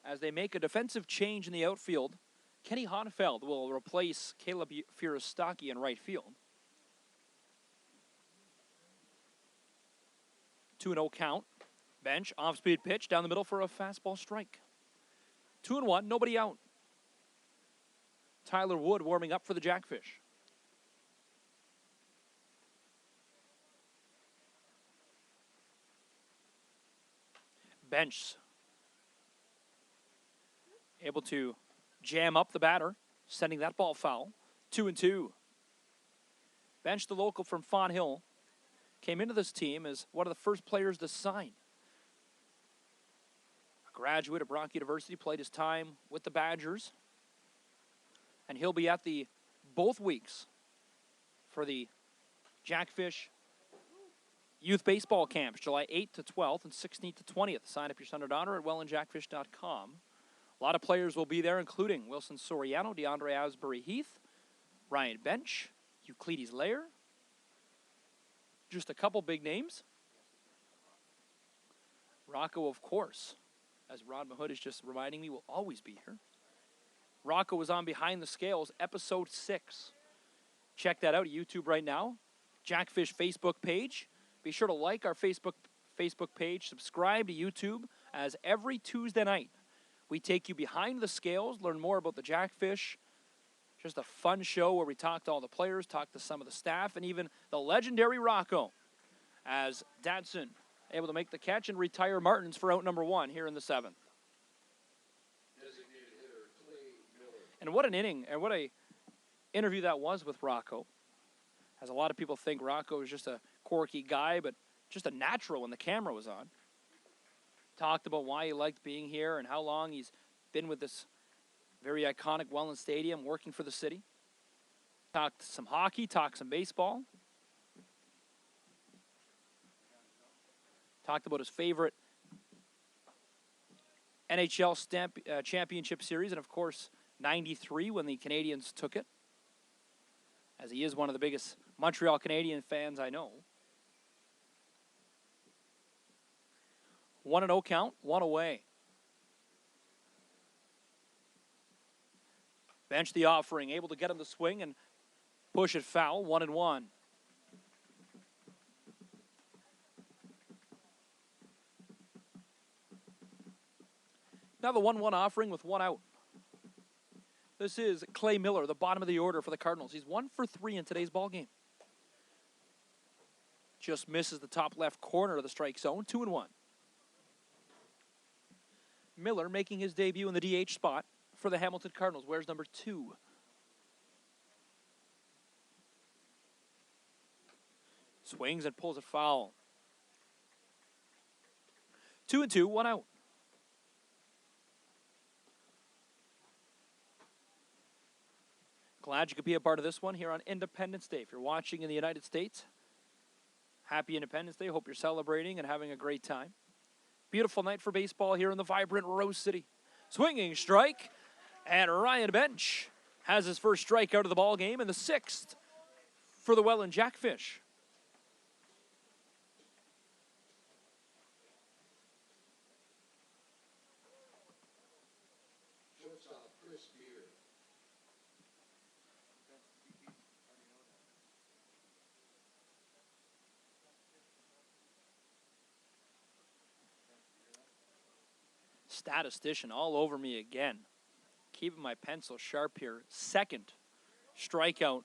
As they make a defensive change in the outfield, Kenny Honfeld will replace Caleb Firostaki in right field. 2-0 count. Bench, off-speed pitch down the middle for a fastball strike. 2-1, nobody out. Tyler Wood warming up for the Jackfish. Bench able to jam up the batter, sending that ball foul. 2-2. Bench, the local from Fawn Hill, came into this team as one of the first players to sign. A graduate of Brock University, played his time with the Badgers, and he'll be at the both weeks for the Jackfish Youth Baseball Camps, July 8th to 12th and 16th to 20th. Sign up your son or daughter at wellandjackfish.com. A lot of players will be there, including Wilson Soriano, DeAndre Asbury-Heath, Ryan Bench, Euclides Lair. Just a couple big names. Rocco, of course, as Rod Mahood is just reminding me, will always be here. Rocco was on Behind the Scales, episode 6. Check that out at YouTube right now. Jackfish Facebook page. Be sure to like our Facebook page, subscribe to YouTube, as every Tuesday night we take you behind the scales, learn more about the Jackfish. Just a fun show where we talk to all the players, talk to some of the staff, and even the legendary Rocco, as Dadson able to make the catch and retire Martins for out number 1 here in the 7th. Designated hitter Clay Miller. And what an inning, and what a interview that was with Rocco. As a lot of people think Rocco is just a quirky guy, but just a natural when the camera was on. Talked about why he liked being here and how long he's been with this very iconic Welland Stadium, working for the city. Talked some hockey, talked some baseball. Talked about his favorite NHL championship series, and of course, 93 when the Canadians took it, as he is one of the biggest Montreal Canadian fans I know. 1-0 count, 1 away. Bench the offering, able to get him to swing and push it foul, 1-1. Now the 1-1 offering with 1 out. This is Clay Miller, the bottom of the order for the Cardinals. He's 1 for 3 in today's ball game. Just misses the top left corner of the strike zone, 2-1. Miller making his debut in the DH spot for the Hamilton Cardinals. Wears number 2. Swings and pulls it foul. 2-2, 1 out. Glad you could be a part of this one here on Independence Day. If you're watching in the United States, happy Independence Day. Hope you're celebrating and having a great time. Beautiful night for baseball here in the vibrant Rose City. Swinging strike, and Ryan Bench has his first strikeout of the ball game in the 6th for the Welland Jackfish. Shortstop Chris Beer. Statistician all over me again. Keeping my pencil sharp here. 2nd strikeout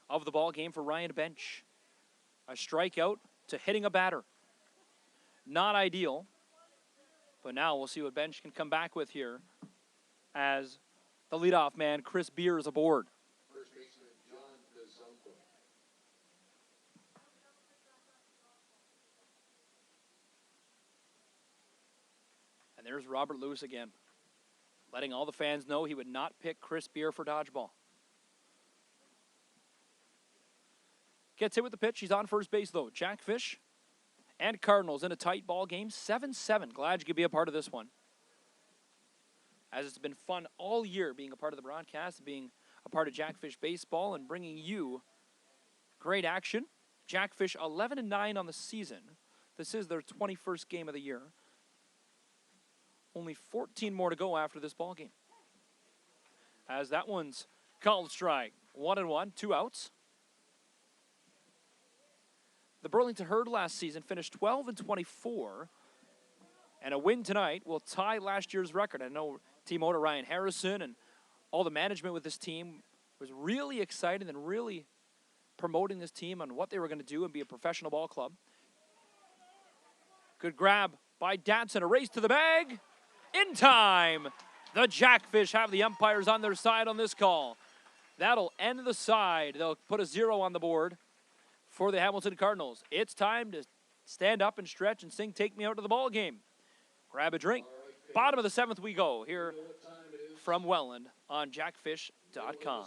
of the ball game for Ryan Bench. A strikeout to hitting a batter. Not ideal, but now we'll see what Bench can come back with here as the leadoff man, Chris Beer, is aboard. First baseman John DeZumpo. And there's Robert Lewis again, letting all the fans know he would not pick Chris Beer for dodgeball. Gets hit with the pitch. He's on first base, though. Jackfish and Cardinals in a tight ball game, 7-7. Glad you could be a part of this one, as it's been fun all year being a part of the broadcast, being a part of Jackfish baseball, and bringing you great action. Jackfish 11-9 on the season. This is their 21st game of the year. Only 14 more to go after this ball game, as that one's called strike. 1-1, 2 outs. The Burlington Herd last season finished 12-24, and a win tonight will tie last year's record. I know team owner Ryan Harrison and all the management with this team was really excited and really promoting this team on what they were going to do and be a professional ball club. Good grab by Datsun, a race to the bag. In time, the Jackfish have the umpires on their side on this call. That'll end the side. They'll put a 0 on the board for the Hamilton Cardinals. It's time to stand up and stretch and sing "Take Me Out to the Ball Game." Grab a drink. Bottom of the 7th we go here from Welland on jackfish.com.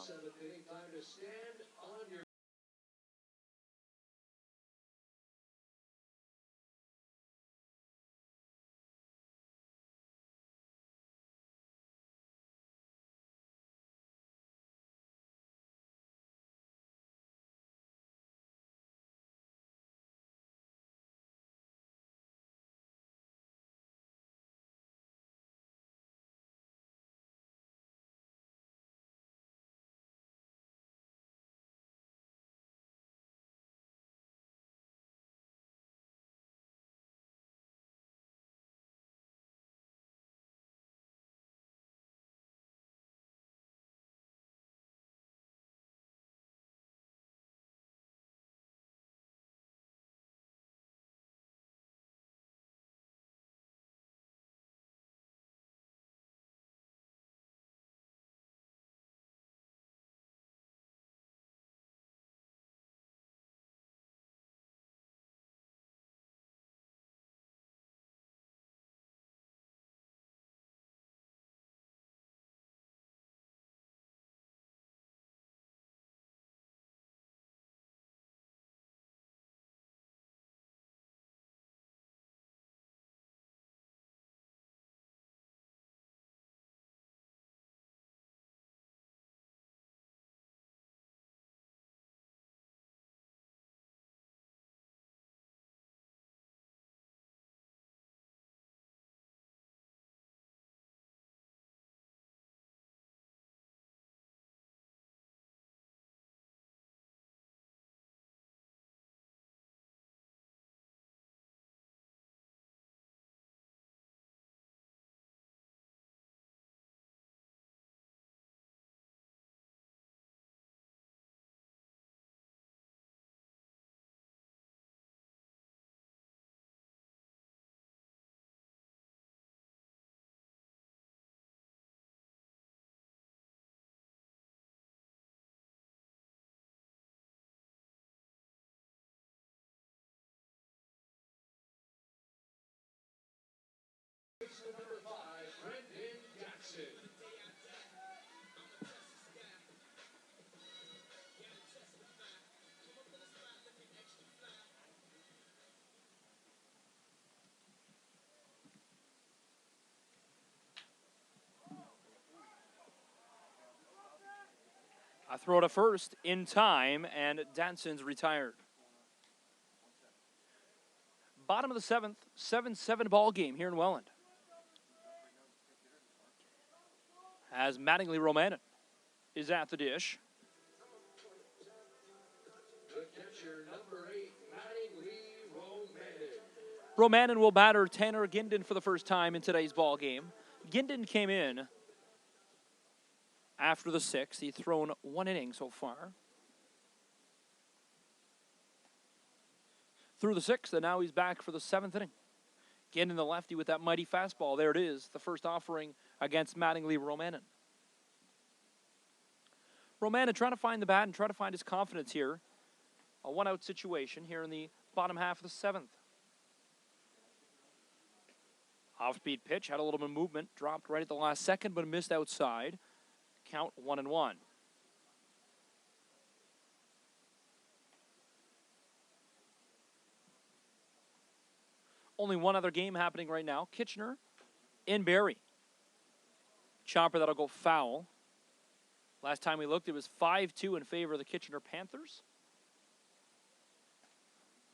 A throw to first in time, and Danson's retired. Bottom of the seventh, 7-7 ball game here in Welland. As Mattingly Romanen is at the dish. The catcher, number 8, Mattingly Romanen. Romanen will batter Tanner Ginden for the first time in today's ball game. Ginden came in after the 6th. He's thrown 1 inning so far. Through the 6th, and now he's back for the 7th inning. Ginden, the lefty, with that mighty fastball. There it is, the first offering against Mattingly Romanen. Romanen trying to find the bat and try to find his confidence here. A 1-out situation here in the bottom half of the 7th. Off-speed pitch, had a little bit of movement, dropped right at the last second, but missed outside. Count 1-1. Only one other game happening right now. Kitchener in Barrie. Chopper that'll go foul. Last time we looked, it was 5-2 in favor of the Kitchener Panthers.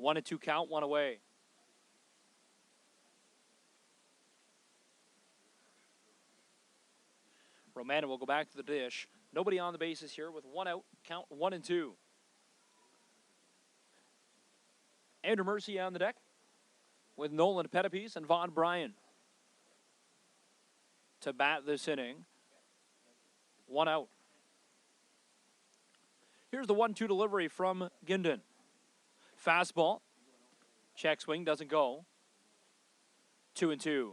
1-2 count, 1 away. Romanen will go back to the dish. Nobody on the bases here with 1 out, count 1-2. Andrew Mercier on the deck with Nolan Pettipies and Vaughn Bryan to bat this inning. 1 out. Here's the 1-2 delivery from Ginden. Fastball. Check swing, doesn't go. 2-2.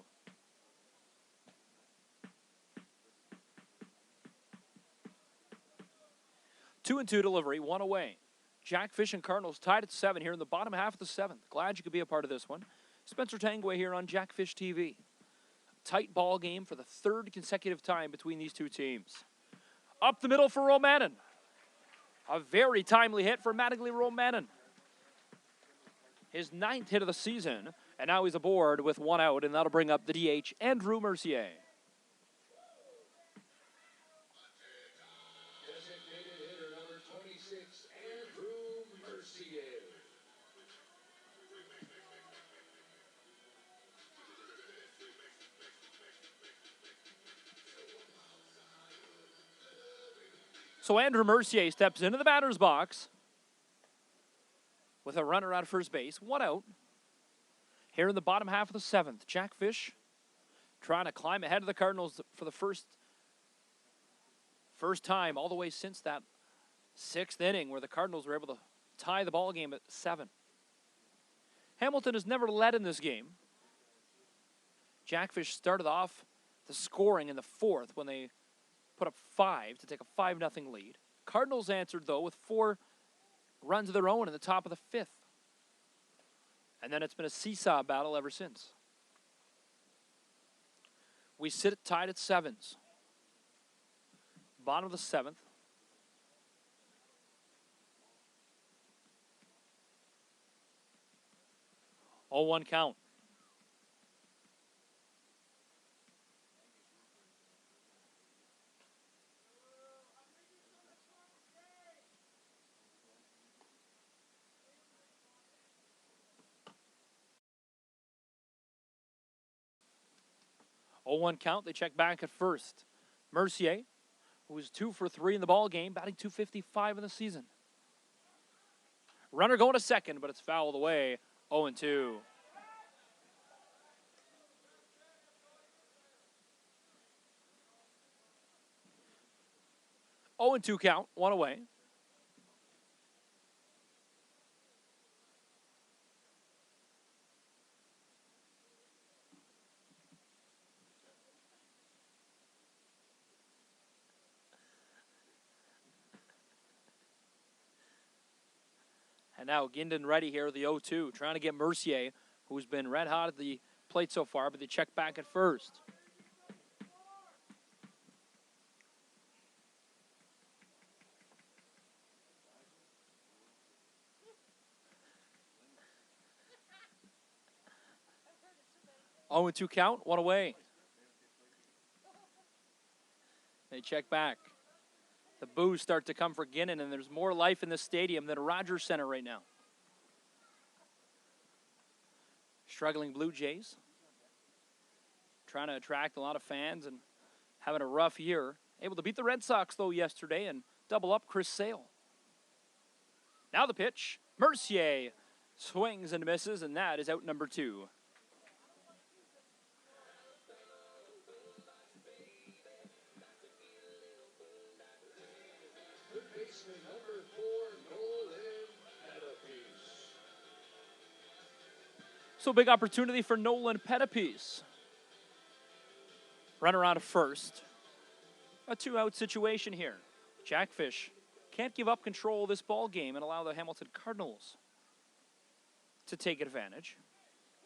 Two and 2 delivery, 1 away. Jackfish and Cardinals tied at 7 here in the bottom half of the 7th. Glad you could be a part of this one. Spencer Tangway here on Jackfish TV. Tight ball game for the 3rd consecutive time between these two teams. Up the middle for Romanen. A very timely hit for Mattingly Romanen. His 9th hit of the season, and now he's aboard with 1 out, and that'll bring up the DH, Andrew Mercier. Designated hitter number 26, Andrew Mercier. So Andrew Mercier steps into the batter's box with a runner at first base, 1 out. Here in the bottom half of the 7th, Jackfish trying to climb ahead of the Cardinals for the first time all the way since that 6th inning where the Cardinals were able to tie the ball game at 7. Hamilton has never led in this game. Jackfish started off the scoring in the 4th when they put up 5 to take a 5-0 lead. Cardinals answered, though, with 4 runs of their own in the top of the 5th. And then it's been a seesaw battle ever since. We sit tied at 7s. Bottom of the 7th. 0-1 count. Oh-1 count. They check back at first. Mercier, who was 2 for 3 in the ball game, batting .255 in the season. Runner going to second, but it's fouled away. 0-2. Oh and 2 count, 1 away. And now Ginden ready here, the 0-2, trying to get Mercier, who's been red hot at the plate so far, but they check back at first. Oh and 2 count, 1 away. They check back. The boos start to come for Ginnon, and there's more life in the stadium than Rogers Center right now. Struggling Blue Jays. Trying to attract a lot of fans and having a rough year. Able to beat the Red Sox, though, yesterday and double up Chris Sale. Now the pitch. Mercier swings and misses, and that is out number 2. Number 4, Nolan Pettipies. So big opportunity for Nolan Pettipies. Runner on to first. A 2-out situation here. Jackfish can't give up control of this ball game and allow the Hamilton Cardinals to take advantage.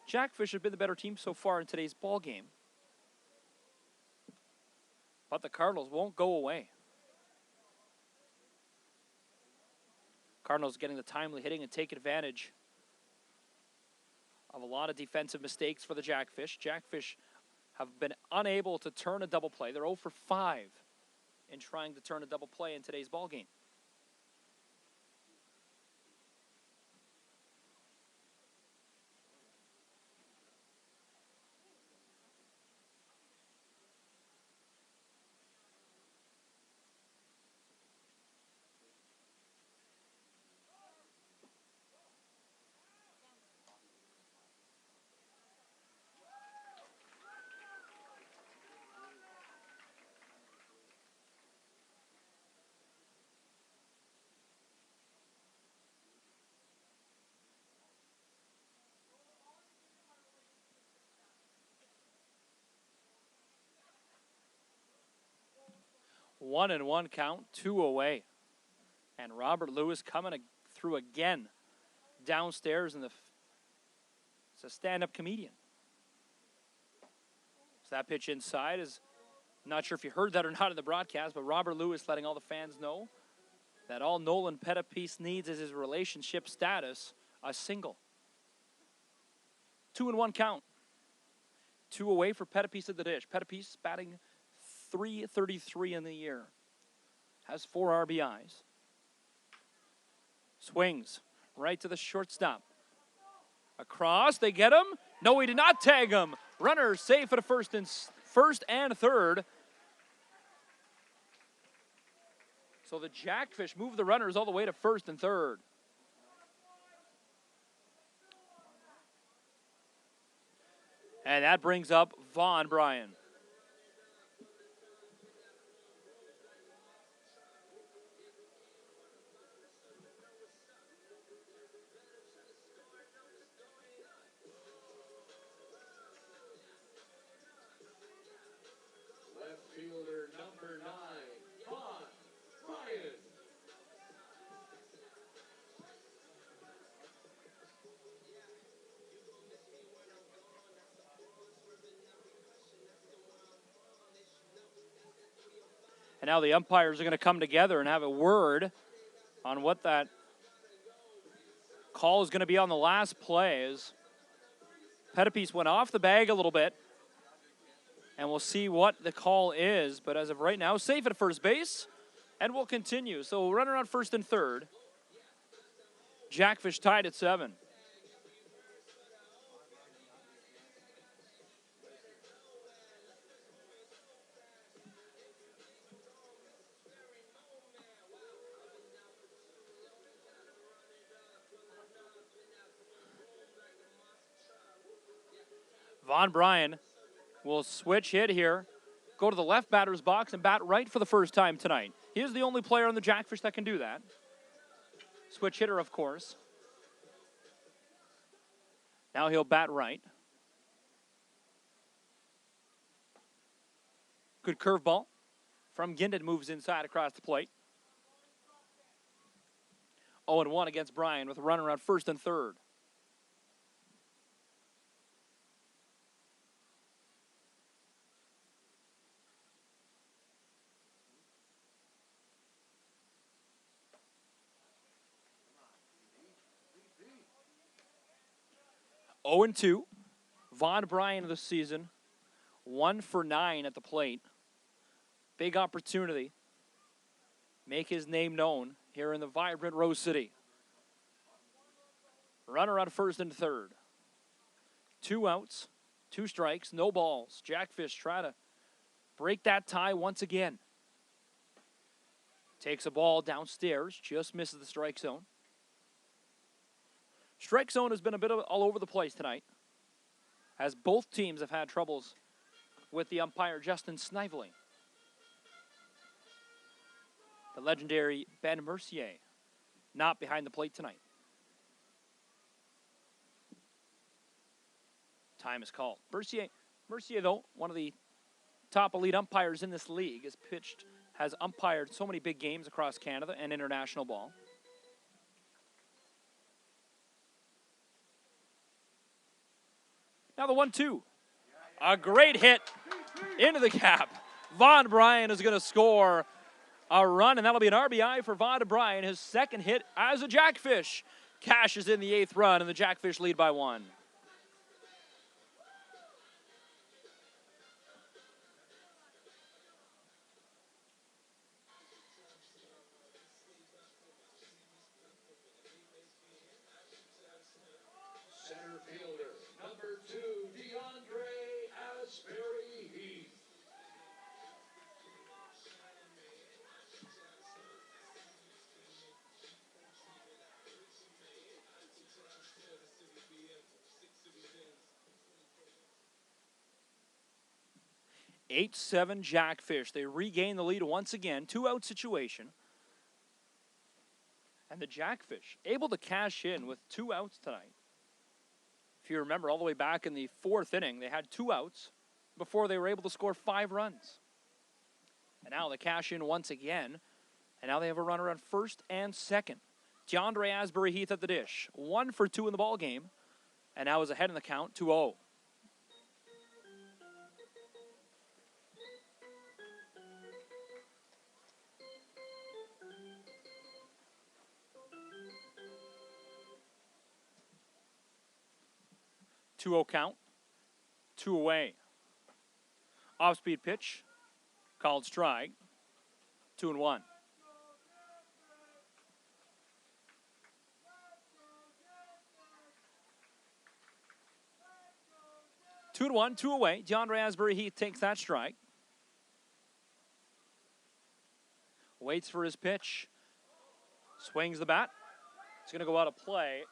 Jackfish have been the better team so far in today's ball game. But the Cardinals won't go away. Cardinals getting the timely hitting and take advantage of a lot of defensive mistakes for the Jackfish. Jackfish have been unable to turn a double play. They're 0 for 5 in trying to turn a double play in today's ball game. One and one count, 2 away. And Robert Lewis coming through again downstairs in it's a stand-up comedian. So that pitch inside is, not sure if you heard that or not in the broadcast, but Robert Lewis letting all the fans know that all Nolan Pettipies needs is his relationship status, a single. 2 and 1 count. 2 away for Pettipies at the dish. Pettipies batting .333 in the year. Has 4 RBIs. Swings right to the shortstop. Across, they get him. No, he did not tag him. Runner safe at a first and third. So the Jackfish move the runners all the way to first and third. And that brings up Vaughn Bryan. Number 9, Vaughn Bryan. And now the umpires are going to come together and have a word on what that call is going to be on the last play. As Pettipies went off the bag a little bit. And we'll see what the call is. But as of right now, safe at first base. And we'll continue. So runner on first and third. Jackfish tied at 7. Vaughn Bryan will switch hit here, go to the left batter's box, and bat right for the first time tonight. He is the only player on the Jackfish that can do that. Switch hitter, of course. Now he'll bat right. Good curveball from Ginnon, moves inside across the plate. 0-1 against Bryan with a runner on first and third. Oh and 2. Vaughn Bryan of the season. 1 for 9 at the plate. Big opportunity. make his name known here in the vibrant Rose City. Runner on first and third. 2 outs, 2 strikes, no balls. Jackfish try to break that tie once again. Takes a ball downstairs, just misses the strike zone. Strike zone has been a bit all over the place tonight, as both teams have had troubles with the umpire, Justin Snively. The legendary Ben Mercier not behind the plate tonight. Time is called. Mercier, though, one of the top elite umpires in this league, has umpired so many big games across Canada and international ball. Now the 1-2. A great hit into the gap. Vaughn Bryan is going to score a run, and that'll be an RBI for Vaughn Bryan. His second hit as a Jackfish cashes in the 8th run, and the Jackfish lead by 1. Center fielder, number 2, DeAndre Asbury Heath. Eight 7 Jackfish. They regain the lead once again. 2-out situation. And the Jackfish able to cash in with 2 outs tonight. If you remember, all the way back in the 4th inning, they had 2 outs before they were able to score 5 runs. And now they cash in once again. And now they have a runner on first and second. DeAndre Asbury Heath at the dish. 1 for 2 in the ball game. And now is ahead in the count, 2-0. Count, 2 away. Off-speed pitch, called strike, 2-1. Two and one, 2 away. DeAndre Asbury Heath takes that strike. Waits for his pitch. Swings the bat. It's going to go out of play.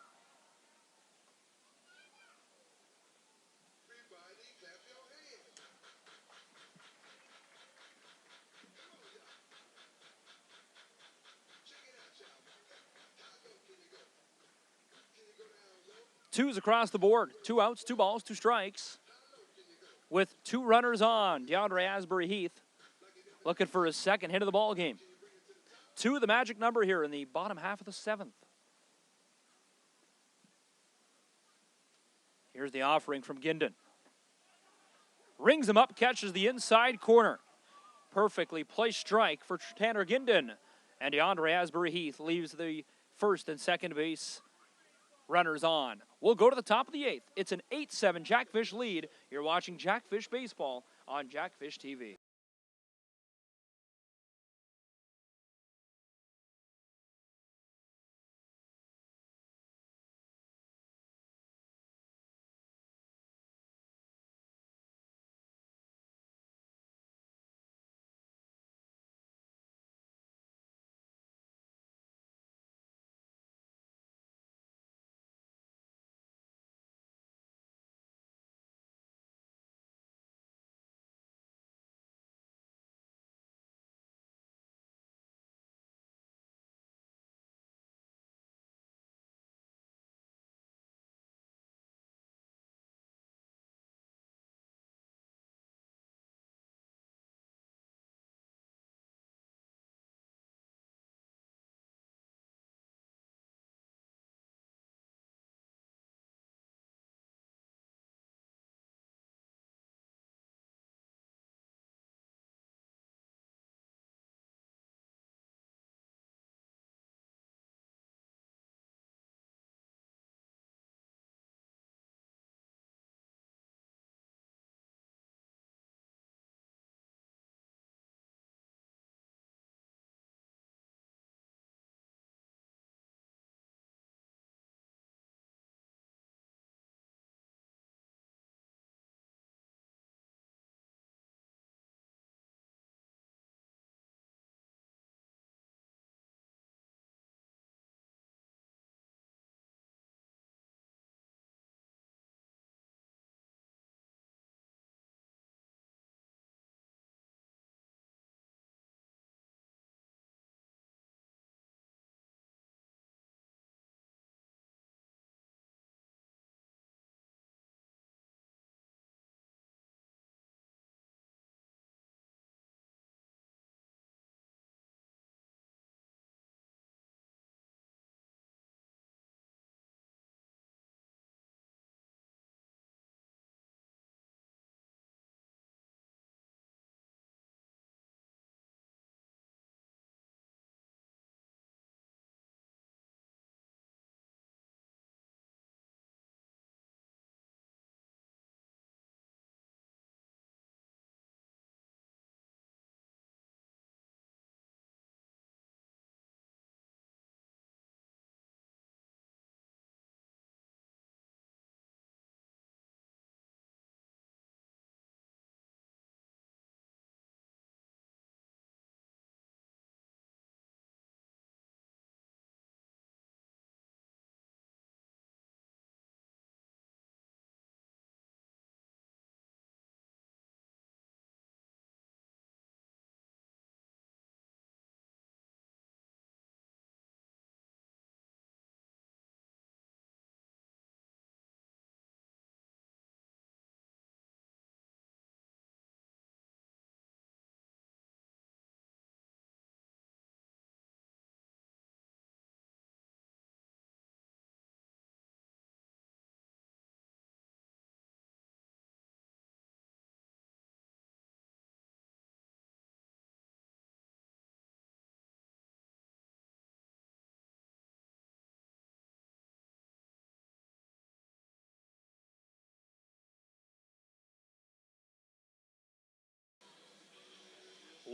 Twos across the board. 2 outs, 2 balls, 2 strikes. With 2 runners on, DeAndre Asbury Heath looking for his second hit of the ball game. 2, the magic number here in the bottom half of the 7th. Here's the offering from Gindon. Rings him up, catches the inside corner. Perfectly placed strike for Tanner Gindon. And DeAndre Asbury Heath leaves the first and second base runners on. We'll go to the top of the 8th. It's an 8-7 Jackfish lead. You're watching Jackfish Baseball on Jackfish TV.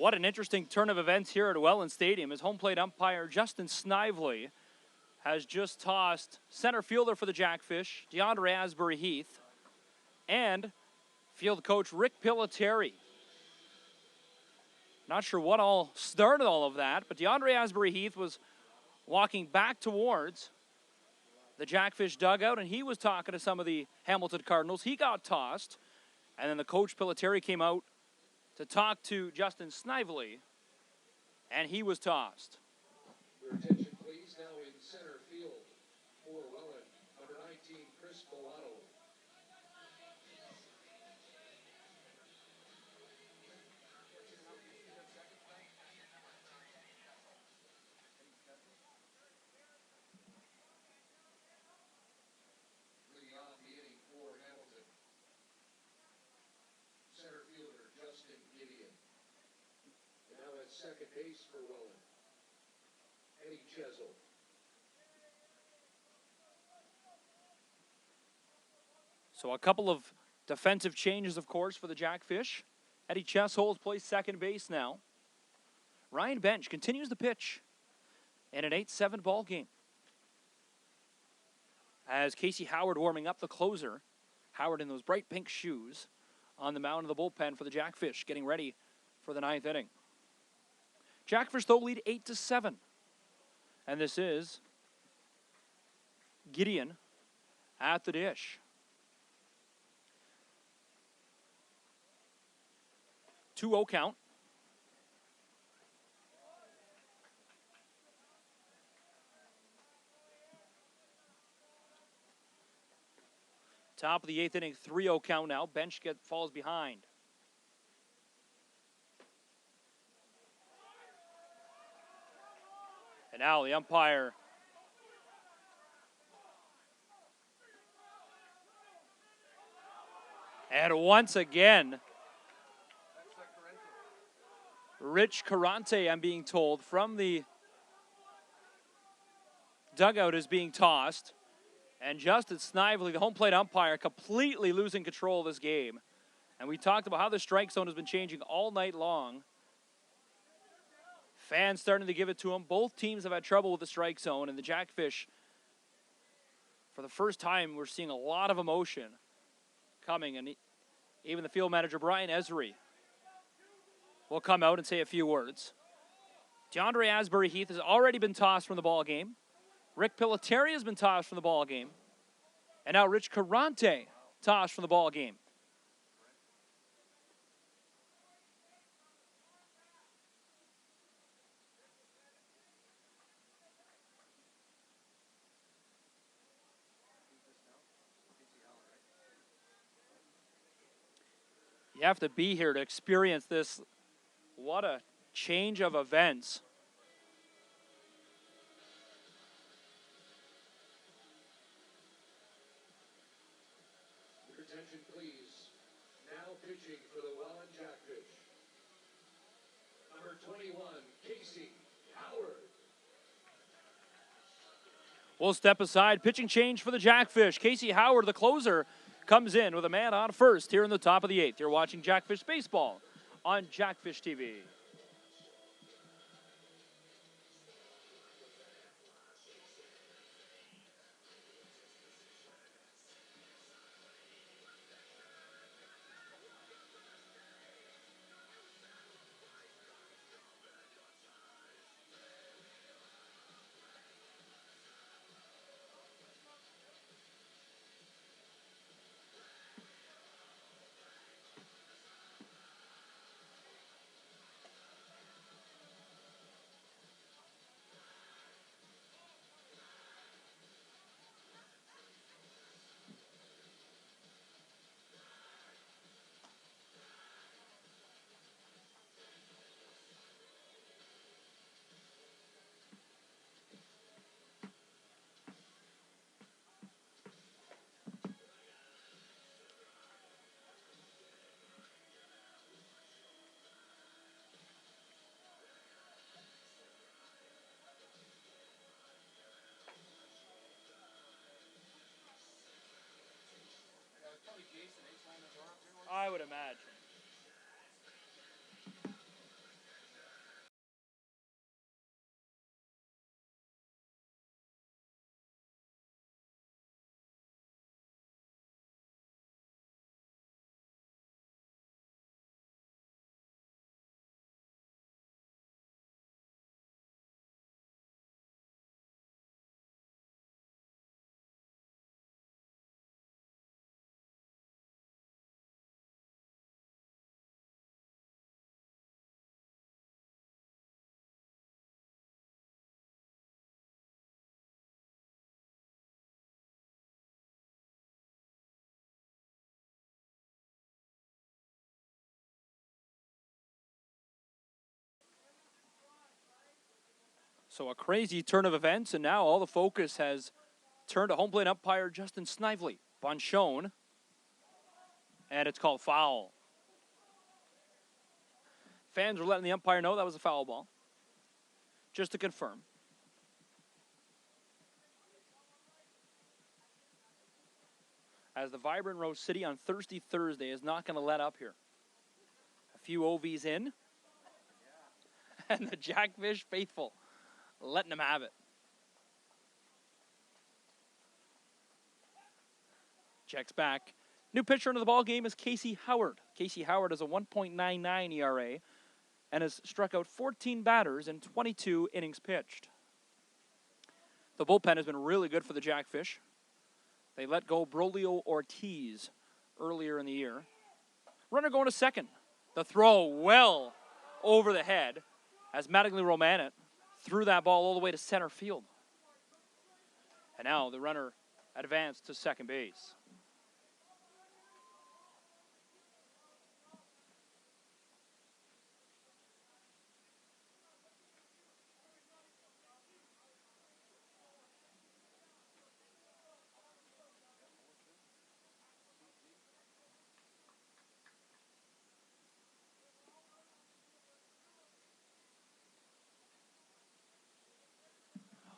What an interesting turn of events here at Welland Stadium as home plate umpire Justin Snively has just tossed center fielder for the Jackfish, DeAndre Asbury Heath, and field coach Rick Piliteri. Not sure what all started all of that, but DeAndre Asbury Heath was walking back towards the Jackfish dugout, and he was talking to some of the Hamilton Cardinals. He got tossed, and then the coach Piliteri came out to talk to Justin Snively, and he was tossed. Your attention, please. Now in center field for Welland, number 19, Chris Bellato. Leading off the inning for Hamilton, center fielder Justin Gideon. And now at second base for Welland, Eddie Chesil. So a couple of defensive changes, of course, for the Jackfish. Eddie Chesholz plays second base now. Ryan Bench continues the pitch in an 8-7 ball game. As Casey Howard warming up, the closer. Howard in those bright pink shoes on the mound of the bullpen for the Jackfish, getting ready for the ninth inning. Jackfish, though, lead 8-7. And this is Gideon at the dish. 2-0 count. Top of the eighth inning, 3-0 count now. Bench falls behind. And now the umpire and once again, Rich Carante, I'm being told, from the dugout is being tossed. And Justin Snively, the home plate umpire, completely losing control of this game. And we talked about how the strike zone has been changing all night long. Fans starting to give it to him. Both teams have had trouble with the strike zone. And the Jackfish, for the first time, we're seeing a lot of emotion coming. And even the field manager, Brian Esri, will come out and say a few words. DeAndre Asbury Heath has already been tossed from the ball game. Rick Piliteri has been tossed from the ball game. And now Rich Carante tossed from the ball game. You have to be here to experience this. What a change of events. Your attention, please. Now pitching for the Welland Jackfish, number 21, Casey Howard. We'll step aside. Pitching change for the Jackfish. Casey Howard, the closer, comes in with a man on first here in the top of the eighth. You're watching Jackfish Baseball on Jackfish TV. I would imagine. So a crazy turn of events, and now all the focus has turned to home plate umpire Justin Snively. Bunt shown, and it's called foul. Fans were letting the umpire know that was a foul ball. Just to confirm. As the vibrant Rose City on Thirsty Thursday is not going to let up here. A few OVs in. And the Jackfish faithful letting them have it. Checks back. New pitcher into the ball game is Casey Howard. Casey Howard has a 1.99 ERA and has struck out 14 batters in 22 innings pitched. The bullpen has been really good for the Jackfish. They let go Brolio Ortiz earlier in the year. Runner going to second. The throw well over the head as Mattingly Romanet threw that ball all the way to center field. And now the runner advanced to second base.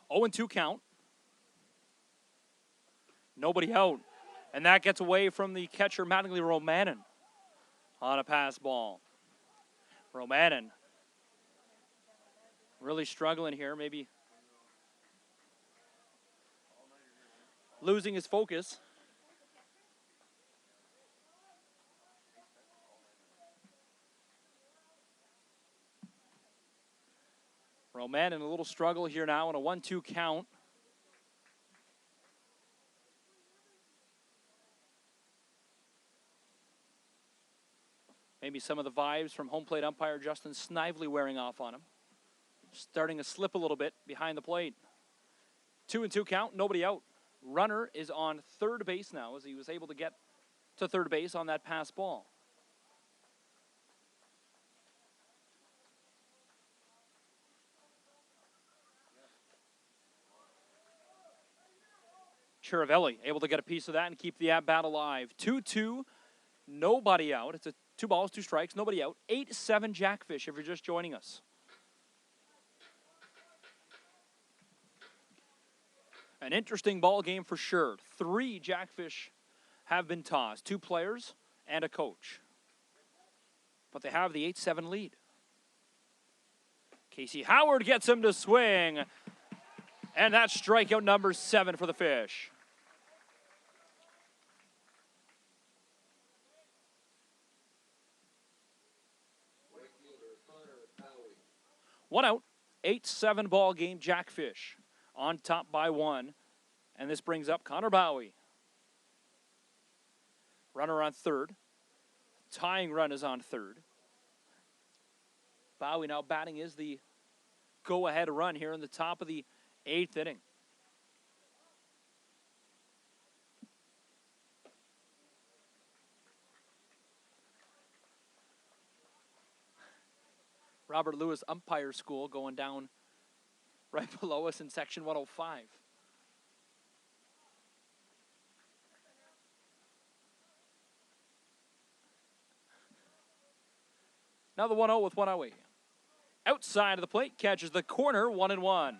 Oh, 0-2 count. Nobody out. And that gets away from the catcher, Mattingly Romanen, on a pass ball. Romanen really struggling here, maybe losing his focus. Romanen a little struggle here now on a 1-2 count. Maybe some of the vibes from home plate umpire Justin Snively wearing off on him. Starting to slip a little bit behind the plate. 2-2 count, nobody out. Runner is on third base now as he was able to get to third base on that pass ball. Chiravelli able to get a piece of that and keep the at-bat alive. 2-2, nobody out. It's a 2 balls, 2 strikes, nobody out. 8-7 Jackfish if you're just joining us. An interesting ball game for sure. 3 Jackfish have been tossed. 2 players and a coach. But they have the 8-7 lead. Casey Howard gets him to swing. And that's strikeout number 7 for the Fish. One out, 8-7 ball game, Jackfish on top by 1. And this brings up Connor Bowie. Runner on third. Tying run is on third. Bowie now batting is the go-ahead run here in the top of the 8th inning. Robert Lewis Umpire School going down right below us in section 105. Now the 1-0 with 1 away. Outside of the plate, catches the corner, 1-1.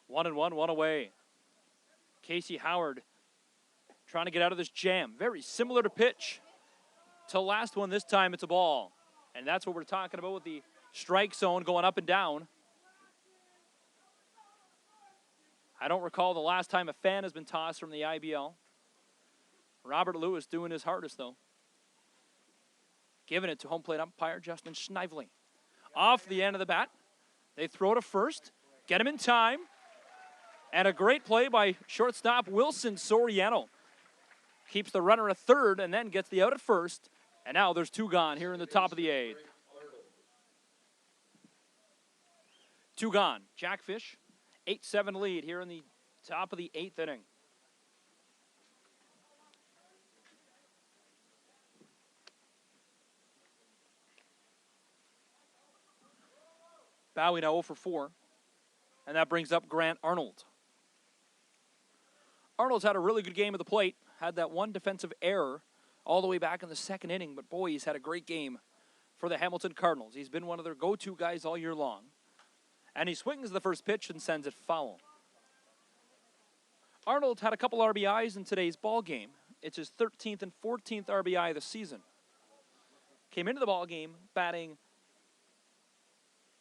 One and one away. Casey Howard trying to get out of this jam. Very similar to pitch to last one. This time it's a ball. And that's what we're talking about with the strike zone going up and down. I don't recall the last time a fan has been tossed from the IBL. Robert Lewis doing his hardest, though. Giving it to home plate umpire Justin Snively. Off the end of the bat. They throw to first. Get him in time. And a great play by shortstop Wilson Soriano. Keeps the runner at third and then gets the out at first. And now there's 2 gone here in the top of the 8th. 2 gone. Jackfish, 8-7 lead here in the top of the 8th inning. Bowie now 0 for 4. And that brings up Grant Arnold. Arnold's had a really good game at the plate. Had that one defensive error all the way back in the 2nd inning. But boy, he's had a great game for the Hamilton Cardinals. He's been one of their go-to guys all year long. And he swings the first pitch and sends it foul. Arnold had a couple RBIs in today's ball game. It's his 13th and 14th RBI of the season. Came into the ball game batting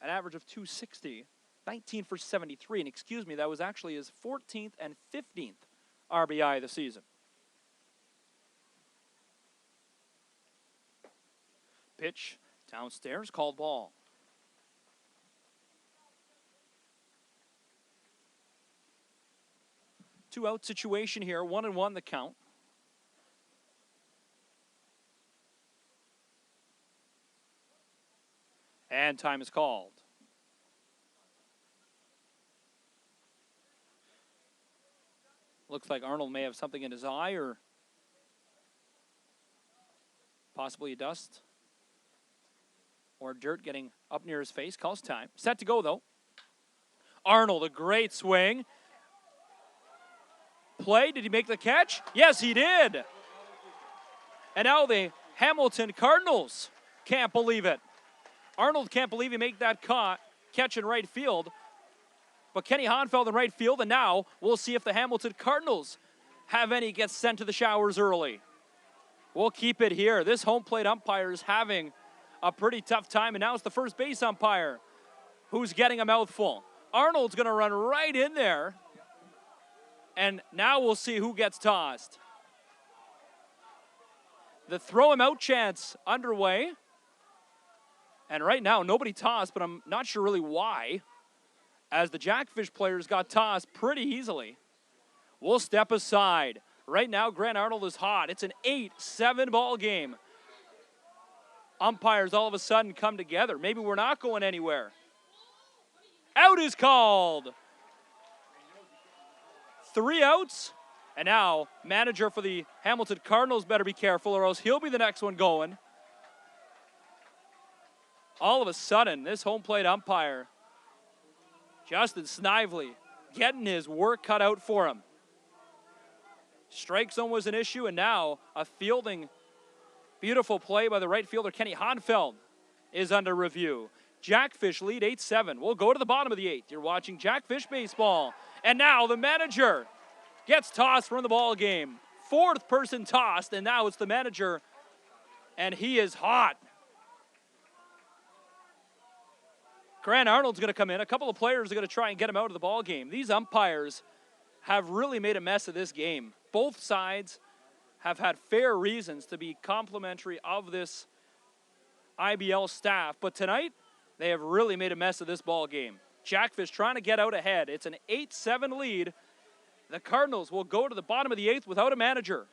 an average of 260, 19 for 73. And excuse me, that was actually his 14th and 15th RBI of the season. Pitch downstairs, called ball. Two-out situation here, 1-1 the count. And time is called. Looks like Arnold may have something in his eye or possibly dust or dirt getting up near his face. Calls time. Set to go, though. Arnold, a great swing. Play, did he make the catch? Yes, he did. And now the Hamilton Cardinals can't believe it. Arnold can't believe he made that catch in right field. But Kenny Honfeld in right field, and now we'll see if the Hamilton Cardinals have any get sent to the showers early. We'll keep it here. This home plate umpire is having a pretty tough time, and now it's the first base umpire who's getting a mouthful. Arnold's going to run right in there, and now we'll see who gets tossed. The throw him out chance underway. And right now, nobody tossed, but I'm not sure really why, as the Jackfish players got tossed pretty easily. We'll step aside. Right now, Grant Arnold is hot. It's an 8-7 ball game. Umpires all of a sudden come together. Maybe we're not going anywhere. Out is called. 3 outs. And now, manager for the Hamilton Cardinals better be careful, or else he'll be the next one going. All of a sudden, this home plate umpire, Justin Snively, getting his work cut out for him. Strike zone was an issue, and now a fielding, beautiful play by the right fielder, Kenny Honfeld, is under review. Jackfish lead 8-7. We'll go to the bottom of the 8th. You're watching Jackfish baseball. And now the manager gets tossed from the ball game. 4th person tossed, and now it's the manager, and he is hot. Grant Arnold's going to come in. A couple of players are going to try and get him out of the ball game. These umpires have really made a mess of this game. Both sides have had fair reasons to be complimentary of this IBL staff, but tonight they have really made a mess of this ball game. Jackfish trying to get out ahead. It's an 8-7 lead. The Cardinals will go to the bottom of the 8th without a manager.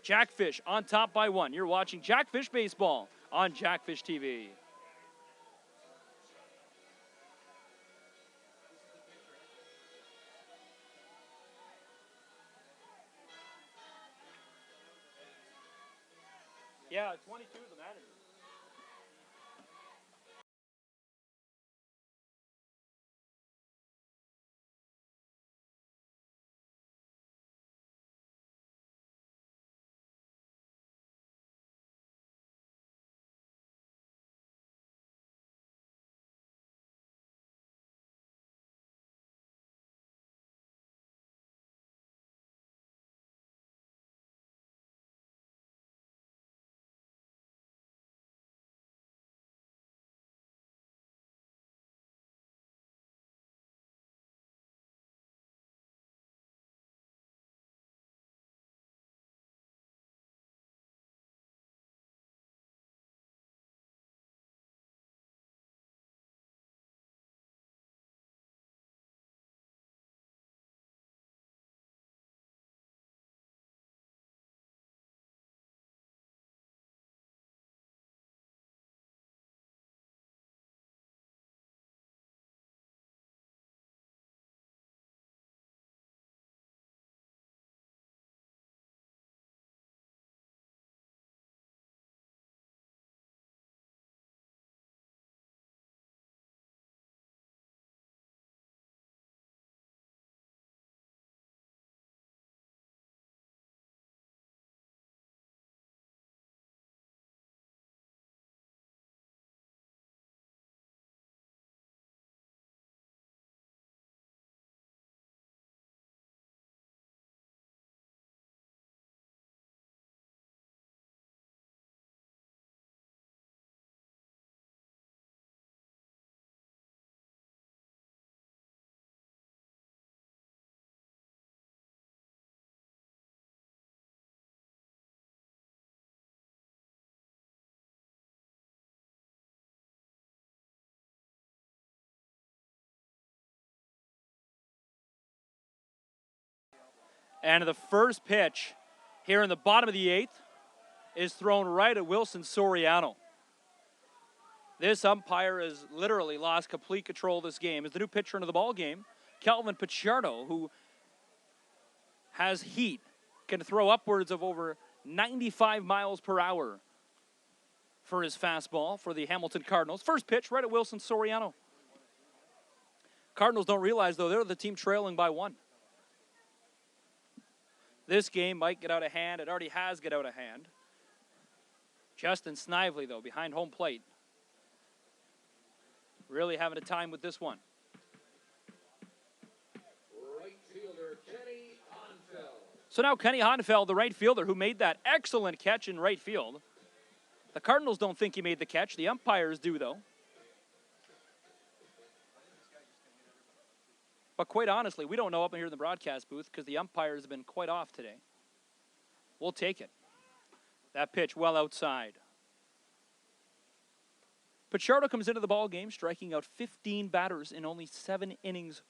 Jackfish on top by 1. You're watching Jackfish baseball on Jackfish TV. Yeah, 22 is the manager. And the first pitch here in the bottom of the 8th is thrown right at Wilson Soriano. This umpire has literally lost complete control of this game. As the new pitcher into the ball game, Calvin Pichardo, who has heat, can throw upwards of over 95 miles per hour for his fastball for the Hamilton Cardinals. First pitch right at Wilson Soriano. Cardinals don't realize, though, they're the team trailing by 1. This game might get out of hand. It already has get out of hand. Justin Snively, though, behind home plate. Really having a time with this one. Right fielder Kenny Honfeld. So now Kenny Honfeld, the right fielder who made that excellent catch in right field. The Cardinals don't think he made the catch. The umpires do, though. But quite honestly, we don't know up in here in the broadcast booth because the umpires have been quite off today. We'll take it. That pitch well outside. Pichardo comes into the ball game striking out 15 batters in only 7 innings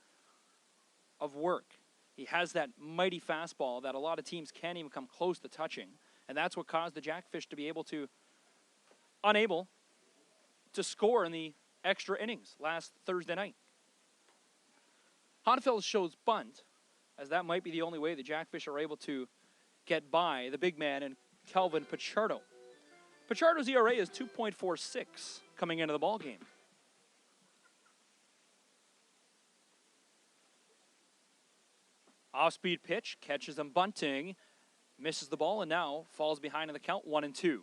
of work. He has that mighty fastball that a lot of teams can't even come close to touching. And that's what caused the Jackfish to be unable to score in the extra innings last Thursday night. Honfeld shows bunt, as that might be the only way the Jackfish are able to get by the big man and Calvin Pichardo. Pichardo's ERA is 2.46 coming into the ball game. Off-speed pitch, catches him bunting, misses the ball, and now falls behind in the count, 1-2.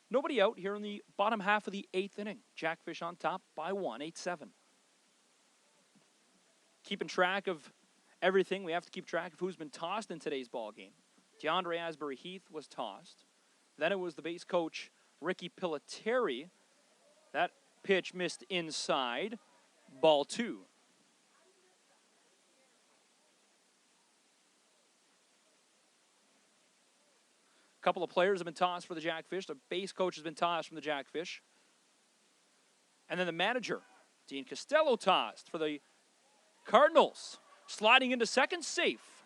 Nobody out here in the bottom half of the 8th inning. Jackfish on top by 1, 8-7. Keeping track of everything, we have to keep track of who's been tossed in today's ball game. DeAndre Asbury-Heath was tossed. Then it was the base coach, Ricky Pillateri. That pitch missed inside, ball 2. A couple of players have been tossed for the Jackfish. The base coach has been tossed from the Jackfish. And then the manager, Dean Costello, tossed for the Cardinals. Sliding into second, safe.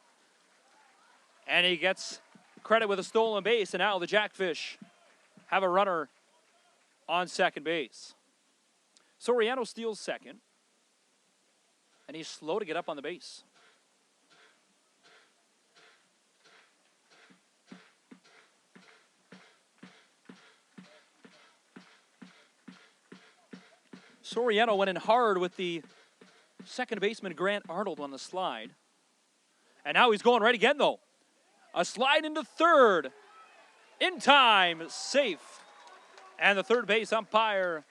And he gets credit with a stolen base, and now the Jackfish have a runner on second base. Soriano steals second, and he's slow to get up on the base. Soriano went in hard with the second baseman Grant Arnold on the slide. And now he's going right again, though. A slide into third. In time, safe. And the third base umpire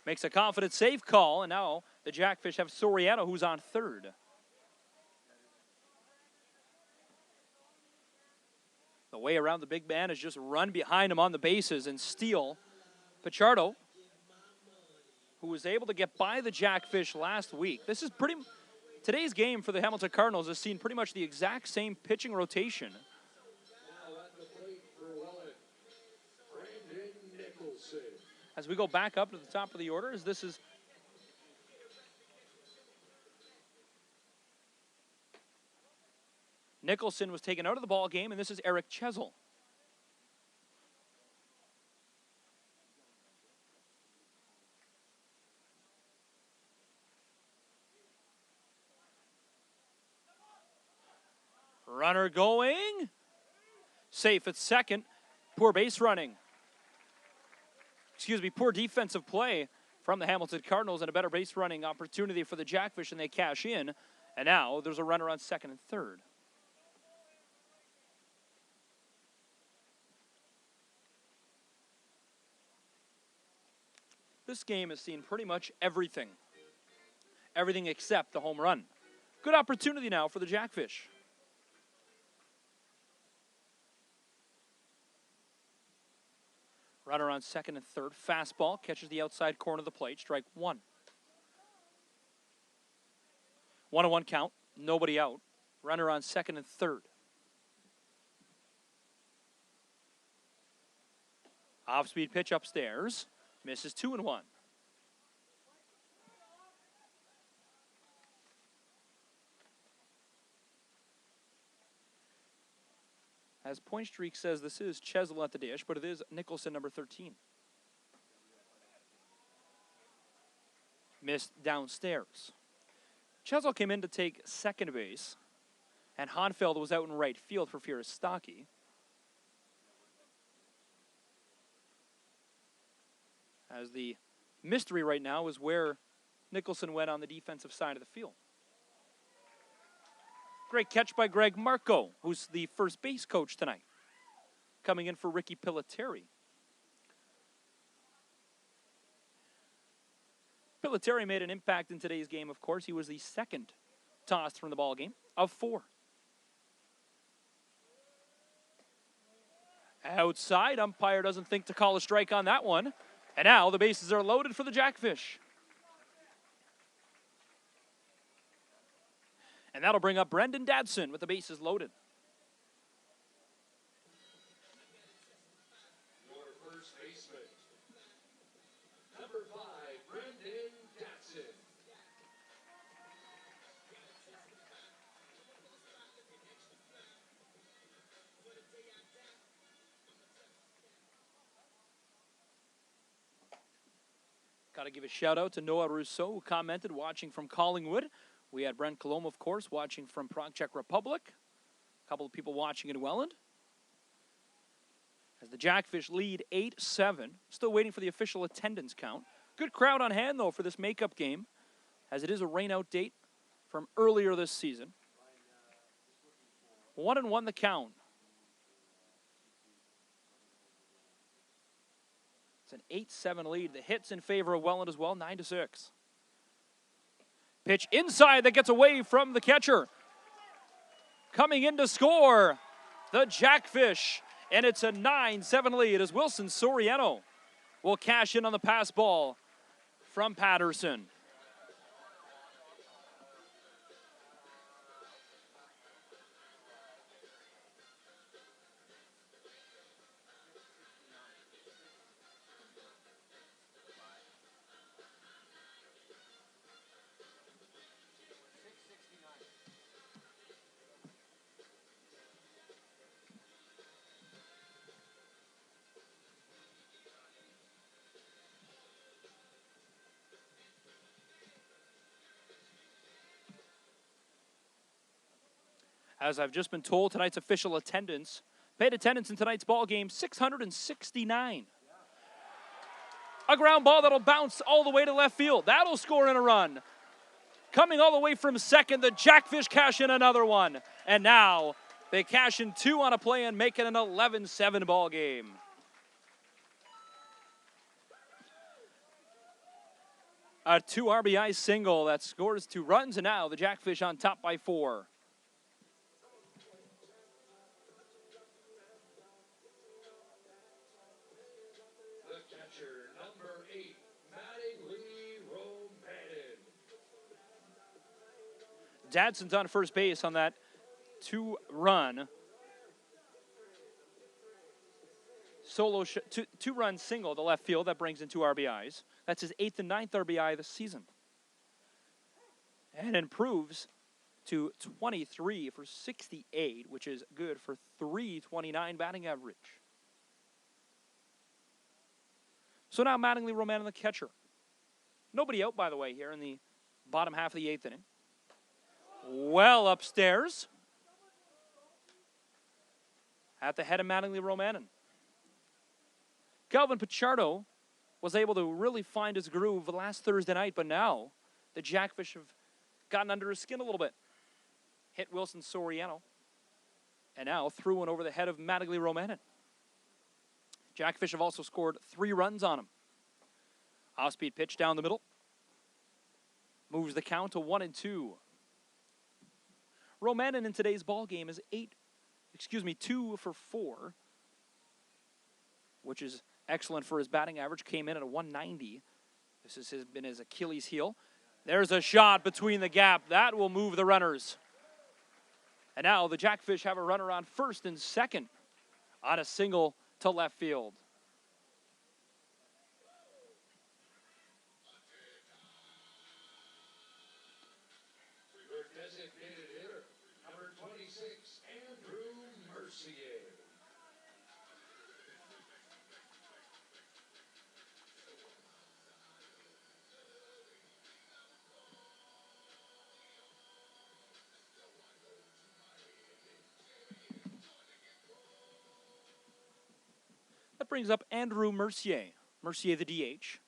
makes a confident safe call. And now the Jackfish have Soriano, who's on third. The way around the big man is just run behind him on the bases and steal. Pichardo, who was able to get by the Jackfish last week. Today's game for the Hamilton Cardinals has seen pretty much the exact same pitching rotation. Now at the plate for Welland, Brandon Nicholson. As we go back up to the top of the order, this is Nicholson was taken out of the ball game, and this is Eric Chesil. Runner going. Safe at second. Poor base running. Poor defensive play from the Hamilton Cardinals and a better base running opportunity for the Jackfish, and they cash in. And now there's a runner on second and third. This game has seen pretty much everything. Everything except the home run. Good opportunity now for the Jackfish. Runner on second and third. Fastball catches the outside corner of the plate. Strike 1. 1-1 count. Nobody out. Runner on second and third. Off-speed pitch upstairs. Misses 2-1. As Point Streak says, this is Chesil at the dish, but it is Nicholson, number 13. Missed downstairs. Chesil came in to take second base, and Honfeld was out in right field for fear of Stocky. As the mystery right now is where Nicholson went on the defensive side of the field. Great catch by Greg Marco, who's the first base coach tonight, coming in for Ricky Pilateri. Pilateri made an impact in today's game, of course. He was the second tossed from the ball game of 4. Outside, umpire doesn't think to call a strike on that one. And now the bases are loaded for the Jackfish. And that'll bring up Brendan Dadson with the bases loaded. Your first baseman, number 5, Brendan Dadson. Got to give a shout out to Noah Rousseau, who commented watching from Collingwood. We had Brent Colomb, of course, watching from Prague, Czech Republic. A couple of people watching in Welland. As the Jackfish lead 8-7. Still waiting for the official attendance count. Good crowd on hand, though, for this makeup game, as it is a rain-out date from earlier this season. 1-1 the count. It's an 8-7 lead. The hits in favor of Welland as well, 9-6. Pitch inside that gets away from the catcher. Coming in to score, the Jackfish. And it's a 9-7 lead as Wilson Soriano will cash in on the pass ball from Patterson. As I've just been told, tonight's official attendance, paid attendance in tonight's ball game, 669. A ground ball that'll bounce all the way to left field. That'll score in a run. Coming all the way from second, the Jackfish cash in another one. And now they cash in 2 on a play and make it an 11-7 ball game. A 2 RBI single that scores 2 runs, and now the Jackfish on top by 4. Number 8, Mattingly Romanen. Dadson's on first base on that 2-run solo two-run single to left field that brings in 2 RBIs. That's his 8th and 9th RBI this season, and improves to 23 for 68, which is good for .329 batting average. So now Mattingly Romanen, the catcher. Nobody out, by the way, here in the bottom half of the 8th inning. Well upstairs. At the head of Mattingly Romanen. Calvin Pichardo was able to really find his groove last Thursday night, but now the Jackfish have gotten under his skin a little bit. Hit Wilson Soriano. And now threw one over the head of Mattingly Romanen. Jackfish have also scored 3 runs on him. Off-speed pitch down the middle. Moves the count to 1-2. Romanen in today's ball game is 2 for 4, which is excellent for his batting average. Came in at a 190. This has been his Achilles heel. There's a shot between the gap. That will move the runners. And now the Jackfish have a runner on first and second on a single to left field. Your designated hitter, number 26, Andrew Mercier. that brings up Andrew Mercier. Mercier, the DH,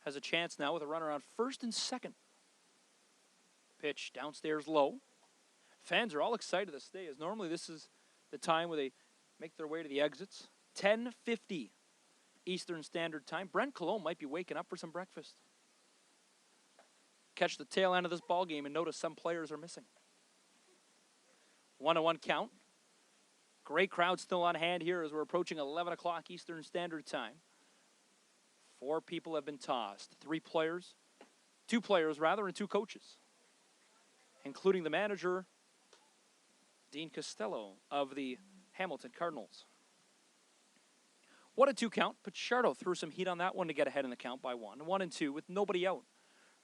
has a chance now with a runner on first and second. Pitch downstairs low. Fans are all excited to stay, as normally this is the time where they make their way to the exits. 10:50 Eastern Standard Time. Brent Cologne might be waking up for some breakfast. Catch the tail end of this ball game and notice some players are missing. 1-1 count. Great crowd still on hand here as we're approaching 11 o'clock Eastern Standard Time. 4 people have been tossed. 2 players, and 2 coaches, including the manager, Dean Costello of the Hamilton Cardinals. What a 2 count. Pichardo threw some heat on that one to get ahead in the count by 1. 1-2 with nobody out.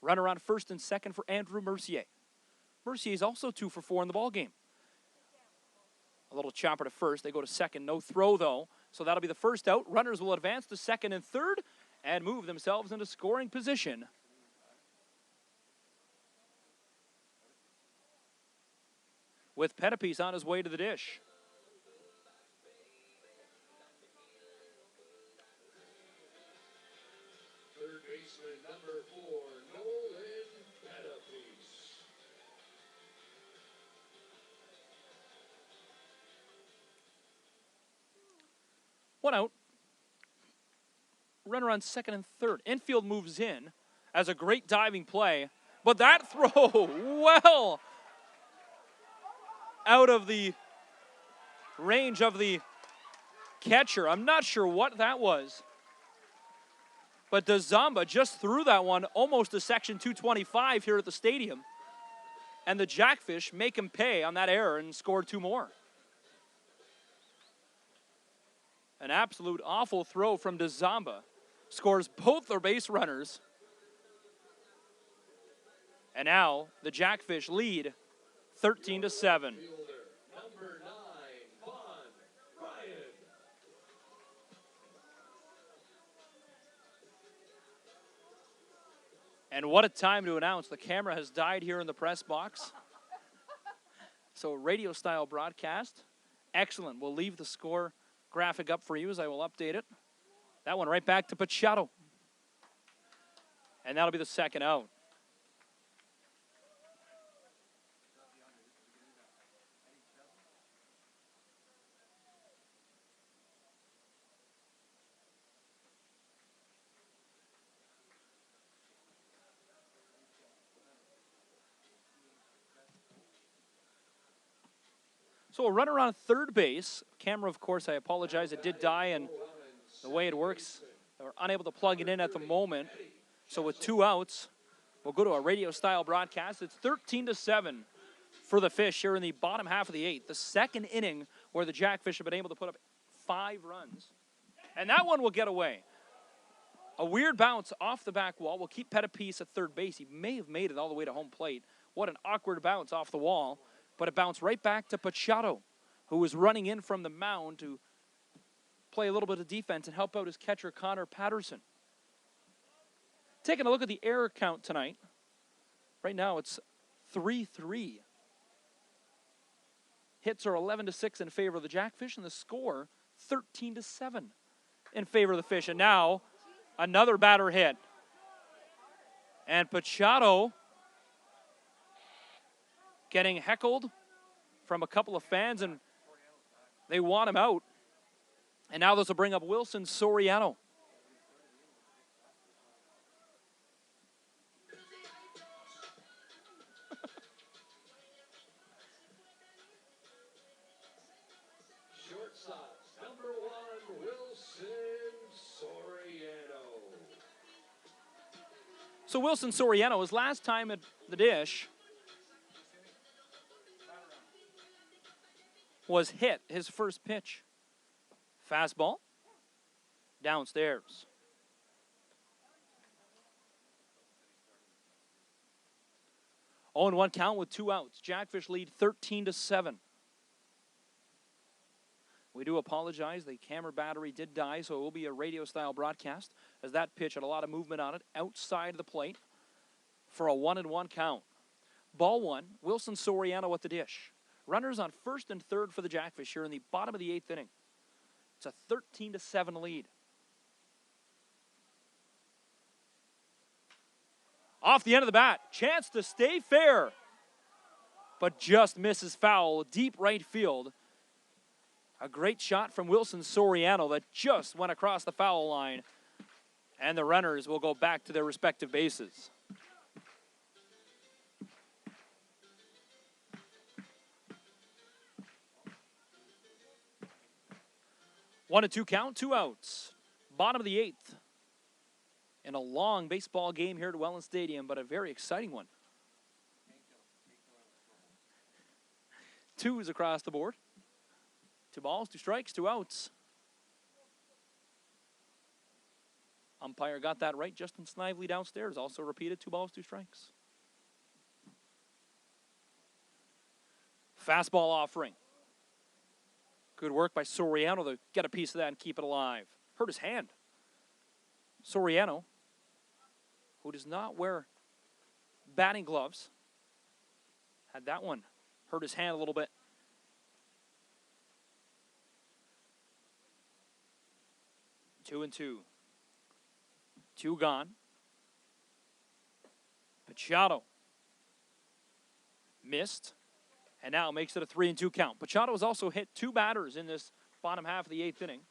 Runner on first and second for Andrew Mercier. Mercier is also 2 for 4 in the ball game. A little chopper to first. They go to second. No throw, though. So that'll be the first out. Runners will advance to second and third and move themselves into scoring position. With Pettipies on his way to the dish. Third baseman number 4, Nolan Pettipies. One out. Runner on second and third. Infield moves in as a great diving play. But that throw, well, out of the range of the catcher. I'm not sure what that was. But DeZamba just threw that one almost to section 225 here at the stadium. And the Jackfish make him pay on that error and scored 2 more. An absolute awful throw from DeZamba. Scores both their base runners. And now the Jackfish lead 13-7. Fielder number 9, Vaughn Ryan. And what a time to announce. The camera has died here in the press box. So radio style broadcast. Excellent. We'll leave the score graphic up for you as I will update it. That one right back to Pichardo. And that'll be the second out. So a runner on third base. Camera, of course, I apologize. It did die, and the way it works, we're unable to plug it in at the moment. So with 2 outs, we'll go to a radio-style broadcast. It's 13-7 for the Fish here in the bottom half of the 8th. The second inning where the Jackfish have been able to put up 5 runs. And that one will get away. A weird bounce off the back wall will keep Pettipies at third base. He may have made it all the way to home plate. What an awkward bounce off the wall. But it bounced right back to Pichardo, who was running in from the mound to play a little bit of defense and help out his catcher, Connor Patterson. Taking a look at the error count tonight. Right now it's 3-3. Hits are 11-6 in favor of the Jackfish, and the score 13-7 in favor of the Fish. And now another batter hit. And Pichardo getting heckled from a couple of fans, and they want him out. And now this will bring up Wilson Soriano. Shortstop number 1, Wilson Soriano. So Wilson Soriano, his last time at the dish, was hit his first pitch. Fastball. Downstairs. Oh, and 1 count with 2 outs. Jackfish lead 13-7. We do apologize. The camera battery did die, so it will be a radio-style broadcast, as that pitch had a lot of movement on it outside the plate for a 1-1 count. Ball 1, Wilson Soriano at the dish. Runners on first and third for the Jackfish here in the bottom of the 8th inning. It's a 13-7 lead. Off the end of the bat, chance to stay fair, but just misses foul, deep right field. A great shot from Wilson Soriano that just went across the foul line, and the runners will go back to their respective bases. One and two count, 2 outs. Bottom of the 8th. In a long baseball game here at Welland Stadium, but a very exciting one. 2s across the board. 2 balls, 2 strikes, 2 outs. Umpire got that right. Justin Snively downstairs also repeated 2 balls, 2 strikes. Fastball offering. Good work by Soriano to get a piece of that and keep it alive. Hurt his hand. Soriano, who does not wear batting gloves, had that one. Hurt his hand a little bit. Two and two. 2 gone. Machado missed, and now makes it a 3-2 count. Machado has also hit 2 batters in this bottom half of the 8th inning.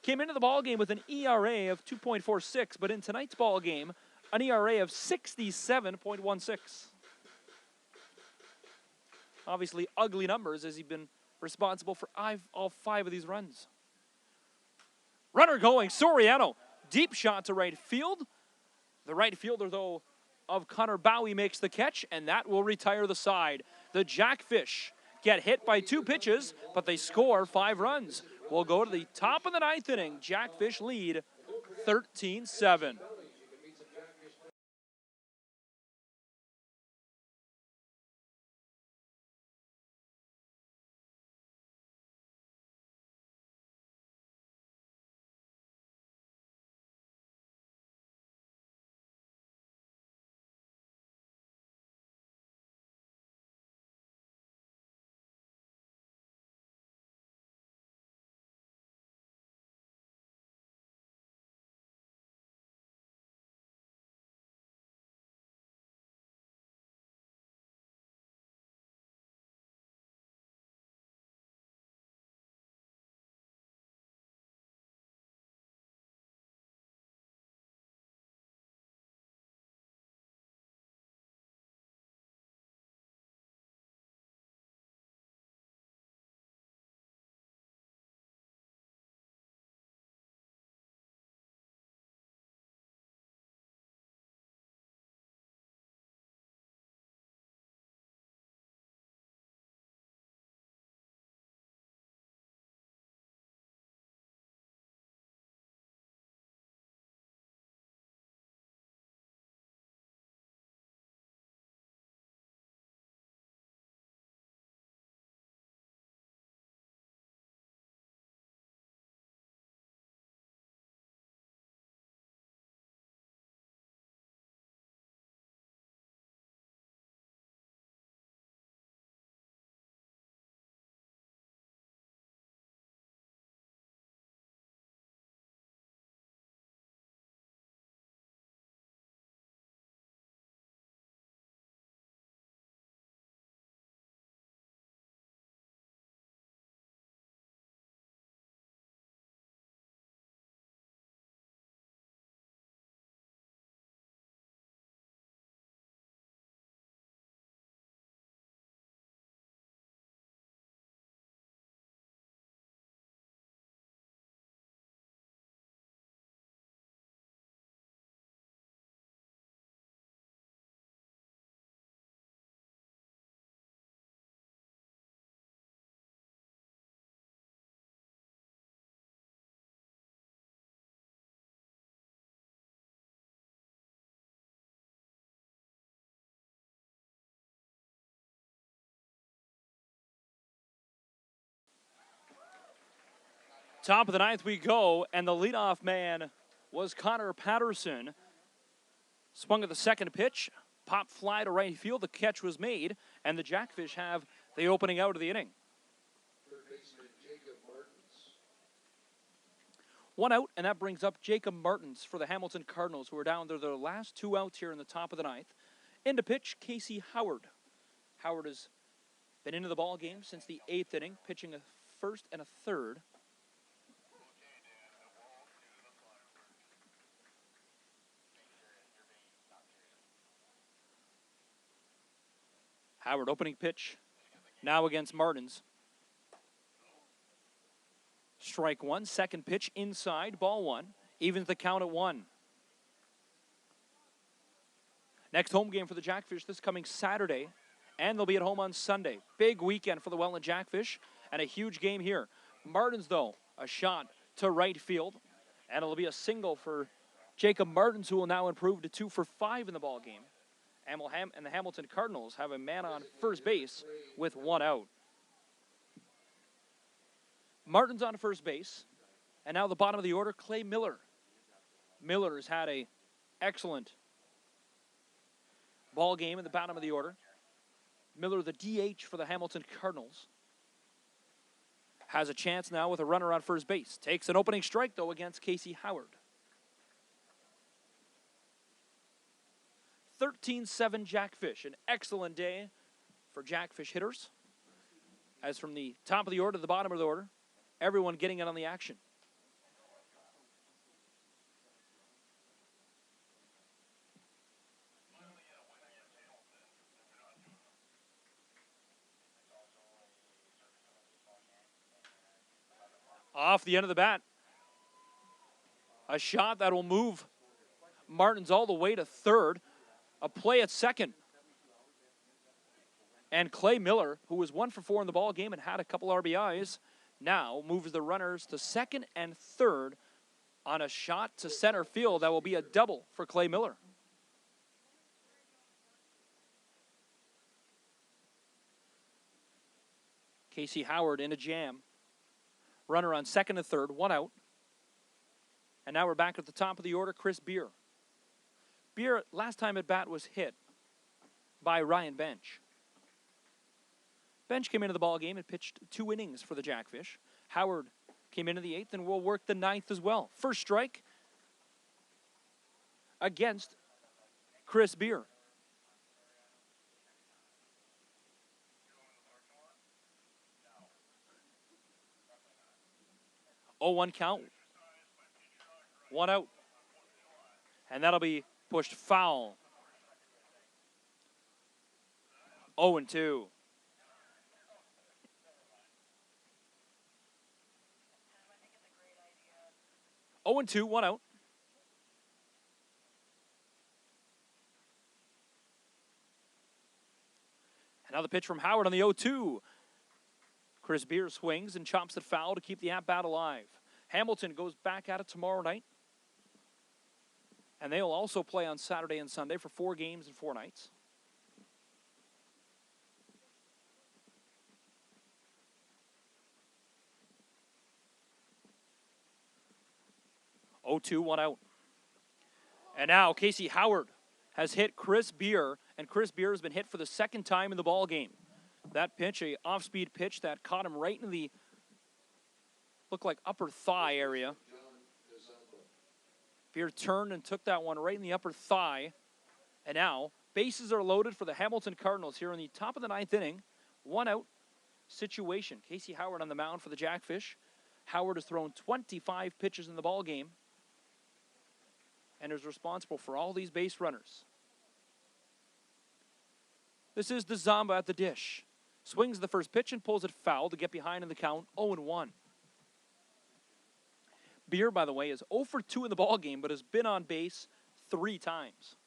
Came into the ball game with an ERA of 2.46, but in tonight's ball game, an ERA of 67.16. Obviously ugly numbers as he's been responsible for all 5 of these runs. Runner going, Soriano. Deep shot to right field. The right fielder, though, of Connor Bowie makes the catch, and that will retire the side. The Jackfish get hit by 2 pitches, but they score 5 runs. We'll go to the top of the 9th inning. Jackfish lead 13-7. Top of the 9th we go, and the leadoff man was Connor Patterson. Swung at the second pitch, pop fly to right field, the catch was made, and the Jackfish have the opening out of the inning. Third baseman Jacob Martins. One out, and that brings up Jacob Martins for the Hamilton Cardinals, who are down to their last 2 outs here in the top of the ninth. In to pitch, Casey Howard. Howard has been into the ball game since the 8th inning, pitching a first and a third. Howard opening pitch, now against Martins. Strike one, second pitch inside, ball one. Evens the count at 1. Next home game for the Jackfish this coming Saturday, and they'll be at home on Sunday. Big weekend for the Welland Jackfish, and a huge game here. Martins, though, a shot to right field, and it'll be a single for Jacob Martins, who will now improve to 2 for 5 in the ball game. And the Hamilton Cardinals have a man on first base with 1 out. Martins on first base, and now the bottom of the order, Clay Miller. Miller has had a excellent ball game in the bottom of the order. Miller, the DH for the Hamilton Cardinals, has a chance now with a runner on first base. Takes an opening strike, though, against Casey Howard. 13-7 Jackfish, an excellent day for Jackfish hitters. As from the top of the order to the bottom of the order, everyone getting in on the action. Off the end of the bat. A shot that will move Martins all the way to third. A play at second. And Clay Miller, who was 1 for 4 in the ball game and had a couple RBIs, now moves the runners to second and third on a shot to center field. That will be a double for Clay Miller. Casey Howard in a jam. Runner on second and third, 1 out. And now we're back at the top of the order, Chris Beer. Beer, last time at bat, was hit by Ryan Bench. Bench came into the ball game and pitched 2 innings for the Jackfish. Howard came into the 8th and will work the 9th as well. First strike against Chris Beer. Oh, 1 count. 1 out. And that'll be pushed foul. 0-2. Oh and 2, 1 out. Another pitch from Howard on the 0-2. Chris Beer swings and chops it foul to keep the at-bat alive. Hamilton goes back at it tomorrow night. And they will also play on Saturday and Sunday for 4 games and 4 nights. Oh, 2, 1 out. And now Casey Howard has hit Chris Beer, and Chris Beer has been hit for the 2nd time in the ball game. That pitch, a off-speed pitch that caught him right in the, looked like upper thigh area. Beer turned and took that one right in the upper thigh. And now, bases are loaded for the Hamilton Cardinals here in the top of the 9th inning. 1 out situation. Casey Howard on the mound for the Jackfish. Howard has thrown 25 pitches in the ball game and is responsible for all these base runners. This is DeZamba at the dish. Swings the first pitch and pulls it foul to get behind in the count, 0-1. Beer, by the way, is 0 for 2 in the ball game, but has been on base 3 times.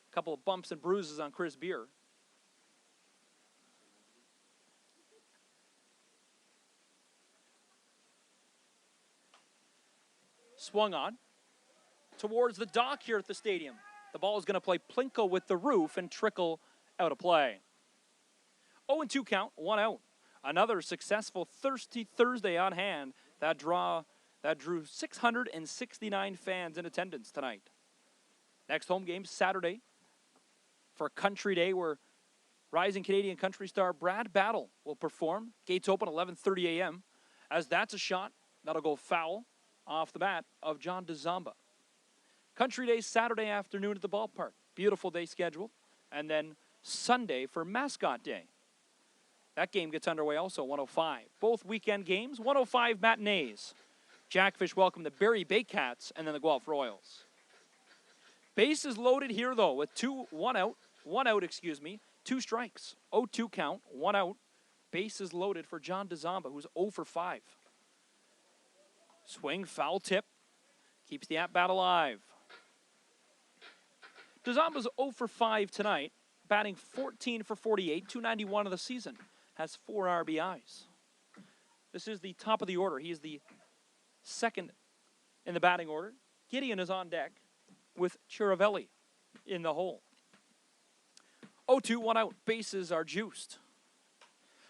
A couple of bumps and bruises on Chris Beer. Swung on towards the dock here at the stadium. The ball is going to play plinko with the roof and trickle out of play. 0-2 count, 1 out. Another successful Thirsty Thursday on hand that drew 669 fans in attendance tonight. Next home game Saturday for Country Day, where rising Canadian country star Brad Battle will perform. Gates open 11:30 a.m. as that's a shot that'll go foul off the bat of John DeZamba. Country Day Saturday afternoon at the ballpark. Beautiful day scheduled. And then Sunday for Mascot Day. That game gets underway also, 105. Both weekend games, 105 matinees. Jackfish welcome the Barrie Bay Cats and then the Guelph Royals. Bases loaded here, though, with two strikes. 0-2 count, 1 out. Bases loaded for John DeZamba, who's 0 for 5. Swing, foul tip. Keeps the at-bat alive. DeZamba's 0 for 5 tonight, batting 14 for 48, 291 of the season. Has 4 RBIs. This is the top of the order. He is the second in the batting order. Gideon is on deck with Chiravelli in the hole. 0-2, 1 out. Bases are juiced.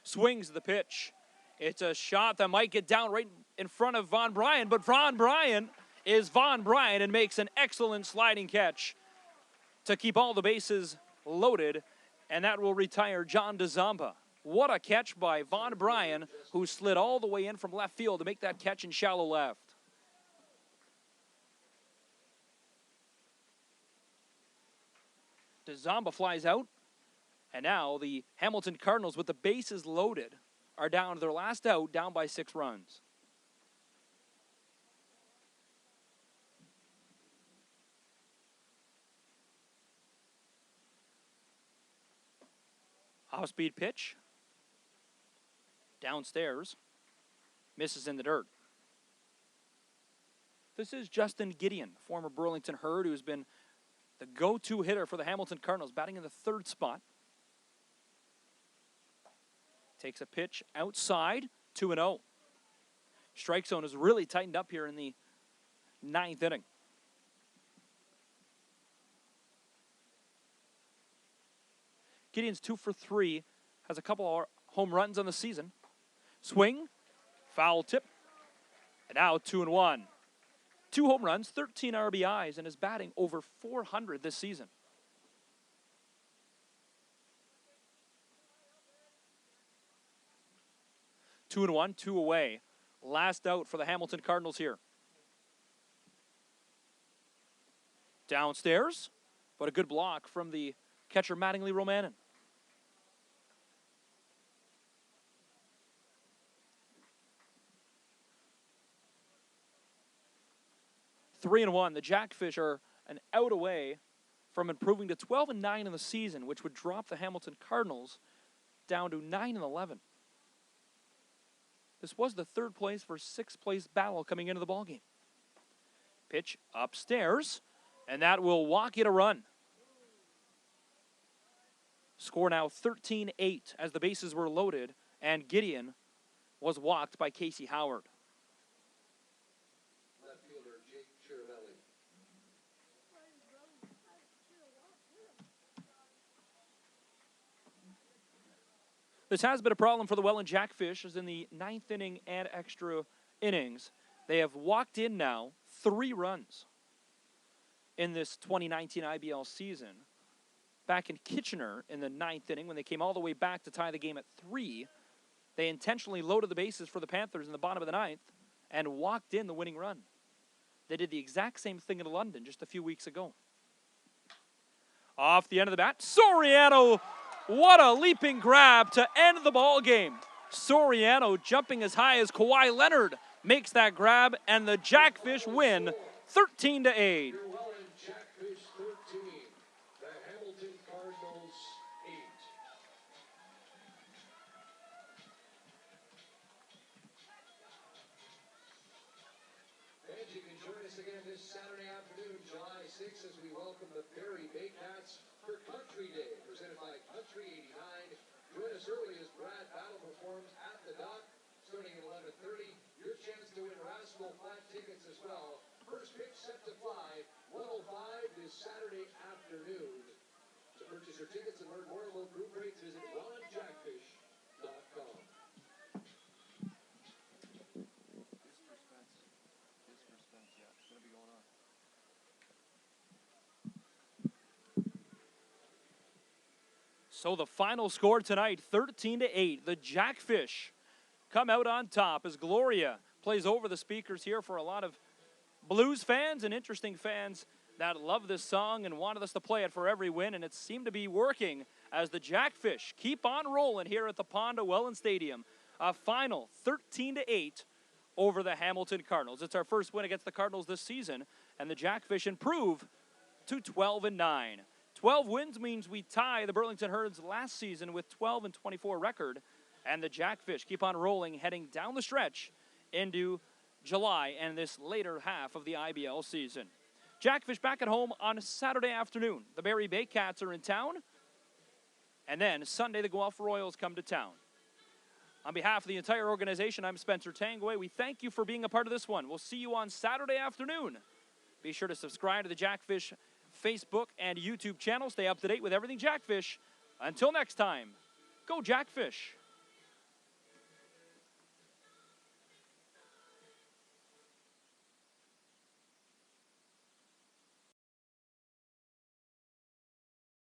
Swings the pitch. It's a shot that might get down right in front of Von Bryan, but Von Bryan is Von Bryan and makes an excellent sliding catch to keep all the bases loaded, and that will retire John DeZamba. What a catch by Von Bryan, who slid all the way in from left field to make that catch in shallow left. DeZamba flies out, and now the Hamilton Cardinals, with the bases loaded, are down to their last out, down by 6 runs. Off-speed pitch. Downstairs. Misses in the dirt. This is Justin Gideon, former Burlington Herd, who's been the go-to hitter for the Hamilton Cardinals, batting in the 3rd spot. Takes a pitch outside, 2-0. Strike zone is really tightened up here in the 9th inning. Gideon's 2 for 3, has a couple of home runs on the season. Swing, foul tip, and now 2-1. 2 home runs, 13 RBIs, and is batting over 400 this season. Two and 1, 2 away. Last out for the Hamilton Cardinals here. Downstairs, but a good block from the catcher Mattingly Romanen. 3-1. The Jackfish are an out away from improving to 12-9 in the season, which would drop the Hamilton Cardinals down to 9-11. This was the 3rd place for 6th place battle coming into the ballgame. Pitch upstairs, and that will walk it a run. Score now 13-8 as the bases were loaded, and Gideon was walked by Casey Howard. This has been a problem for the Welland Jackfish, as in the 9th inning and extra innings, they have walked in now 3 runs in this 2019 IBL season. Back in Kitchener in the 9th inning, when they came all the way back to tie the game at 3, they intentionally loaded the bases for the Panthers in the bottom of the 9th and walked in the winning run. They did the exact same thing in London just a few weeks ago. Off the end of the bat, Soriano. What a leaping grab to end the ball game. Soriano jumping as high as Kawhi Leonard makes that grab, and the Jackfish win 13-8. Welland Jackfish 13, the Hamilton Cardinals 8. And you can join us again this Saturday afternoon, July 6th, as we welcome the Barrie Bay Cats for Country Day, presented by Country 89. Join us early as Brad Battle performs at the dock, starting at 11:30. Your chance to win Rascal Flat tickets as well. First pitch set to fly, 105 this Saturday afternoon. To purchase your tickets and learn more about group rates, visit wellandjackfish.com. So the final score tonight, 13-8. The Jackfish come out on top as Gloria plays over the speakers here for a lot of blues fans and interesting fans that love this song and wanted us to play it for every win, and it seemed to be working as the Jackfish keep on rolling here at the pond of Welland Stadium. A final 13-8 over the Hamilton Cardinals. It's our first win against the Cardinals this season, and the Jackfish improve to 12-9. 12 wins means we tie the Burlington Herds last season with 12-24 record, and the Jackfish keep on rolling, heading down the stretch into July and this later half of the IBL season. Jackfish back at home on Saturday afternoon. The Barrie Bay Cats are in town. And then Sunday, the Guelph Royals come to town. On behalf of the entire organization, I'm Spencer Tangway. We thank you for being a part of this one. We'll see you on Saturday afternoon. Be sure to subscribe to the Jackfish Facebook and YouTube channel. Stay up to date with everything Jackfish. Until next time, go Jackfish.